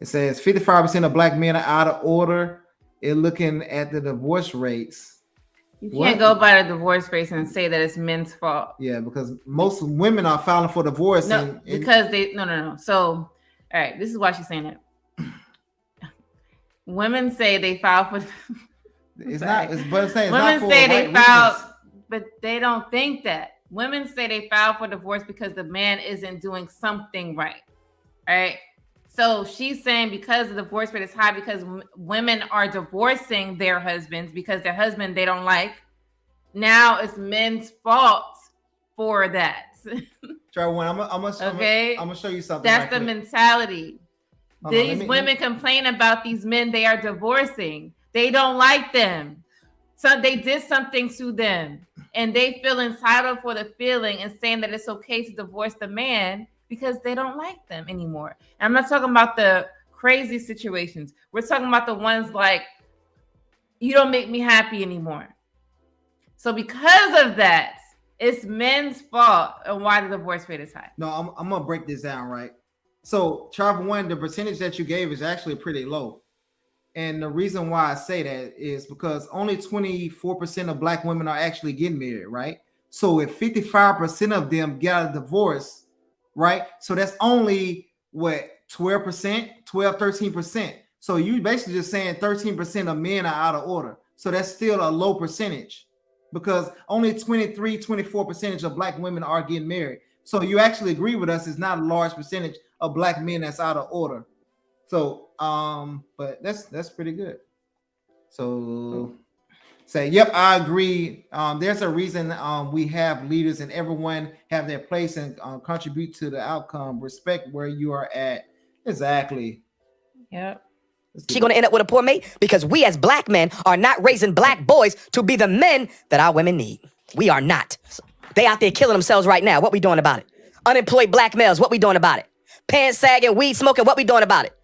It says 55% of black men are out of order. In looking at the divorce rates. You can't go by the divorce rates and say that it's men's fault. Yeah, because most women are filing for divorce. No. So, all right, this is why she's saying it. Women say they file for. It's not. Women say they filed, but they don't think that. Women say they filed for divorce because the man isn't doing something right. All right. So she's saying because the divorce rate is high, because women are divorcing their husbands because their husband they don't like. Now it's men's fault for that. Try one. I'm gonna show you something. That's the mentality. These women complain about these men they are divorcing. They don't like them. So they did something to them. And they feel entitled for the feeling and saying that it's okay to divorce the man because they don't like them anymore. And I'm not talking about the crazy situations. We're talking about the ones like, you don't make me happy anymore. So because of that, it's men's fault and why the divorce rate is high. No, I'm going to break this down, right? So, Travel One, the percentage that you gave is actually pretty low. And the reason why I say that is because only 24% of black women are actually getting married, right? So if 55% of them get a divorce, right? So that's only what, 13%. So you basically just saying 13% of men are out of order. So that's still a low percentage, because only 24% of black women are getting married. So you actually agree with us. It's not a large percentage of black men that's out of order. So, but that's pretty good. So say, yep, I agree. There's a reason we have leaders and everyone have their place and contribute to the outcome. Respect where you are at. Exactly. Yep. She gonna end up with a poor mate because we as black men are not raising black boys to be the men that our women need. We are not. They out there killing themselves right now. What we doing about it? Unemployed black males. What we doing about it? Pants sagging, weed smoking. What we doing about it?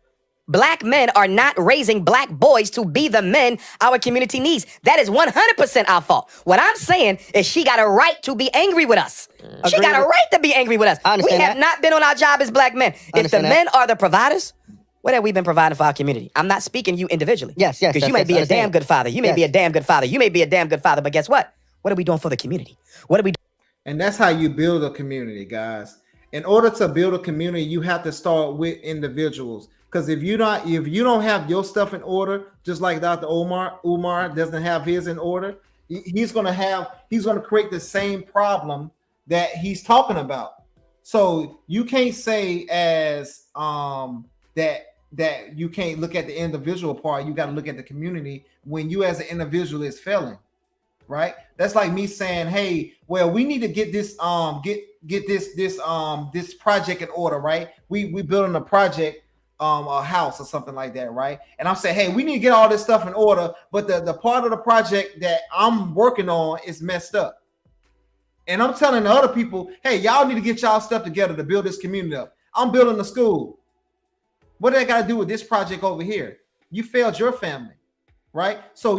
Black men are not raising black boys to be the men our community needs. That is 100% our fault. What I'm saying is she got a right to be angry with us. She got a right to be angry with us. We have not been on our job as black men. If the men are the providers, what have we been providing for our community? I'm not speaking you individually. Yes. Because you may be a damn good father. You may be a damn good father. You may be a damn good father. But guess what? What are we doing for the community? What are we doing? And that's how you build a community, guys. In order to build a community, you have to start with individuals. Because if you don't have your stuff in order, just like Dr. Umar doesn't have his in order, he's gonna create the same problem that he's talking about. So you can't say as that you can't look at the individual part. You got to look at the community when you as an individual is failing, right? That's like me saying, hey, well, we need to get this this project in order, right? We building a project, a house or something like that, right? And I'm saying, hey, we need to get all this stuff in order, but the part of the project that I'm working on is messed up. And I'm telling the other people, hey, y'all need to get y'all stuff together to build this community up. I'm building a school. What do I got to do with this project over here? You failed your family, right? So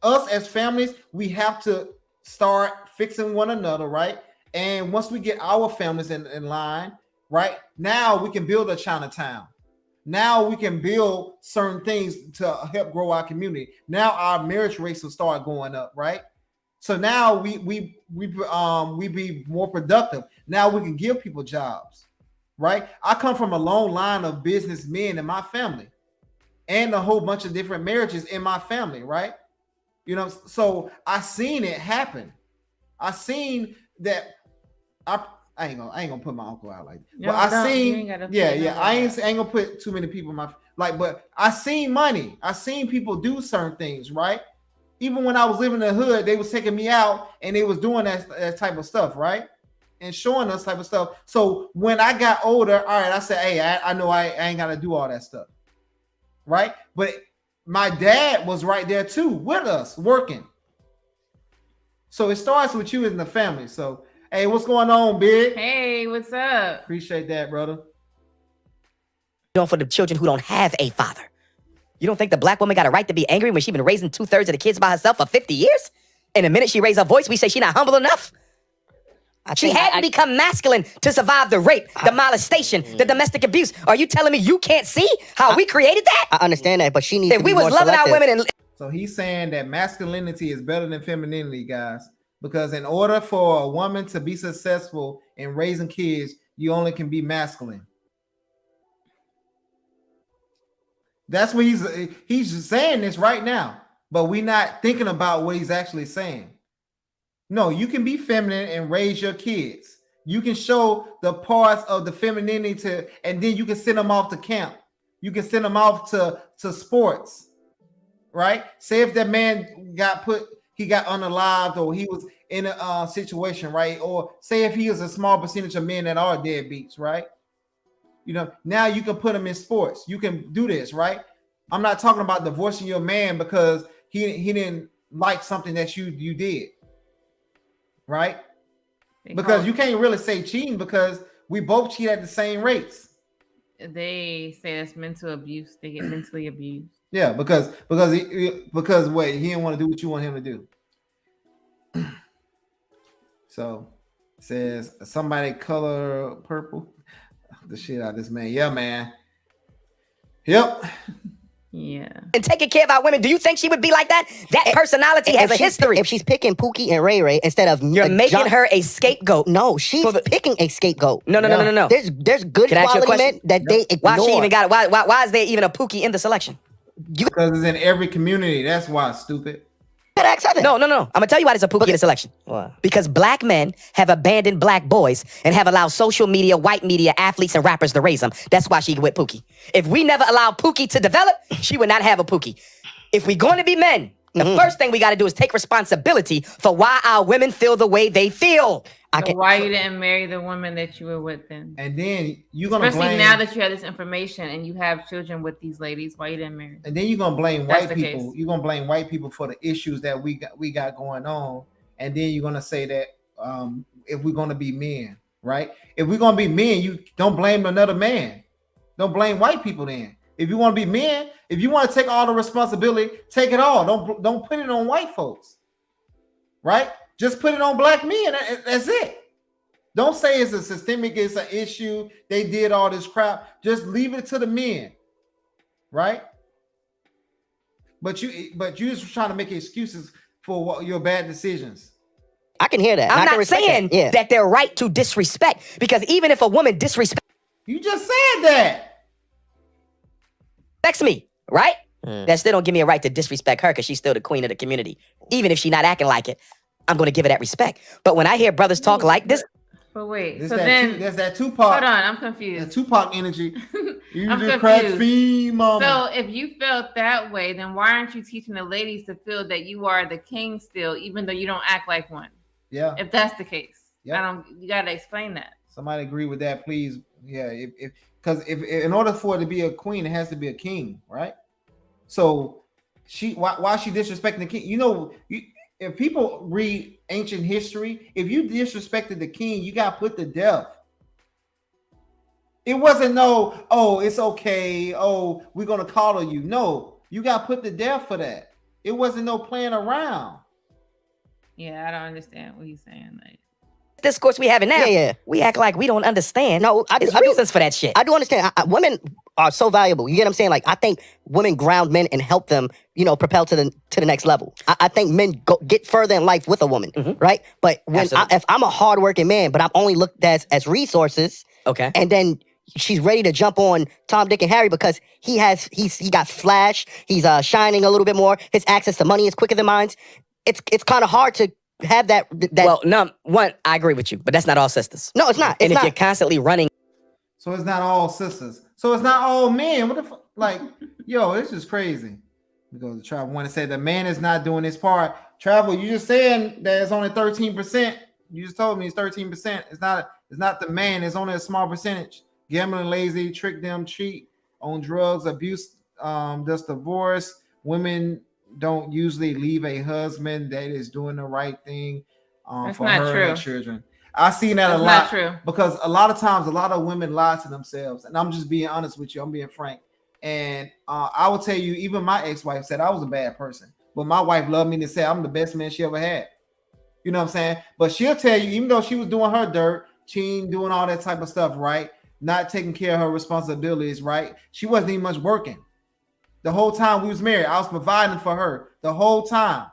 us as families, we have to start fixing one another, right? And once we get our families in line, right? Now we can build a Chinatown. Now we can build certain things to help grow our community. Now our marriage rates will start going up, right? So now we be more productive. Now we can give people jobs. Right? I come from a long line of businessmen in my family and a whole bunch of different marriages in my family, right? You know, so I seen it happen. I seen that I ain't gonna put my uncle out like that. But I ain't gonna put too many people in my but I seen money. I seen people do certain things, right? Even when I was living in the hood, they was taking me out and they was doing that type of stuff, right? And showing us type of stuff. So when I got older, all right, I said, hey, I know I ain't got to do all that stuff. Right? But my dad was right there too with us working. So it starts with you in the family. So, hey, what's going on, Big? Hey, what's up? Appreciate that, brother. Doing for the children who don't have a father. You don't think the black woman got a right to be angry when she's been raising 2/3 of the kids by herself for 50 years? And the minute she raised her voice, we say she's not humble enough? She had to become masculine to survive the rape, the molestation, the domestic abuse. Are you telling me you can't see how we created that? I understand that, but she needs to be more loving selective. our women. So he's saying that masculinity is better than femininity, guys. Because in order for a woman to be successful in raising kids, you only can be masculine. That's what he's saying this right now, but we're not thinking about what he's actually saying. No, you can be feminine and raise your kids. You can show the parts of the femininity and then you can send them off to camp. You can send them off to sports, right? Say if that man got unalived or he was in a situation, right? Or say if he is a small percentage of men that are deadbeats, right? You know, now you can put them in sports. You can do this, right? I'm not talking about divorcing your man because he didn't like something that you did. Right? Because you can't really say cheating because we both cheat at the same rates. They say it's mental abuse. They get mentally abused. Yeah, because what he didn't want to do what you want him to do. So it says somebody color purple. The shit out of this man. Yeah, man. Yep. Yeah. And taking care of our women. Do you think she would be like that? That personality has a history. If she's picking Pookie and Ray Ray instead of you're making her a scapegoat. No, she's picking a scapegoat. No. There's good quality men that they ignore. Why she even got it? Why is there even a Pookie in the selection? Because it's in every community. That's why, stupid. No. I'm gonna tell you why there's a Pookie in the selection. Why? Because black men have abandoned black boys and have allowed social media, white media, athletes, and rappers to raise them. That's why she with Pookie. If we never allowed Pookie to develop, she would not have a Pookie. If we're going to be men, the first thing we got to do is take responsibility for why our women feel the way they feel. So why you didn't marry the woman that you were with then? And then you're gonna especially blame, now that you have this information and you have children with these ladies, why you didn't marry? and then you're gonna blame That's white the people. case. You're gonna blame white people for the issues that we got going on, and then you're gonna say that if we're gonna be men, right? If we're gonna be men, you don't blame another man. Don't blame white people then. If you want to be men, if you want to take all the responsibility, take it all. Don't put it on white folks, right? Just put it on black men. That's it. Don't say it's a systemic, it's an issue. They did all this crap. Just leave it to the men, right? But you just trying to make excuses for your bad decisions. I can hear that. I'm not saying that they're right to disrespect, because even if a woman disrespects, you just said that. Me, right? That still don't give me a right to disrespect her because she's still the queen of the community. Even if she's not acting like it, I'm going to give her that respect. But when I hear brothers talk like this, But wait, There's so that then there's that Tupac. Hold on, I'm confused. That Tupac energy. You I'm just crack confused. fiend, mama. So if you felt that way, then why aren't you teaching the ladies to feel that you are the king still, even though you don't act like one? Yeah. If that's the case, Yeah. You gotta explain that. Somebody agree with that, please. Yeah, because if in order for it to be a queen, it has to be a king, right? So why she disrespecting the king? You know, if people read ancient history, if you disrespected the king, you got put to death. It wasn't it's okay. Oh, we're gonna coddle you. No, you got put to death for that. It wasn't no playing around. Yeah, I don't understand what he's saying. Like, discourse we having now, we act like we don't understand. No, There's reasons for that shit. I do understand. Women are so valuable. You get what I'm saying? Like, I think women ground men and help them, propel to the next level. I think men get further in life with a woman, right? But if I'm a hardworking man, but I'm only looked at as resources, okay, and then she's ready to jump on Tom, Dick, and Harry because he got flash. He's shining a little bit more. His access to money is quicker than mine. It's kind of hard to have that. Well, no, I agree with you, but that's not all sisters. No, it's not. And if you're constantly running, so it's not all sisters. So it's not all men. What the fuck? Like, yo, this is crazy. Because Travel want to say the man is not doing his part. Travel, you just saying that it's only 13%. You just told me it's 13%. It's not the man. It's only a small percentage. Gambling, lazy, trick them, cheat on drugs, abuse, does divorce. Women don't usually leave a husband that is doing the right thing for her and her children. I've seen that a lot. Not true. Because a lot of times, a lot of women lie to themselves. And I'm just being honest with you. I'm being frank. And I will tell you, even my ex-wife said I was a bad person. But my wife loved me to say I'm the best man she ever had. You know what I'm saying? But she'll tell you, even though she was doing her dirt, cheating, doing all that type of stuff, right? Not taking care of her responsibilities, right? She wasn't even much working. The whole time we was married, I was providing for her the whole time.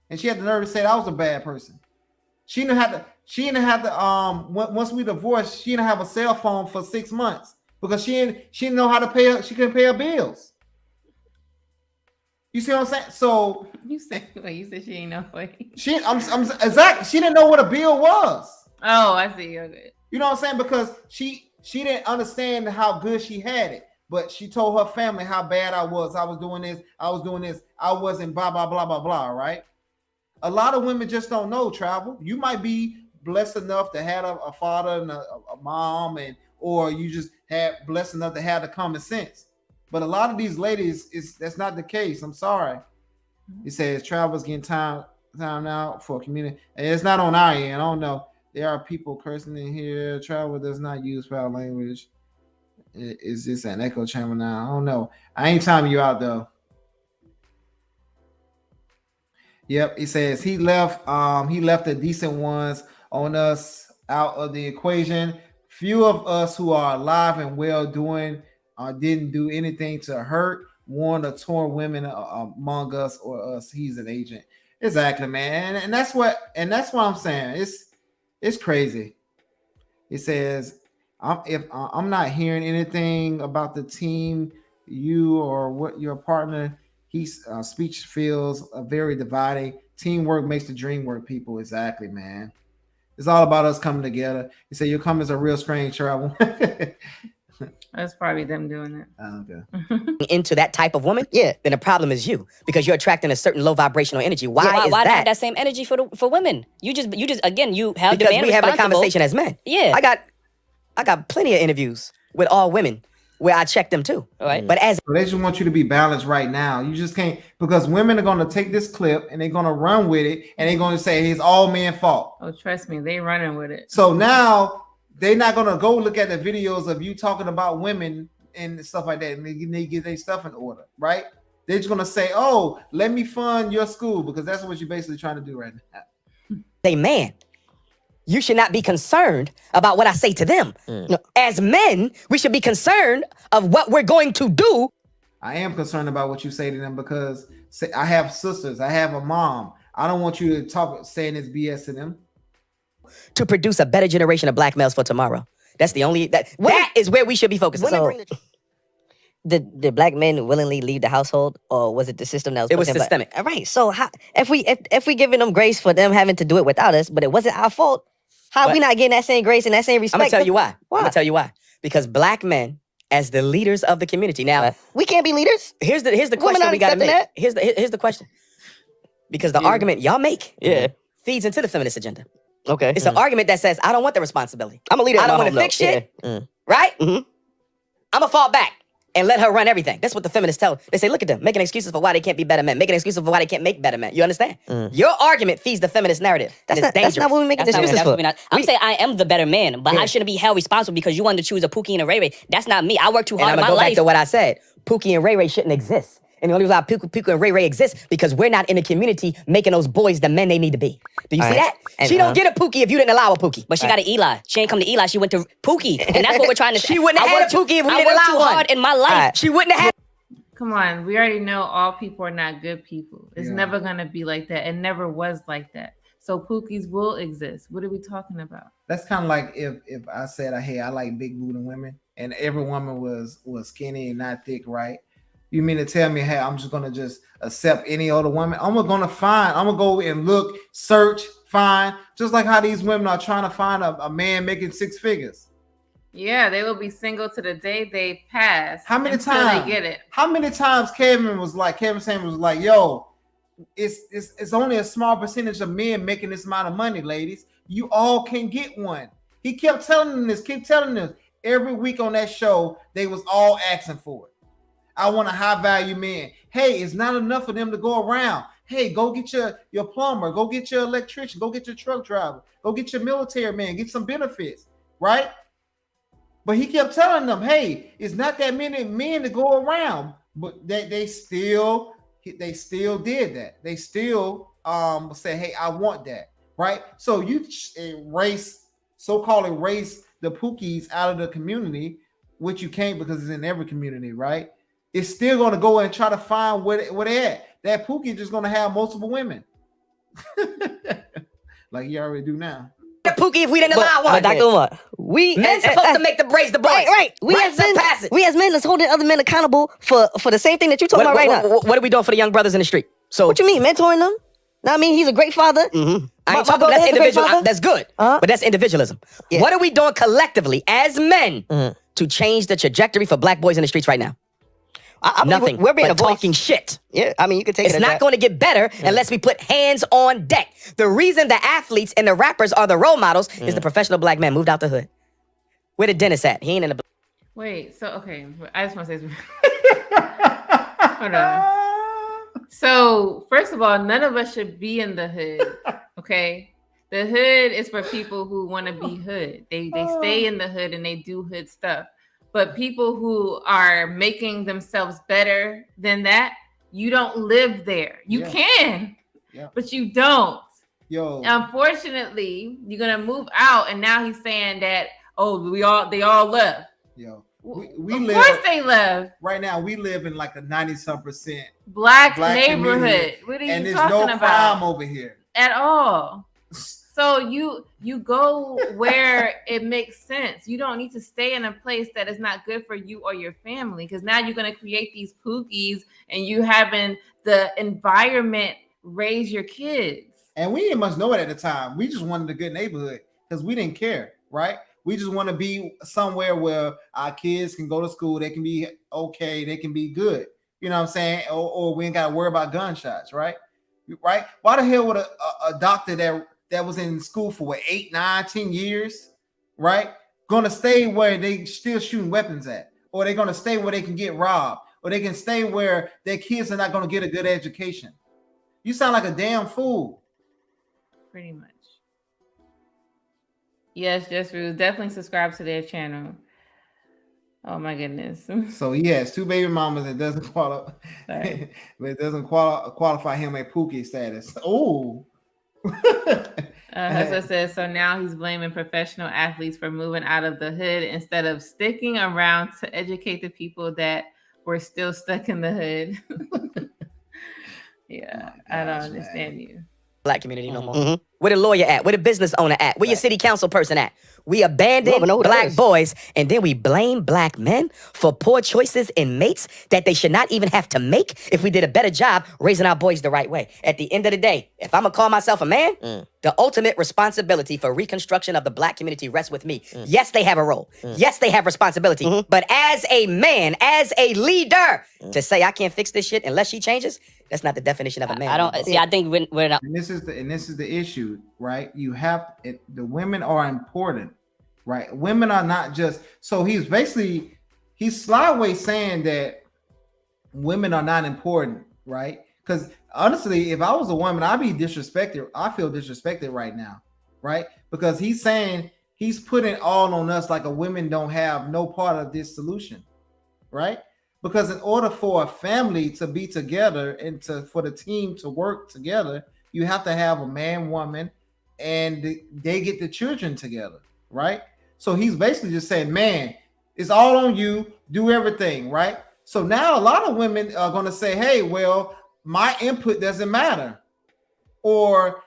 And she had the nerve to say I was a bad person. She didn't have to, once we divorced, she didn't have a cell phone for 6 months because she didn't know how to pay her, she couldn't pay her bills. You see what I'm saying? So you said she didn't know what exactly. She didn't know what a bill was. Oh, I see. Okay. You know what I'm saying? Because she didn't understand how good she had it. But she told her family how bad I was. I was doing this. I wasn't blah, blah, blah, blah, blah, right? A lot of women just don't know, Travel. You might be blessed enough to have a father and a mom, or you just had blessed enough to have the common sense. But a lot of these ladies, that's not the case. I'm sorry. It says Travel's getting time out for community. And it's not on our end. I don't know. There are people cursing in here. Travel does not use foul language. Is this an echo chamber now? I don't know. I ain't timing you out though. Yep, it says he left the decent ones on us out of the equation. Few of us who are alive and well doing didn't do anything to hurt, warn, or torn women among us or us. He's an agent. Exactly, man. And that's what I'm saying. It's crazy. It says if I'm not hearing anything about the team, you or what your partner He's speech feels very dividing. Teamwork makes the dream work, people. Exactly, man. It's all about us coming together. You say your comments are real strange, travel. That's probably them doing it. Okay. Into that type of woman, then the problem is you because you're attracting a certain low vibrational energy. Why is why that? not have that same energy for women? You just again you have Because the man we have a responsible. conversation as men. Yeah, I got plenty of interviews with all women where I check them too. All right, but as they just want you to be balanced right now. You just can't, because women are going to take this clip and they're going to run with it and they're going to say it's all men's fault. Oh, trust me, they running with it. So now they're not going to go look at the videos of you talking about women and stuff like that, and they get their stuff in order, right? They're just going to say, oh, let me fund your school, because that's what you're basically trying to do right now. Say, man, you should not be concerned about what I say to them. No, as men, we should be concerned of what we're going to do. I am concerned about what you say to them, because I have sisters, I have a mom. I don't want you to talk saying this BS to them. To produce a better generation of black males for tomorrow. That's the only that is where we should be focusing. So, did black men willingly leave the household, or was it the system that was? It was systemic. All right. So how, if we giving them grace for them having to do it without us, but it wasn't our fault, how are we not getting that same grace and that same respect? I'm gonna tell you why. I'm gonna tell you why. Because black men, as the leaders of the community, now we can't be leaders. Here's the question we gotta make. That? Here's the question. Because the argument y'all make feeds into the feminist agenda. Okay. It's an argument that says, I don't want the responsibility. I'm a leader. I don't want to fix shit. Right? I'm going to fall back and let her run everything. That's what the feminists tell. They say, look at them, making excuses for why they can't be better men, making excuses for why they can't make better men. You understand? Your argument feeds the feminist narrative. That's not what we make excuses for. I'm saying I am the better man, but I shouldn't be held responsible because you wanted to choose a Pookie and a Ray Ray. That's not me. I work too hard in my go life. Back to what I said. Pookie and Ray Ray shouldn't exist. And the only reason why Pookie and Ray Ray exist because we're not in the community making those boys the men they need to be. Do you see that? And she don't get a Pookie if you didn't allow a Pookie. But she got an Eli. She ain't come to Eli. She went to Pookie. And that's what we're trying to say. She wouldn't have had a Pookie if we didn't allow one. I worked too hard in my life. She wouldn't have had. Come on. We already know all people are not good people. It's never going to be like that. It never was like that. So Pookies will exist. What are we talking about? That's kind of like if I said, hey, I like big booty women, and every woman was skinny and not thick, right? You mean to tell me, hey, I'm just gonna just accept any other woman? I'm gonna go and look, search, find, just like how these women are trying to find a man making 6 figures. Yeah, they will be single to the day they pass. How many until times? They get it. How many times Kevin Samuels was like, yo, it's only a small percentage of men making this amount of money, ladies. You all can get one. He kept telling them this, every week on that show. They was all asking for it. I want a high value man. Hey, it's not enough for them to go around. Hey, go get your plumber, go get your electrician, go get your truck driver, go get your military man, get some benefits, right? But he kept telling them, hey, it's not that many men to go around. But they still did that. They still say, hey, I want that, right? So you so-called erase the Pookies out of the community, which you can't because it's in every community, right? It's still going to go and try to find where they at. That Pookie just going to have multiple women. Like he already do now. The Pookie if we didn't allow one. But Dr. Umar, men supposed to make the boys. Right. We as men is holding other men accountable for the same thing that you're talking about right now. What are we doing for the young brothers in the street? So what you mean, mentoring them? No, I mean he's a great father. I ain't talking that's individual. That's good, but that's individualism. Yeah. What are we doing collectively as men to change the trajectory for black boys in the streets right now? Nothing. We're being but talking shit. Yeah, I mean you can take it. It's not going to get better unless we put hands on deck. The reason the athletes and the rappers are the role models is the professional black man moved out the hood. Where the dentist at? He ain't in the. Wait. So okay, I just want to say something. Hold on. So first of all, none of us should be in the hood. Okay, the hood is for people who want to be hood. They stay in the hood and they do hood stuff. But people who are making themselves better than that, you don't live there. You can, but you don't. Yo. Unfortunately, you're gonna move out, and now he's saying that they all left. Yo, we live. Of course they left. Right now, we live in like a 90-some% black neighborhood. What are you and there's talking no about? crime over here At all. So you go where it makes sense. You don't need to stay in a place that is not good for you or your family, because now you're going to create these pookies and you having the environment raise your kids. And we didn't much know it at the time. We just wanted a good neighborhood because we didn't care, right? We just want to be somewhere where our kids can go to school. They can be okay. They can be good. You know what I'm saying? Or we ain't got to worry about gunshots, right? Right? Why the hell would a doctor that was in school for what, 8, 9, 10 years, right, gonna stay where they still shooting weapons at? Or they're gonna stay where they can get robbed? Or they can stay where their kids are not gonna get a good education? You sound like a damn fool. Pretty much. Yes, Just Rules. Definitely subscribe to their channel. Oh my goodness. So he has 2 baby mamas that doesn't qualify, but it doesn't qualify him a Pookie status. Oh. Hessa says, so now he's blaming professional athletes for moving out of the hood instead of sticking around to educate the people that were still stuck in the hood. Yeah, I don't understand you. Black community no more. Where the lawyer at? Where the business owner at? Where your city council person at? We abandon black boys and then we blame black men for poor choices in mates that they should not even have to make if we did a better job raising our boys the right way. At the end of the day, if I'm gonna call myself a man, the ultimate responsibility for reconstruction of the black community rests with me. Yes, they have a role. Yes, they have responsibility. But as a man, as a leader, to say I can't fix this shit unless she changes, that's not the definition of a man. I don't see. I think we're not. And this is the issue, right? You have the women are important, right? Women are not just. So he's slyways saying that women are not important, right? Because honestly, if I was a woman, I'd be disrespected. I feel disrespected right now, right? Because he's saying he's putting all on us like a women don't have no part of this solution, right? Because in order for a family to be together and for the team to work together, you have to have a man, woman, and they get the children together, right? So he's basically just saying, man, it's all on you, do everything, right? So now a lot of women are going to say, hey, well, my input doesn't matter. Or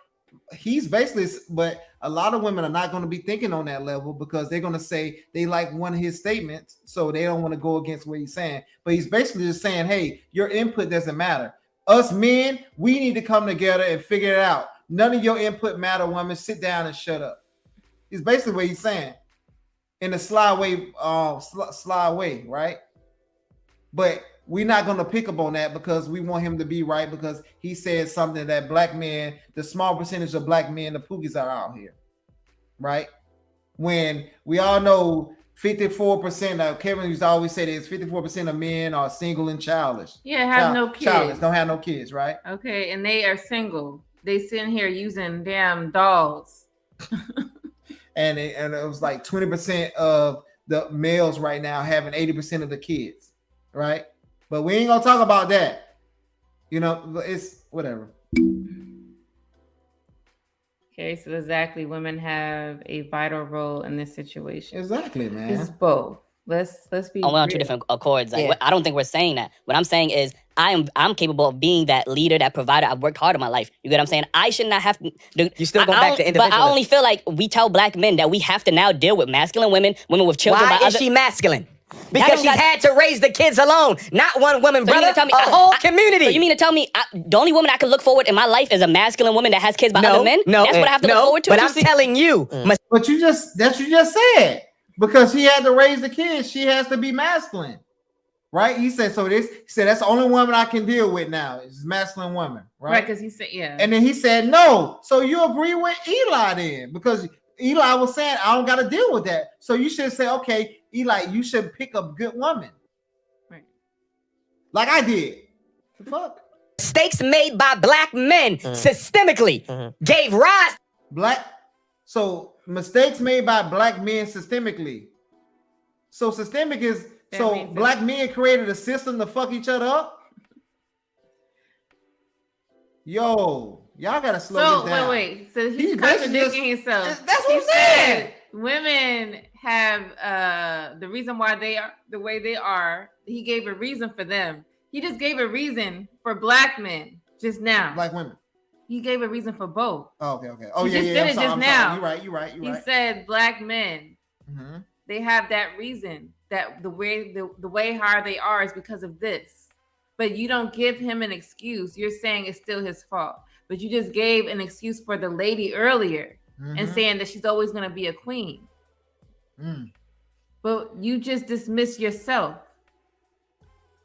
he's basically, but a lot of women are not going to be thinking on that level because they're going to say they like one of his statements, so they don't want to go against what he's saying. But he's basically just saying, hey, your input doesn't matter. Us men, we need to come together and figure it out. None of your input matter, woman. Sit down and shut up. It's basically what he's saying in a sly way, right? But we're not going to pick up on that because we want him to be right, because he said something that black men, the small percentage of black men, the pookies are out here, right? When we all know 54%, Kevin used to always say this, 54% of men are single and childless. Yeah, have no kids. Childless, don't have no kids, right? Okay, and they are single. They sitting here using damn dolls. and it was like 20% of the males right now having 80% of the kids, right? But we ain't gonna talk about that. You know, it's whatever. Okay, so exactly, women have a vital role in this situation. Exactly, man. It's both. Let's be. We're on 2 different accords. Like, I don't think we're saying that. What I'm saying is, I'm capable of being that leader, that provider. I've worked hard in my life. You get what I'm saying? I should not have to. You still go back to individualism. But I only feel like we tell black men that we have to now deal with masculine women, women with children. Why is she masculine? Because she's had to raise the kids alone, not one woman, brother. Tell me, a whole community. So you mean to tell me the only woman I can look forward in my life is a masculine woman that has kids by other men? No, that's what I have to look forward to. But I'm telling you, but you just said, because he had to raise the kids, she has to be masculine, right? He said that's the only woman I can deal with now is masculine woman, right? Right, because he said and then he said no. So you agree with Eli then, because Eli was saying I don't got to deal with that. So you should say, okay, Eli, you should pick a good woman. Right. Like I did. The fuck? Mistakes made by black men systemically gave rise. So mistakes made by black men systemically. So systemic is black men created a system to fuck each other up. Yo, y'all gotta slow this down. Wait. So he's contradicting himself. That's what I'm saying. Women have the reason why they are the way they are. He gave a reason for them. He just gave a reason for black men just now. Black women. He gave a reason for both. Oh, okay. Oh, He yeah, just yeah. did I'm it sorry, just I'm now. sorry. You're right. He said black men, they have that reason that the way how they are is because of this. But you don't give him an excuse. You're saying it's still his fault. But you just gave an excuse for the lady earlier and saying that she's always going to be a queen. But you just dismiss yourself.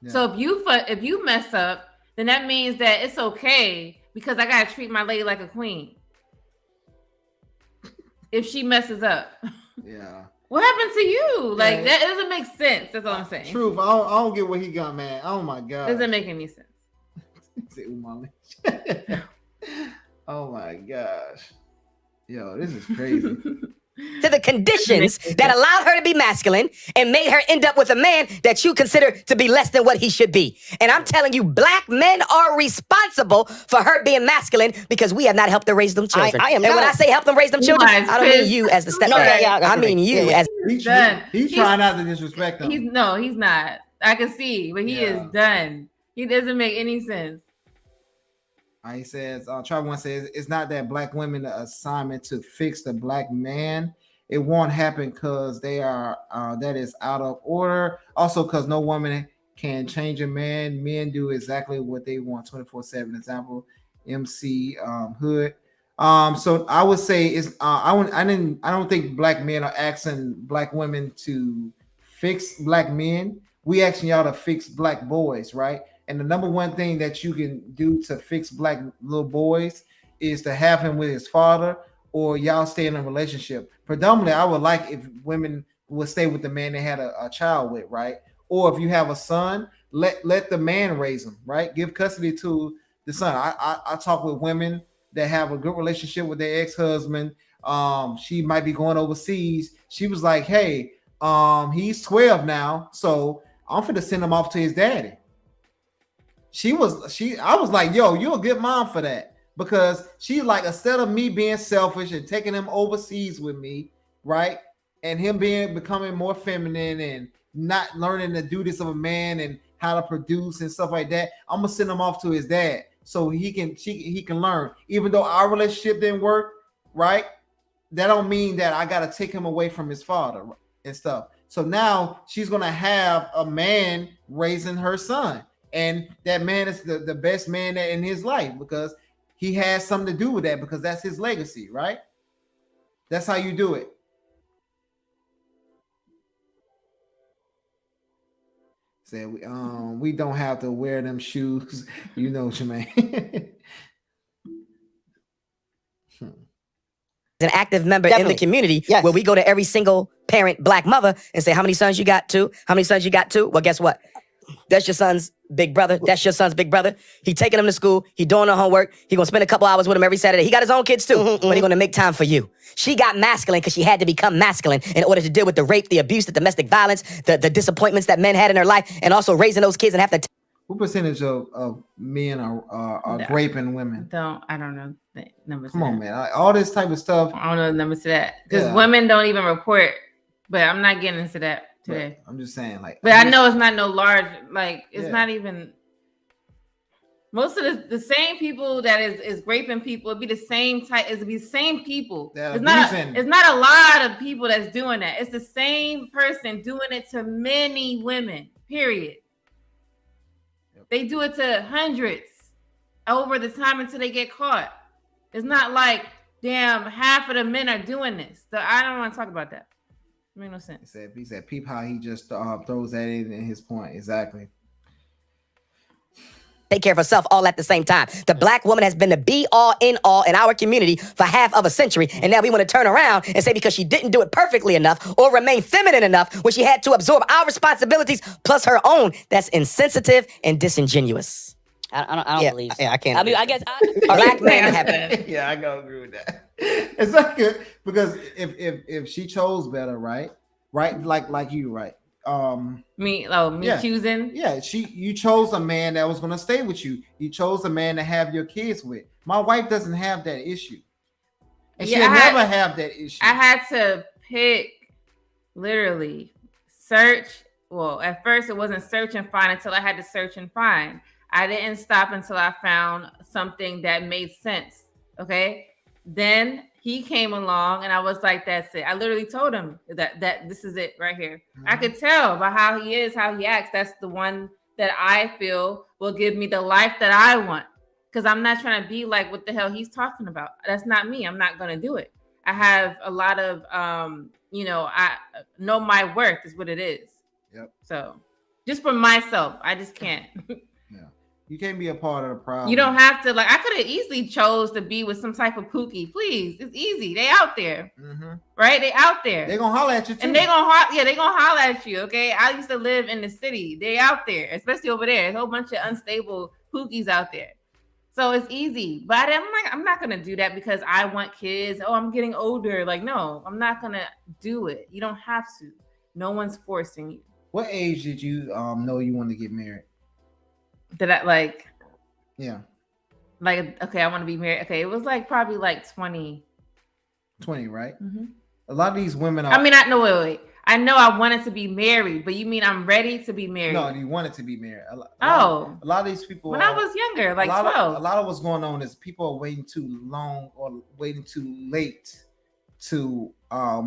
Yeah. So if you mess up, then that means that it's okay because I gotta treat my lady like a queen. If she messes up, yeah. What happened to you? Like that doesn't make sense. That's all I'm saying. Truth, I don't get what he got, man. Oh my god, doesn't make any sense. Say Umar. Oh my gosh, yo, this is crazy. To the conditions that allowed her to be masculine and made her end up with a man that you consider to be less than what he should be. And I'm telling you, black men are responsible for her being masculine because we have not helped her raise them children. I am and not. when I say help them raise them children, I don't mean you as the stepdad. I mean you as... He's trying not to disrespect them. He's not. I can see, but he is done. He doesn't make any sense. He says, Trevor says, it's not that black women are assignment to fix the black man. It won't happen because they are that is out of order. Also, because no woman can change a man. Men do exactly what they want 24/7. Example, MC Hood. So I would say is I don't think black men are asking black women to fix black men. We asking y'all to fix black boys, right? And the number one thing that you can do to fix black little boys is to have him with his father, or y'all stay in a relationship. Predominantly, I would like if women would stay with the man they had a child with, right? Or if you have a son, let the man raise him, right? Give custody to the son. I talk with women that have a good relationship with their ex-husband. She might be going overseas. She was like, hey, he's 12 now, so I'm finna send him off to his daddy. I was like, yo, you're a good mom for that, because she's like, instead of me being selfish and taking him overseas with me, right, and him becoming more feminine and not learning the duties of a man and how to produce and stuff like that, I'm gonna send him off to his dad so he can learn. Even though our relationship didn't work, right, that don't mean that I gotta take him away from his father and stuff. So now she's gonna have a man raising her son. And that man is the best man in his life because he has something to do with that, because that's his legacy, right? That's how you do it. Said we don't have to wear them shoes, you know, Jermaine. An active member in the community where we go to every single parent black mother and say, how many sons you got? 2? How many sons you got? 2? Well, guess what? That's your son's big brother. That's your son's big brother. He taking him to school. He doing the homework. He gonna spend a couple hours with him every Saturday. He got his own kids too, but he gonna make time for you. She got masculine because she had to become masculine in order to deal with the rape, the abuse, the domestic violence, the disappointments that men had in her life, and also raising those kids and have to... What percentage of men are raping women? I don't know the numbers. Come on, man. All this type of stuff. I don't know the numbers to that, because women don't even report. But I'm not getting into that today. But I'm just saying, like. But I know it's not no large. Like it's not even. Most of the same people that is raping people, it'd be the same type. It'd be the same people. It's not a lot of people that's doing that. It's the same person doing it to many women. Period. They do it to hundreds over the time until they get caught. It's not like, damn, half of the men are doing this. So I don't want to talk about that. It makes no sense. He said, peep how he just throws that in his point. Exactly. Take care of herself all at the same time. The black woman has been the be all in all in our community for half of a century. And now we want to turn around and say because she didn't do it perfectly enough or remain feminine enough when she had to absorb our responsibilities plus her own, that's insensitive and disingenuous. I don't believe so. Yeah, I can't. I mean, I guess black men have... Yeah, I gotta agree with that. It's like good because if she chose better, right, like you, right. Me choosing. Yeah, you chose a man that was gonna stay with you. You chose a man to have your kids with. My wife doesn't have that issue, and she'll never have that issue. I had to pick, literally search. Well, at first it wasn't search and find until I had to search and find. I didn't stop until I found something that made sense. Okay. Then he came along and I was like, that's it. I literally told him that this is it right here. I could tell by how he is, how he acts. That's the one that I feel will give me the life that I want. Because I'm not trying to be like what the hell he's talking about. That's not me. I'm not going to do it. I have a lot of, I know my worth is what it is. Yep. So just for myself, I just can't. You can't be a part of the problem. You don't have to, like, I could have easily chose to be with some type of pookie. Please, it's easy. They out there, right? They out there. They gonna holler at you too. And they gonna holler at you. Okay, I used to live in the city. They out there, especially over there. There's a whole bunch of unstable pookies out there. So it's easy. But I'm not gonna do that because I want kids. Oh, I'm getting older. Like, no, I'm not gonna do it. You don't have to. No one's forcing you. What age did you know you want to get married? Did I like? Yeah. Like, okay, I want to be married. Okay, it was like probably like 20. 20, right? A lot of these women are. I mean, wait. I know I wanted to be married, but you mean I'm ready to be married? No, you wanted to be married. A lot of these people. When I was younger, like 12. A lot of what's going on is people are waiting too long or waiting too late to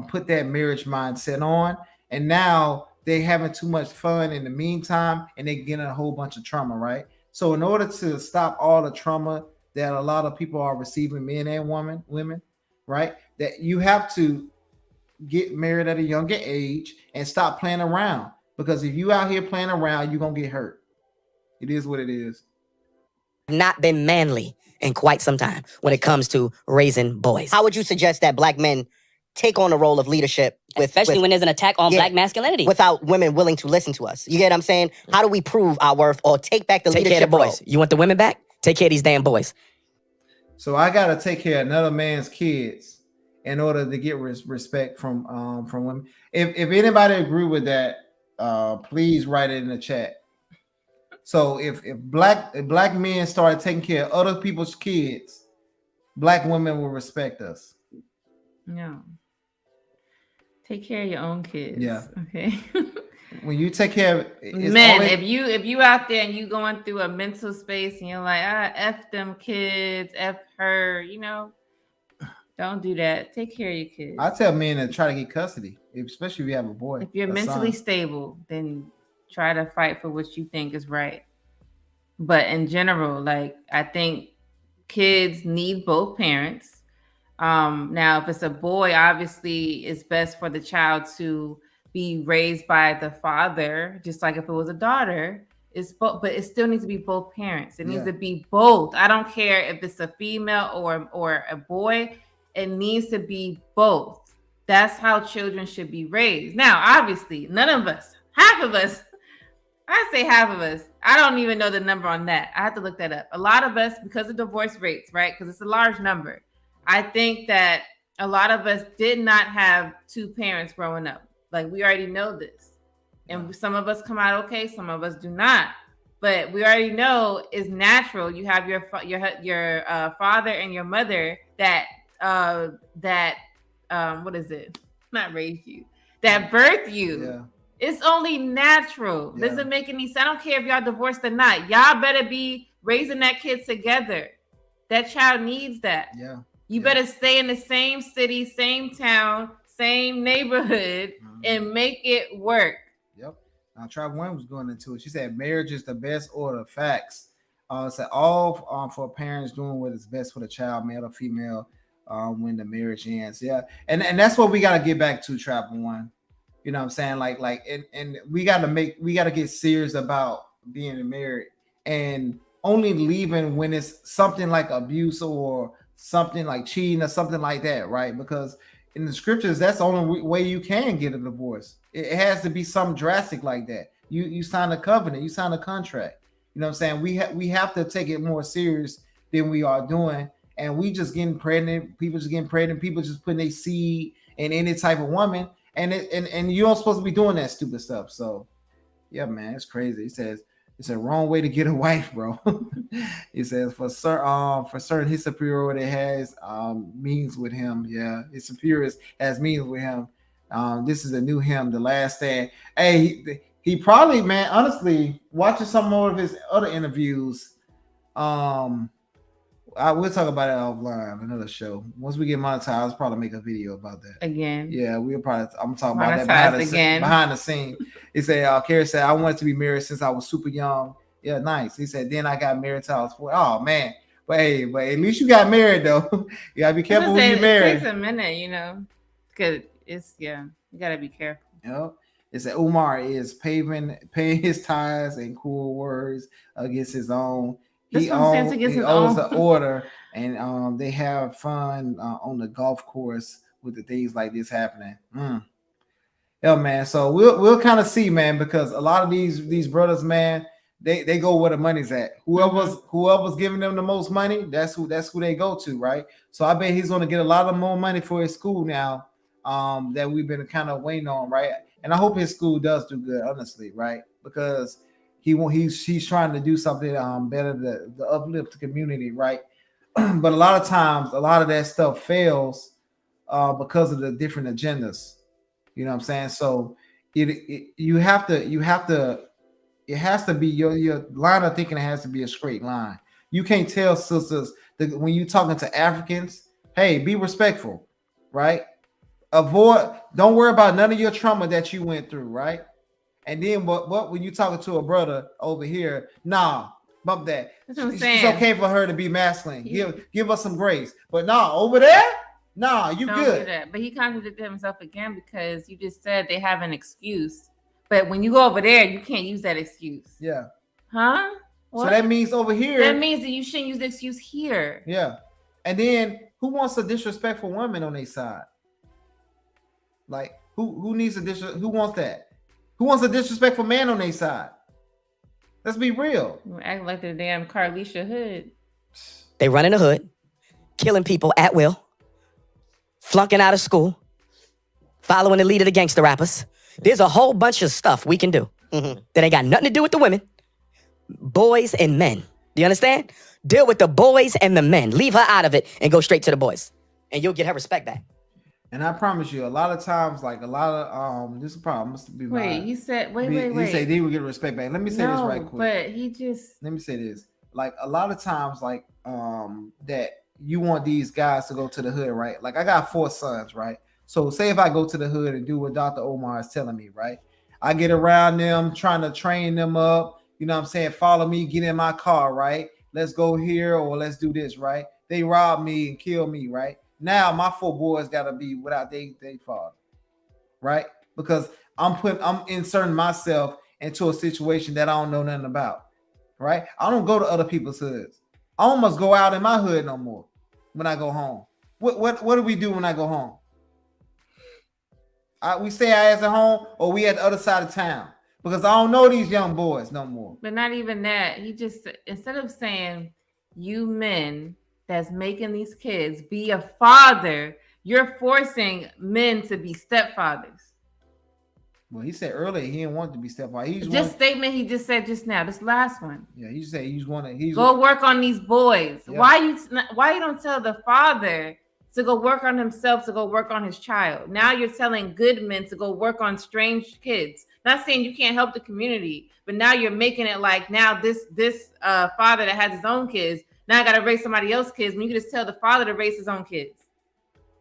put that marriage mindset on, and now they're having too much fun in the meantime, and they're getting a whole bunch of trauma, right? So in order to stop all the trauma that a lot of people are receiving, men and women, right? That you have to get married at a younger age and stop playing around. Because if you out here playing around, you're going to get hurt. It is what it is. Not been manly in quite some time when it comes to raising boys. How would you suggest that black men take on the role of leadership, especially when there's an attack on black masculinity, without women willing to listen to us? You get what I'm saying? How do we prove our worth or take back the leadership care of the boys? role? You want the women back? Take care of these damn boys. So I gotta take care of another man's kids in order to get respect from women. If anybody agree with that, please write it in the chat. So if black men started taking care of other people's kids, black women will respect us. No. Take care of your own kids. Yeah. Okay. When you take care of men, if you out there and you going through a mental space and you're like, F them kids, F her, don't do that. Take care of your kids. I tell men to try to get custody, especially if you have a boy. If you're mentally stable, then try to fight for what you think is right. But in general, like, I think kids need both parents. Now, if it's a boy, obviously it's best for the child to be raised by the father, just like if it was a daughter. But it still needs to be both parents. It needs to be both. I don't care if it's a female or a boy. It needs to be both. That's how children should be raised. Now, obviously, half of us, I say half of us, I don't even know the number on that. I have to look that up. A lot of us, because of divorce rates, right? Because it's a large number. I think that a lot of us did not have two parents growing up. Like, we already know this. And some of us come out okay, some of us do not. But we already know it's natural. You have your father and your mother that what is it? Not raised you. That birthed you. Yeah. It's only natural. Yeah. Doesn't make any sense. I don't care if y'all divorced or not. Y'all better be raising that kid together. That child needs that. Yeah. You better stay in the same city, same town, same neighborhood, and make it work. Yep. Now, Trav Wayne was going into it. She said marriage is the best order of facts. Said all for parents doing what is best for the child, male or female, when the marriage ends. Yeah. And that's what we got to get back to, Trav One. You know what I'm saying? Like, and we got to get serious about being married and only leaving when it's something like abuse or something like cheating or something like that, right? Because in the scriptures, that's the only way you can get a divorce. It has to be something drastic like that. You sign a covenant, you sign a contract. You know what I'm saying? We have to take it more serious than we are doing. And we just getting pregnant, people just getting pregnant, people just putting their seed in any type of woman. And you don't supposed to be doing that stupid stuff. So yeah, man, it's crazy. He says it's a wrong way to get a wife, bro. He says for certain his superiority has means with him. Yeah, his superiors has means with him. This is a new him, the last stand. Hey, He probably, man, honestly, watching some more of his other interviews. We'll talk about it offline, another show. Once we get monetized, I'll probably make a video about that. Again. Yeah, we'll probably, I'm talking about Monetized that behind the scene. He said, Carrie said, I wanted to be married since I was super young. Yeah, nice. He said, then I got married till I was 4. Oh, man. But at least you got married, though. You got to be careful when you marry. It takes a minute, you know, because you got to be careful. Yep. It said Umar is paying his tithes and cool words against his own. He owns the order, and they have fun on the golf course with the things like this happening. Yeah, man. So we'll kind of see, man, because a lot of these brothers, man, they go where the money's at. Whoever's giving them the most money, that's who they go to, right? So I bet he's going to get a lot of more money for his school now, that we've been kind of waiting on, right? And I hope his school does do good, honestly, right? Because he's trying to do something better to uplift the community, right? But a lot of times, a lot of that stuff fails because of the different agendas. You know what I'm saying? So it has to be your line of thinking. It has to be a straight line. You can't tell sisters that when you're talking to Africans, hey, be respectful, right? Don't worry about none of your trauma that you went through, right? And then what when you talking to a brother over here, nah, bump that. That's what I'm saying. It's okay for her to be masculine. Give us some grace. But nah, over there, nah, you Don't good. do that. But he contradicted himself again because you just said they have an excuse. But when you go over there, you can't use that excuse. Yeah. Huh? What? So that means over here. That means that you shouldn't use the excuse here. Yeah. And then who wants a disrespectful woman on their side? Like who needs who wants that? Who wants a disrespectful man on their side? Let's be real. Act like the damn Carlisha hood. They run in the hood, killing people at will, flunking out of school, following the lead of the gangster rappers. There's a whole bunch of stuff we can do that ain't got nothing to do with the women, boys and men. Do you understand? Deal with the boys and the men. Leave her out of it and go straight to the boys. And you'll get her respect back. And I promise you, a lot of times, like a lot of this problem must be. Wait, he said, wait. He said they will get respect back. Let me say this right quick. But he just. Let me say this. Like a lot of times, like that you want these guys to go to the hood, right? Like I got 4 sons, right? So say if I go to the hood and do what Dr. Umar is telling me, right? I get around them, trying to train them up. You know what I'm saying? Follow me, get in my car, right? Let's go here or let's do this, right? They rob me and kill me, right? Now my 4 boys gotta be without they father, right? Because I'm inserting myself into a situation that I don't know nothing about, right? I don't go to other people's hoods. I almost go out in my hood no more when I go home. What do we do when I go home? We stay our ass at home or we at the other side of town because I don't know these young boys no more. But not even that. He just, instead of saying you men that's making these kids be a father, you're forcing men to be stepfathers. Well, he said earlier he didn't want to be stepfather. Statement he just said just now, this last one. Yeah, he said he's go work on these boys. Yeah. Why you don't tell the father to go work on himself, to go work on his child? Now you're telling good men to go work on strange kids. Not saying you can't help the community, but now you're making it like now this father that has his own kids now I got to raise somebody else's kids when you can just tell the father to raise his own kids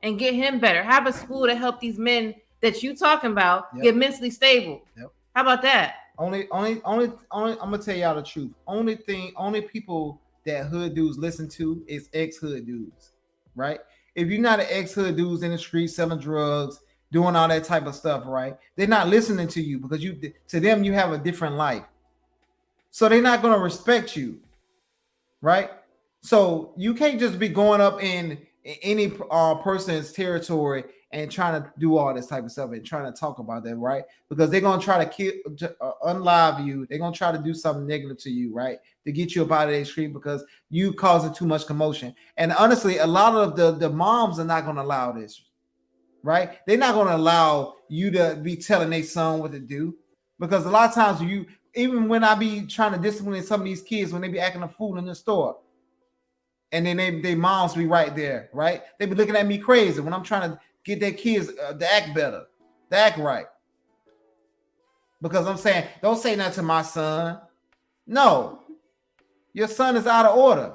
and get him better. Have a school to help these men that you talking about get mentally stable. Yep. How about that? Only, I'm gonna tell y'all the truth. Only people that hood dudes listen to is ex-hood dudes, right? If you're not an ex-hood dudes in the street selling drugs, doing all that type of stuff, right? They're not listening to you because to them you have a different life, so they're not gonna respect you, right? So you can't just be going up in any person's territory and trying to do all this type of stuff and trying to talk about that, right? Because they're gonna try to unlive you. They're gonna try to do something negative to you, right? To get you up out of their street because you causing too much commotion. And honestly, a lot of the moms are not gonna allow this, right? They're not gonna allow you to be telling their son what to do, because a lot of times even when I be trying to discipline some of these kids when they be acting a fool in the store. And then they moms be right there, right? They be looking at me crazy when I'm trying to get their kids to act better, to act right. because I'm saying, don't say nothing to my son. No, your son is out of order,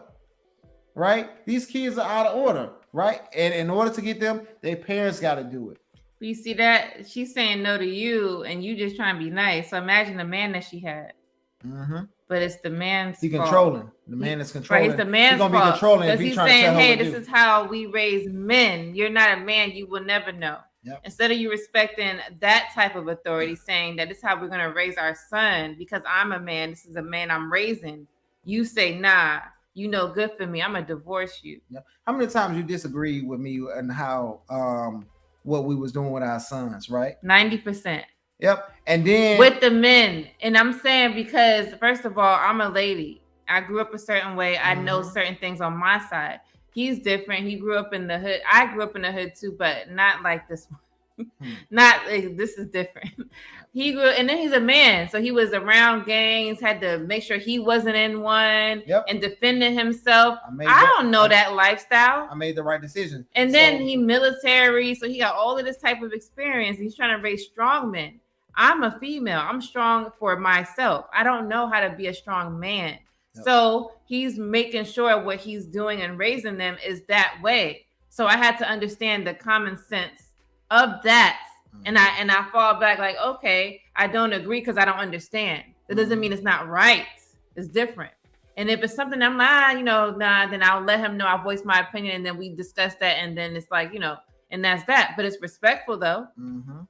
right? These kids are out of order, right? And in order to get them, their parents got to do it. You see that? She's saying no to you, and you just trying to be nice. So imagine the man that she had. Mm-hmm. But it's the man's fault. Controlling. The man is controlling. Right, it's the man's fault. He's gonna be controlling because he's saying, "Hey, this is how we raise men. You're not a man. You will never know." Yep. Instead of you respecting that type of authority, saying that this is how we're gonna raise our son because I'm a man. This is a man I'm raising. You say, "Nah, you know good for me. I'm gonna divorce you." Yep. How many times you disagree with me and how what we was doing with our sons? Right. 90%. Yep. And then with the men, and I'm saying because first of all, I'm a lady. I grew up a certain way. I know certain things on my side. He's different. He grew up in the hood. I grew up in the hood too, but not like this one. Not like this is different. He grew, and then he's a man, so he was around gangs. Had to make sure he wasn't in one, and defending himself. I don't know that lifestyle. I made the right decision. And then he military, so he got all of this type of experience. He's trying to raise strong men. I'm a female. I'm strong for myself. I don't know how to be a strong man. Yep. So he's making sure what he's doing and raising them is that way. So I had to understand the common sense of that. And I fall back like, okay, I don't agree because I don't understand. That doesn't mean it's not right. It's different. And if it's something I'm like, then I'll let him know. I'll voice my opinion and then we discuss that. And then it's like, and that's that. But it's respectful though. Mm-hmm.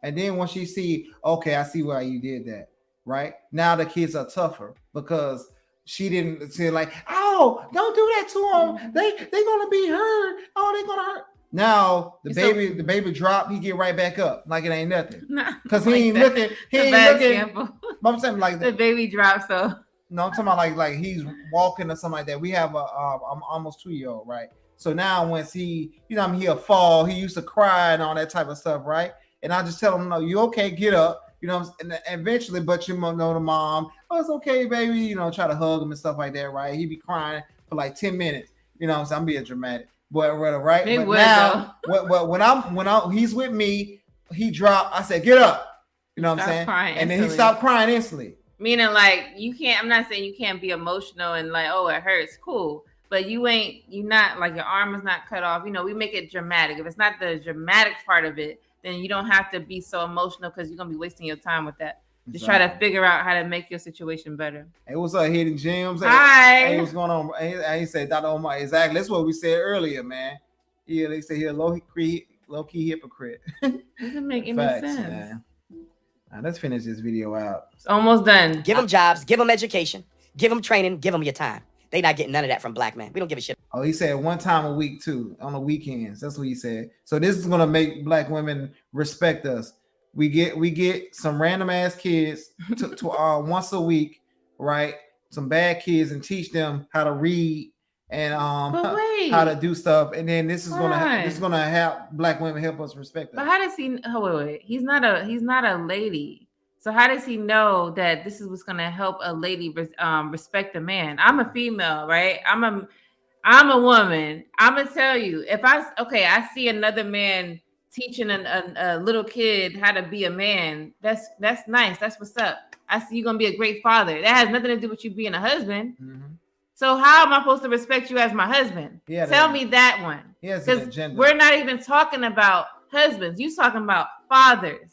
And then when she see, okay, I see why you did that, right? Now the kids are tougher because she didn't say like, oh, don't do that to them. They're gonna be hurt. Oh, they're gonna hurt. Now the baby drop, he get right back up like it ain't nothing. Because he ain't looking. He ain't looking. I'm saying like the baby drop. So no, I'm talking about like he's walking or something like that. We have I'm almost 2-year-old, right? So now once he, he'll fall. He used to cry and all that type of stuff, right? And I just tell him, no, you okay, get up, and eventually, but you know the mom, oh, it's okay, baby, try to hug him and stuff like that, right? He be crying for like 10 minutes, I'm being dramatic, but right? It but would, now, when he's with me, he dropped, I said, get up, what I'm saying? And then he stopped crying instantly. Meaning like, you can't, I'm not saying you can't be emotional and like, oh, it hurts, cool. But you're not like your arm is not cut off. We make it dramatic. If it's not the dramatic part of it, then you don't have to be so emotional because you're going to be wasting your time with that. Just try to figure out how to make your situation better. Hey, what's up, Hidden Gems? Hi. Hey, what's going on? He said, Dr. Umar, exactly. That's what we said earlier, man. Yeah, they say here, low-key hypocrite. Doesn't make any sense. Man. Now, let's finish this video out. It's almost done. Give them jobs, give them education, give them training, give them your time. They not getting none of that from black men. We don't give a shit. Oh, he said 1 time a week too, on the weekends. That's what he said. So this is gonna make black women respect us. We get some random ass kids to once a week, right? Some bad kids and teach them how to read and how to do stuff. And then this is gonna help black women help us respect us. But how does he? Oh wait. He's not a lady. So how does he know that this is what's gonna help a lady respect a man? I'm a female, right? I'm a woman. I'm gonna tell you, if I see another man teaching a little kid how to be a man, that's nice. That's what's up. I see you're gonna be a great father. That has nothing to do with you being a husband. Mm-hmm. So how am I supposed to respect you as my husband? Tell me that one. Because we're not even talking about husbands. You talking about fathers.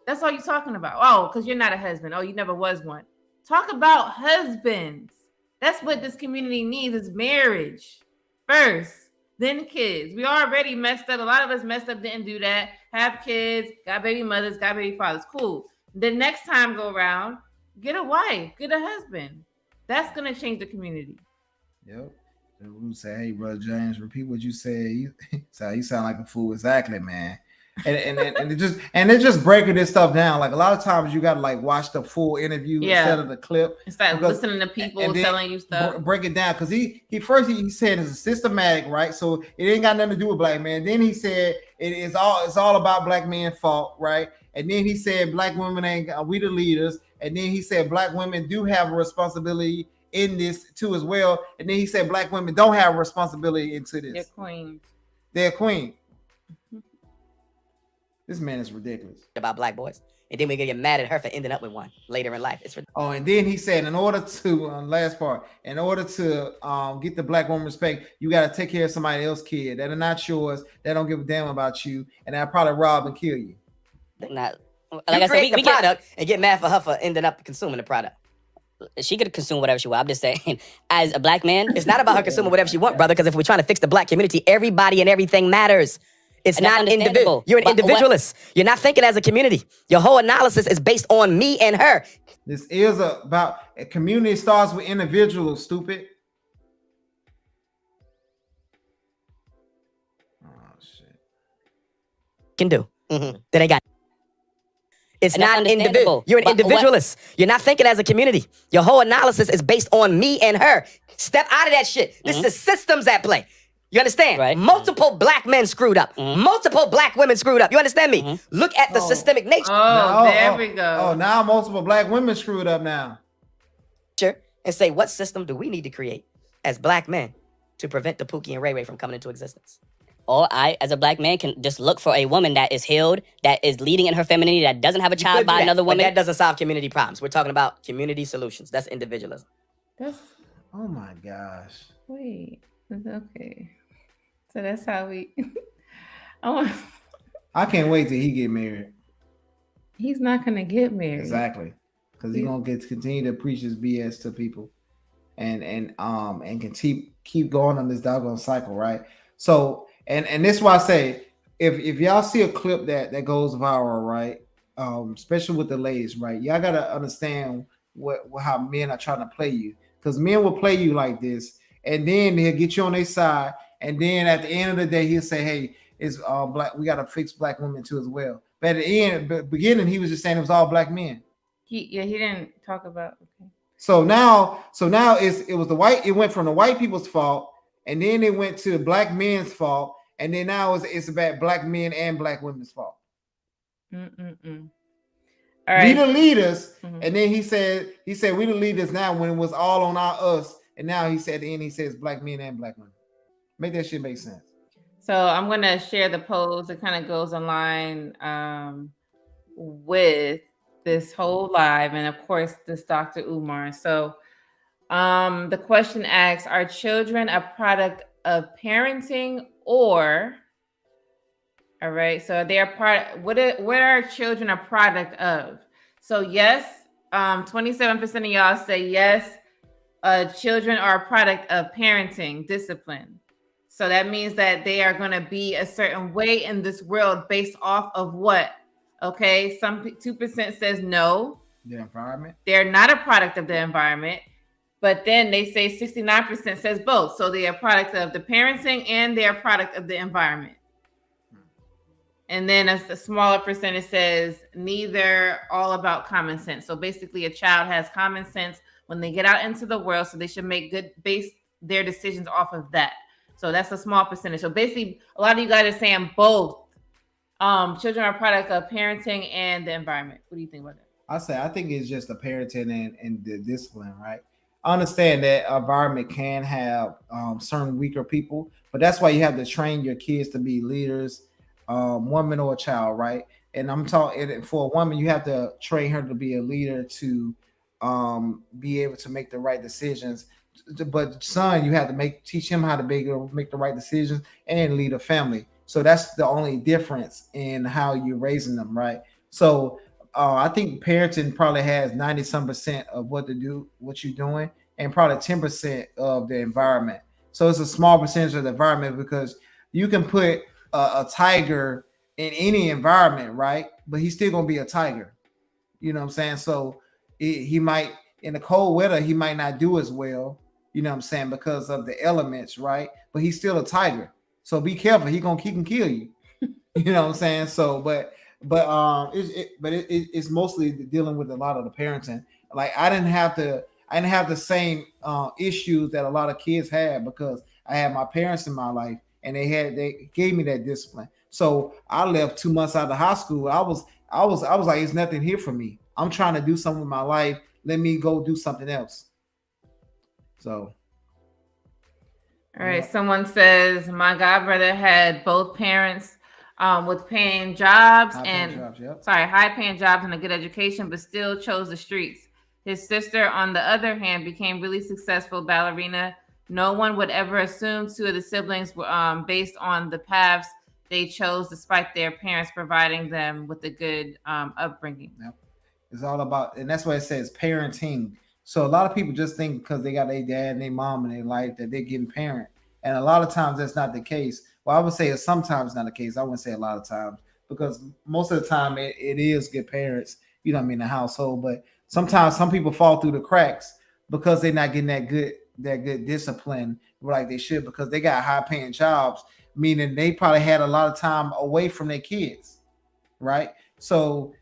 That's all you're talking about. Oh, because you're not a husband. Oh, you never was one. Talk about husbands. That's what this community needs is marriage first, then kids. We already messed up. A lot of us messed up, didn't do that. Have kids, got baby mothers, got baby fathers. Cool. The next time go around, get a wife, get a husband. That's going to change the community. Yep. The Root say, hey, Brother James, repeat what you said. You sound like a fool. Exactly, man. And they're just breaking this stuff down. Like a lot of times you gotta like watch the full interview instead of the clip. Instead of listening to people telling you stuff. Break it down because he said it's systematic, right? So it ain't got nothing to do with black men. Then he said it's all about black men's fault, right? And then he said black women ain't we the leaders. And then he said black women do have a responsibility in this too as well. And then he said black women don't have a responsibility into this. They're queens. They're queen. This man is ridiculous. About black boys. And then we get mad at her for ending up with one later in life. It's Oh, and then he said, in order to, last part, in order to get the black woman respect, you got to take care of somebody else's kid that are not yours, that don't give a damn about you, and they'll probably rob and kill you. Not, like I I said, the product and get mad for her for ending up consuming the product. She could consume whatever she wants. I'm just saying, as a black man, it's not about her consuming whatever she wants, brother. Because if we're trying to fix the black community, everybody and everything matters. It's not individual. You're an individualist. You're not thinking as a community. Your whole analysis is based on me and her. This is about a community starts with individuals, stupid. Oh, shit. Can do. That they got. It's not individual. You're an individualist. You're not thinking as a community. Your whole analysis is based on me and her. Step out of that shit. This is the systems at play. You understand? Right. Multiple black men screwed up. Multiple black women screwed up. You understand me? Look at the systemic nature. There we go. Oh, now multiple black women screwed up now. Sure. And say, what system do we need to create as black men to prevent the Pookie and Ray Ray from coming into existence? Or I, as a black man, can just look for a woman that is healed, that is leading in her femininity, that doesn't have a child by another woman. But that doesn't solve community problems. We're talking about community solutions. That's individualism. Oh my gosh. Wait. Okay. So that's how we. I can't wait till he get married. He's not gonna get married. Exactly, because he's gonna continue to preach his BS to people, and can keep going on this doggone cycle, right? So and this is why I say if y'all see a clip that goes viral, right? Especially with the ladies, right? Y'all gotta understand how men are trying to play you, because men will play you like this, and then they'll get you on their side. And then at the end of the day, he'll say, "Hey, it's black. We got to fix black women too as well." But at the beginning, he was just saying it was all black men. He didn't talk about. Okay. So now it was the white. It went from the white people's fault, and then it went to black men's fault, and then now it's about black men and black women's fault. All right. We the leaders, and then he said we the leaders now when it was all on us, and now he said at the end he says black men and black women. Make that shit make sense. So I'm going to share the post. It kind of goes in line with this whole live. And of course, this Dr. Umar. So the question asks, are children a product of parenting or, all right, so they are what are children a product of? So yes, 27% of y'all say yes, children are a product of parenting, discipline. So that means that they are going to be a certain way in this world based off of what? Okay, some 2% says no. The environment. They're not a product of the environment. But then they say 69% says both. So they are a product of the parenting and they're a product of the environment. And then a smaller percentage says neither, all about common sense. So basically a child has common sense when they get out into the world. So they should base their decisions off of that. So that's a small percentage. So basically, a lot of you guys are saying both. Children are a product of parenting and the environment. What do you think about that? I think it's just the parenting and the discipline, right? I understand that environment can have certain weaker people, but that's why you have to train your kids to be leaders, woman or a child, right? And I'm talking for a woman, you have to train her to be a leader to be able to make the right decisions. But son, you have to teach him how to make the right decisions and lead a family. So that's the only difference in how you're raising them, right? So I think parenting probably has 90% of what you're doing, and probably 10% of the environment. So it's a small percentage of the environment, because you can put a tiger in any environment, right? But he's still gonna be a tiger. You know what I'm saying? So he might, in the cold weather, he might not do as well. You know what I'm saying? Because of the elements, right? But he's still a tiger. So be careful. He can kill you. You know what I'm saying? So, but it's mostly dealing with a lot of the parenting. Like I didn't have the same issues that a lot of kids had, because I had my parents in my life, and they gave me that discipline. So I left 2 months out of high school. I was like, it's nothing here for me. I'm trying to do something with my life. Let me go do something else. So. All right. Someone says my godbrother had both parents with paying jobs high paying jobs and a good education, but still chose the streets. His sister, on the other hand, became really successful ballerina. No one would ever assume two of the siblings were based on the paths they chose, despite their parents providing them with a good upbringing. Yep. It's all about, and that's why it says parenting. So a lot of people just think because they got their dad and their mom in their life that they're getting parent. And a lot of times that's not the case. Well, I would say it's sometimes not the case. I wouldn't say a lot of times, because most of the time it is good parents, you know what I mean, the household. But sometimes some people fall through the cracks because they're not getting that good discipline like they should, because they got high paying jobs, meaning they probably had a lot of time away from their kids, right? So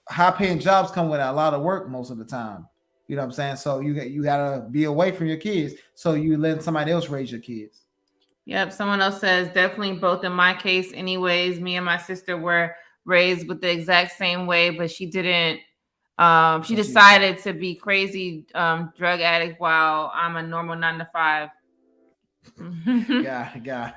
high paying jobs come with a lot of work most of the time. You know what I'm saying? So you gotta be away from your kids, so you let somebody else raise your kids. Yep. Someone else says definitely both in my case. Anyways, me and my sister were raised with the exact same way, but she didn't. She decided to be crazy drug addict while I'm a normal 9 to 5. Yeah.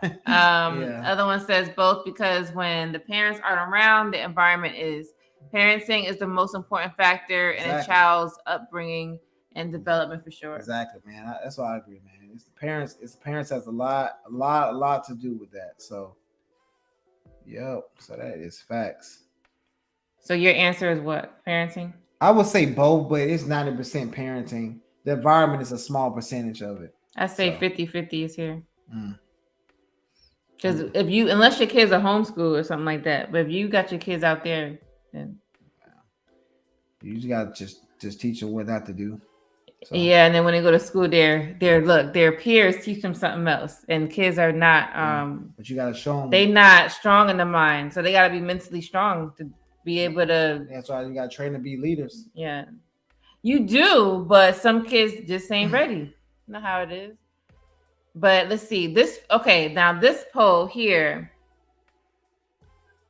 Other one says both, because when the parents aren't around, the environment is. Parenting is the most important factor in a child's upbringing and development, for sure. Exactly, man. That's why I agree, man. It's the parents. It's the parents has a lot to do with that. So, yep. So that is facts. So your answer is what? Parenting? I would say both, but it's 90% parenting. The environment is a small percentage of it. I say 50-50 is here. Because unless your kids are homeschooled or something like that, but if you got your kids out there, then you just gotta just teach them what not to do. So. Yeah, and then when they go to school, their peers teach them something else, and kids are not. But you gotta show them they're not strong in the mind, so they gotta be mentally strong to be able to. That's why you gotta train to be leaders. Yeah, you do, but some kids just ain't ready. You know how it is. But let's see this. Okay, now this poll here.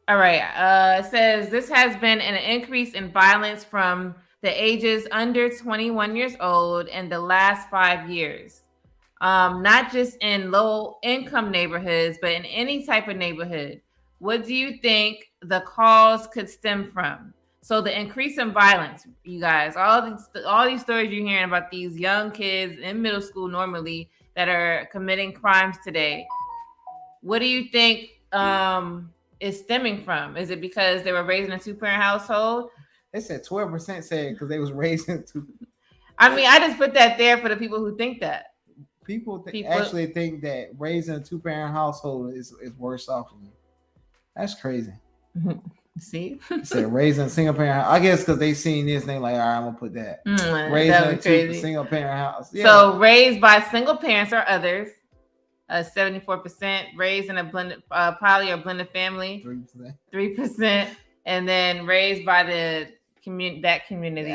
All right, it says this has been an increase in violence from the ages under 21 years old in the last 5 years. Not just in low income neighborhoods, but in any type of neighborhood. What do you think the cause could stem from? So the increase in violence, you guys, all these stories you're hearing about these young kids in middle school normally that are committing crimes today. What do you think is stemming from? Is it because they were raised in a 2-parent household? They said 12% said because they was raised in 2. I mean, I just put that there for the people who think that. People actually think that raised in a 2-parent household is worse off than you. That's crazy. See? Said raised in a single parent. I guess because they seen this and they like, all right, I'm gonna put that. Raised in a single parent house. Yeah. So raised by single parents or others, 74%. Raised in a blended poly or blended family, 3%. And then raised by the community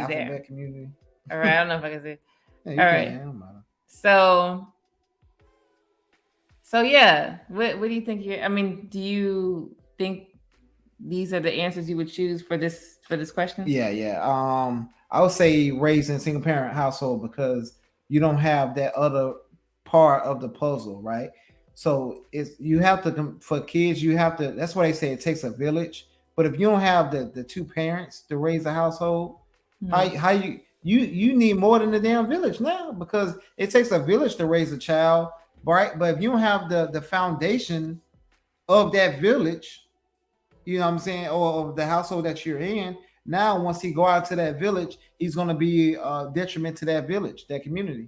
there. Community. All right, I don't know if I can say. Yeah, all right. So yeah, what do you think? Do you think these are the answers you would choose for this question? Yeah. I would say raised in a single parent household because you don't have that other part of the puzzle, right? So you have to, for kids, you have to. That's why they say it takes a village. But if you don't have the 2 parents to raise a household, how you need more than the damn village now, because it takes a village to raise a child, right? But if you don't have the foundation of that village, you know what I'm saying, or of the household that you're in, now once he go out to that village, he's going to be a detriment to that village, that community.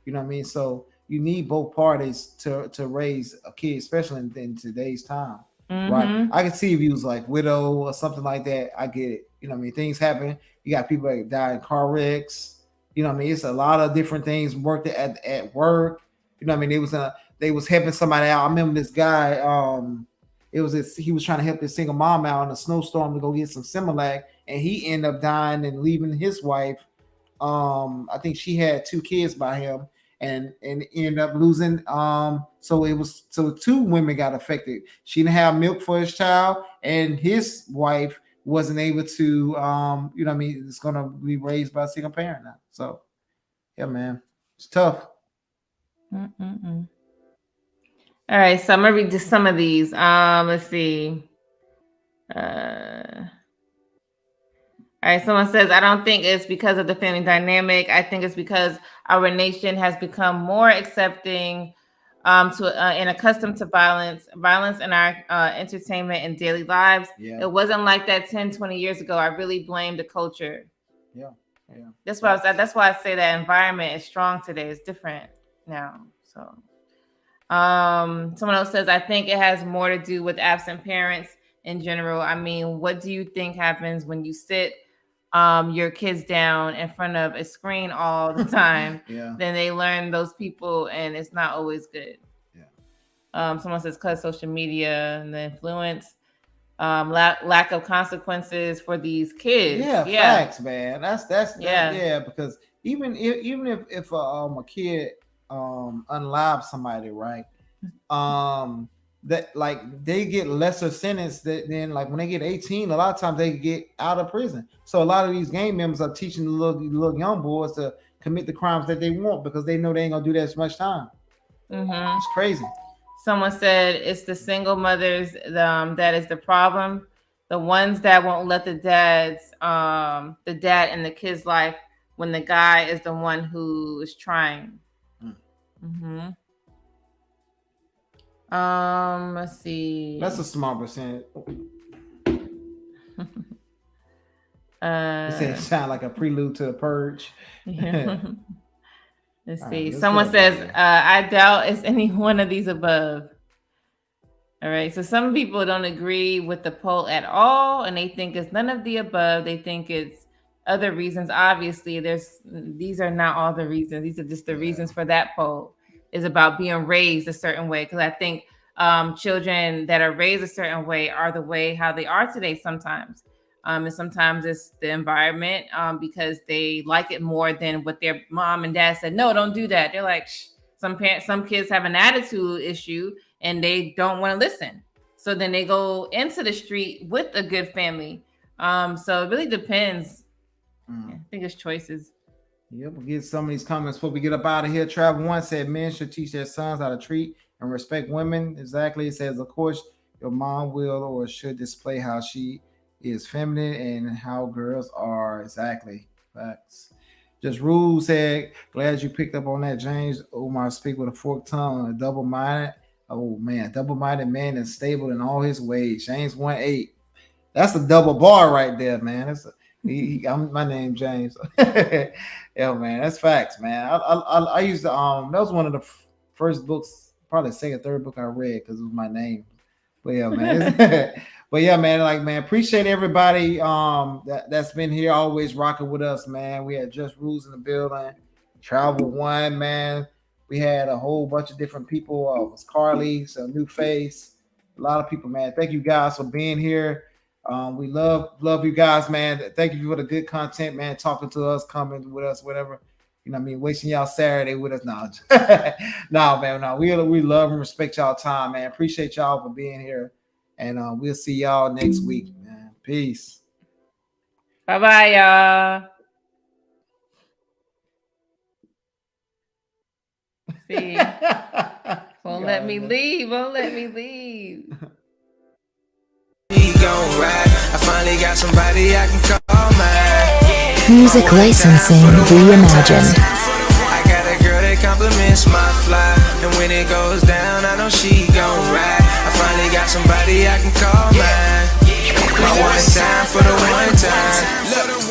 You know what I mean? So you need both parties to raise a kid, especially in today's time. Right. I can see if you was like widow or something like that. I get it. You know what I mean? Things happen. You got people that die in car wrecks. You know what I mean? It's a lot of different things worked at work. You know what I mean? They was helping somebody out. I remember this guy, he was trying to help this single mom out in a snowstorm to go get some Similac, and he ended up dying and leaving his wife. I think she had 2 kids by him. And ended up losing. So 2 women got affected. She didn't have milk for his child, and his wife wasn't able to. You know what I mean? It's gonna be raised by a single parent now. So, yeah, man, it's tough. All right, so I'm gonna read just some of these. Let's see. All right, someone says, I don't think it's because of the family dynamic. I think it's because our nation has become more accepting and accustomed to violence in our entertainment and daily lives. Yeah. It wasn't like that 10, 20 years ago. I really blame the culture. Yeah. That's why I say that environment is strong today. It's different now. So someone else says, I think it has more to do with absent parents in general. I mean, what do you think happens when you sit your kids down in front of a screen all the time? Yeah. Then they learn those people, and it's not always good. Yeah. Someone says, cause social media and the influence, lack of consequences for these kids. Yeah, facts, man. That's yeah. Because even if a kid unalived somebody, right? That like they get lesser sentence than like when they get 18, a lot of times they get out of prison. So a lot of these gang members are teaching the little young boys to commit the crimes that they want because they know they ain't gonna do that as much time. Mm-hmm. It's crazy. Someone said it's the single mothers that is the problem. The ones that won't let the dad in the kid's life when the guy is the one who is trying. Mm-hmm. Let's see. That's a small percent. It said sound like a prelude to a purge. Yeah. Let's see. Right, someone says, I doubt it's any one of these above. All right. So some people don't agree with the poll at all, and they think it's none of the above. They think it's other reasons. Obviously, these are not all the reasons. These are just the reasons for that poll. Is about being raised a certain way, because I think children that are raised a certain way are the way how they are today sometimes. And sometimes it's the environment because they like it more than what their mom and dad said. No, don't do that. They're like, shh. Some kids have an attitude issue and they don't want to listen. So then they go into the street with a good family. So it really depends. I think it's choices. Yep, we'll get some of these comments before we get up out of here. Travel One said men should teach their sons how to treat and respect women. Exactly. It says, of course, your mom will or should display how she is feminine and how girls are. Exactly. Facts. Just Rule said, glad you picked up on that, James. Umar speak with a forked tongue, a double-minded. Oh man, double-minded man is stable in all his ways. James 1:8. That's a double bar right there, man. That's my name James. Yeah, man, that's facts, man. I used to that was one of the first books, probably second, third book I read because it was my name. But yeah, man. But yeah, man, like, man, appreciate everybody that's been here, always rocking with us, man. We had Just Rules in the building, Travel One, man. We had a whole bunch of different people. It was Carlisha, a new face, a lot of people, man. Thank you guys for being here. We love you guys, man. Thank you for the good content, man. Talking to us, commenting with us, whatever. You know what I mean? Wasting y'all Saturday with us. No, man. No, we love and respect y'all time, man. Appreciate y'all for being here. And we'll see y'all next week, man. Peace. Bye-bye, y'all. See? Won't let me leave. He gon' ride. I finally got somebody I can call mine. Music licensing reimagined. I got a girl that compliments my fly, and when it goes down, I know she gon' ride. I finally got somebody I can call mine. My one time for the one time.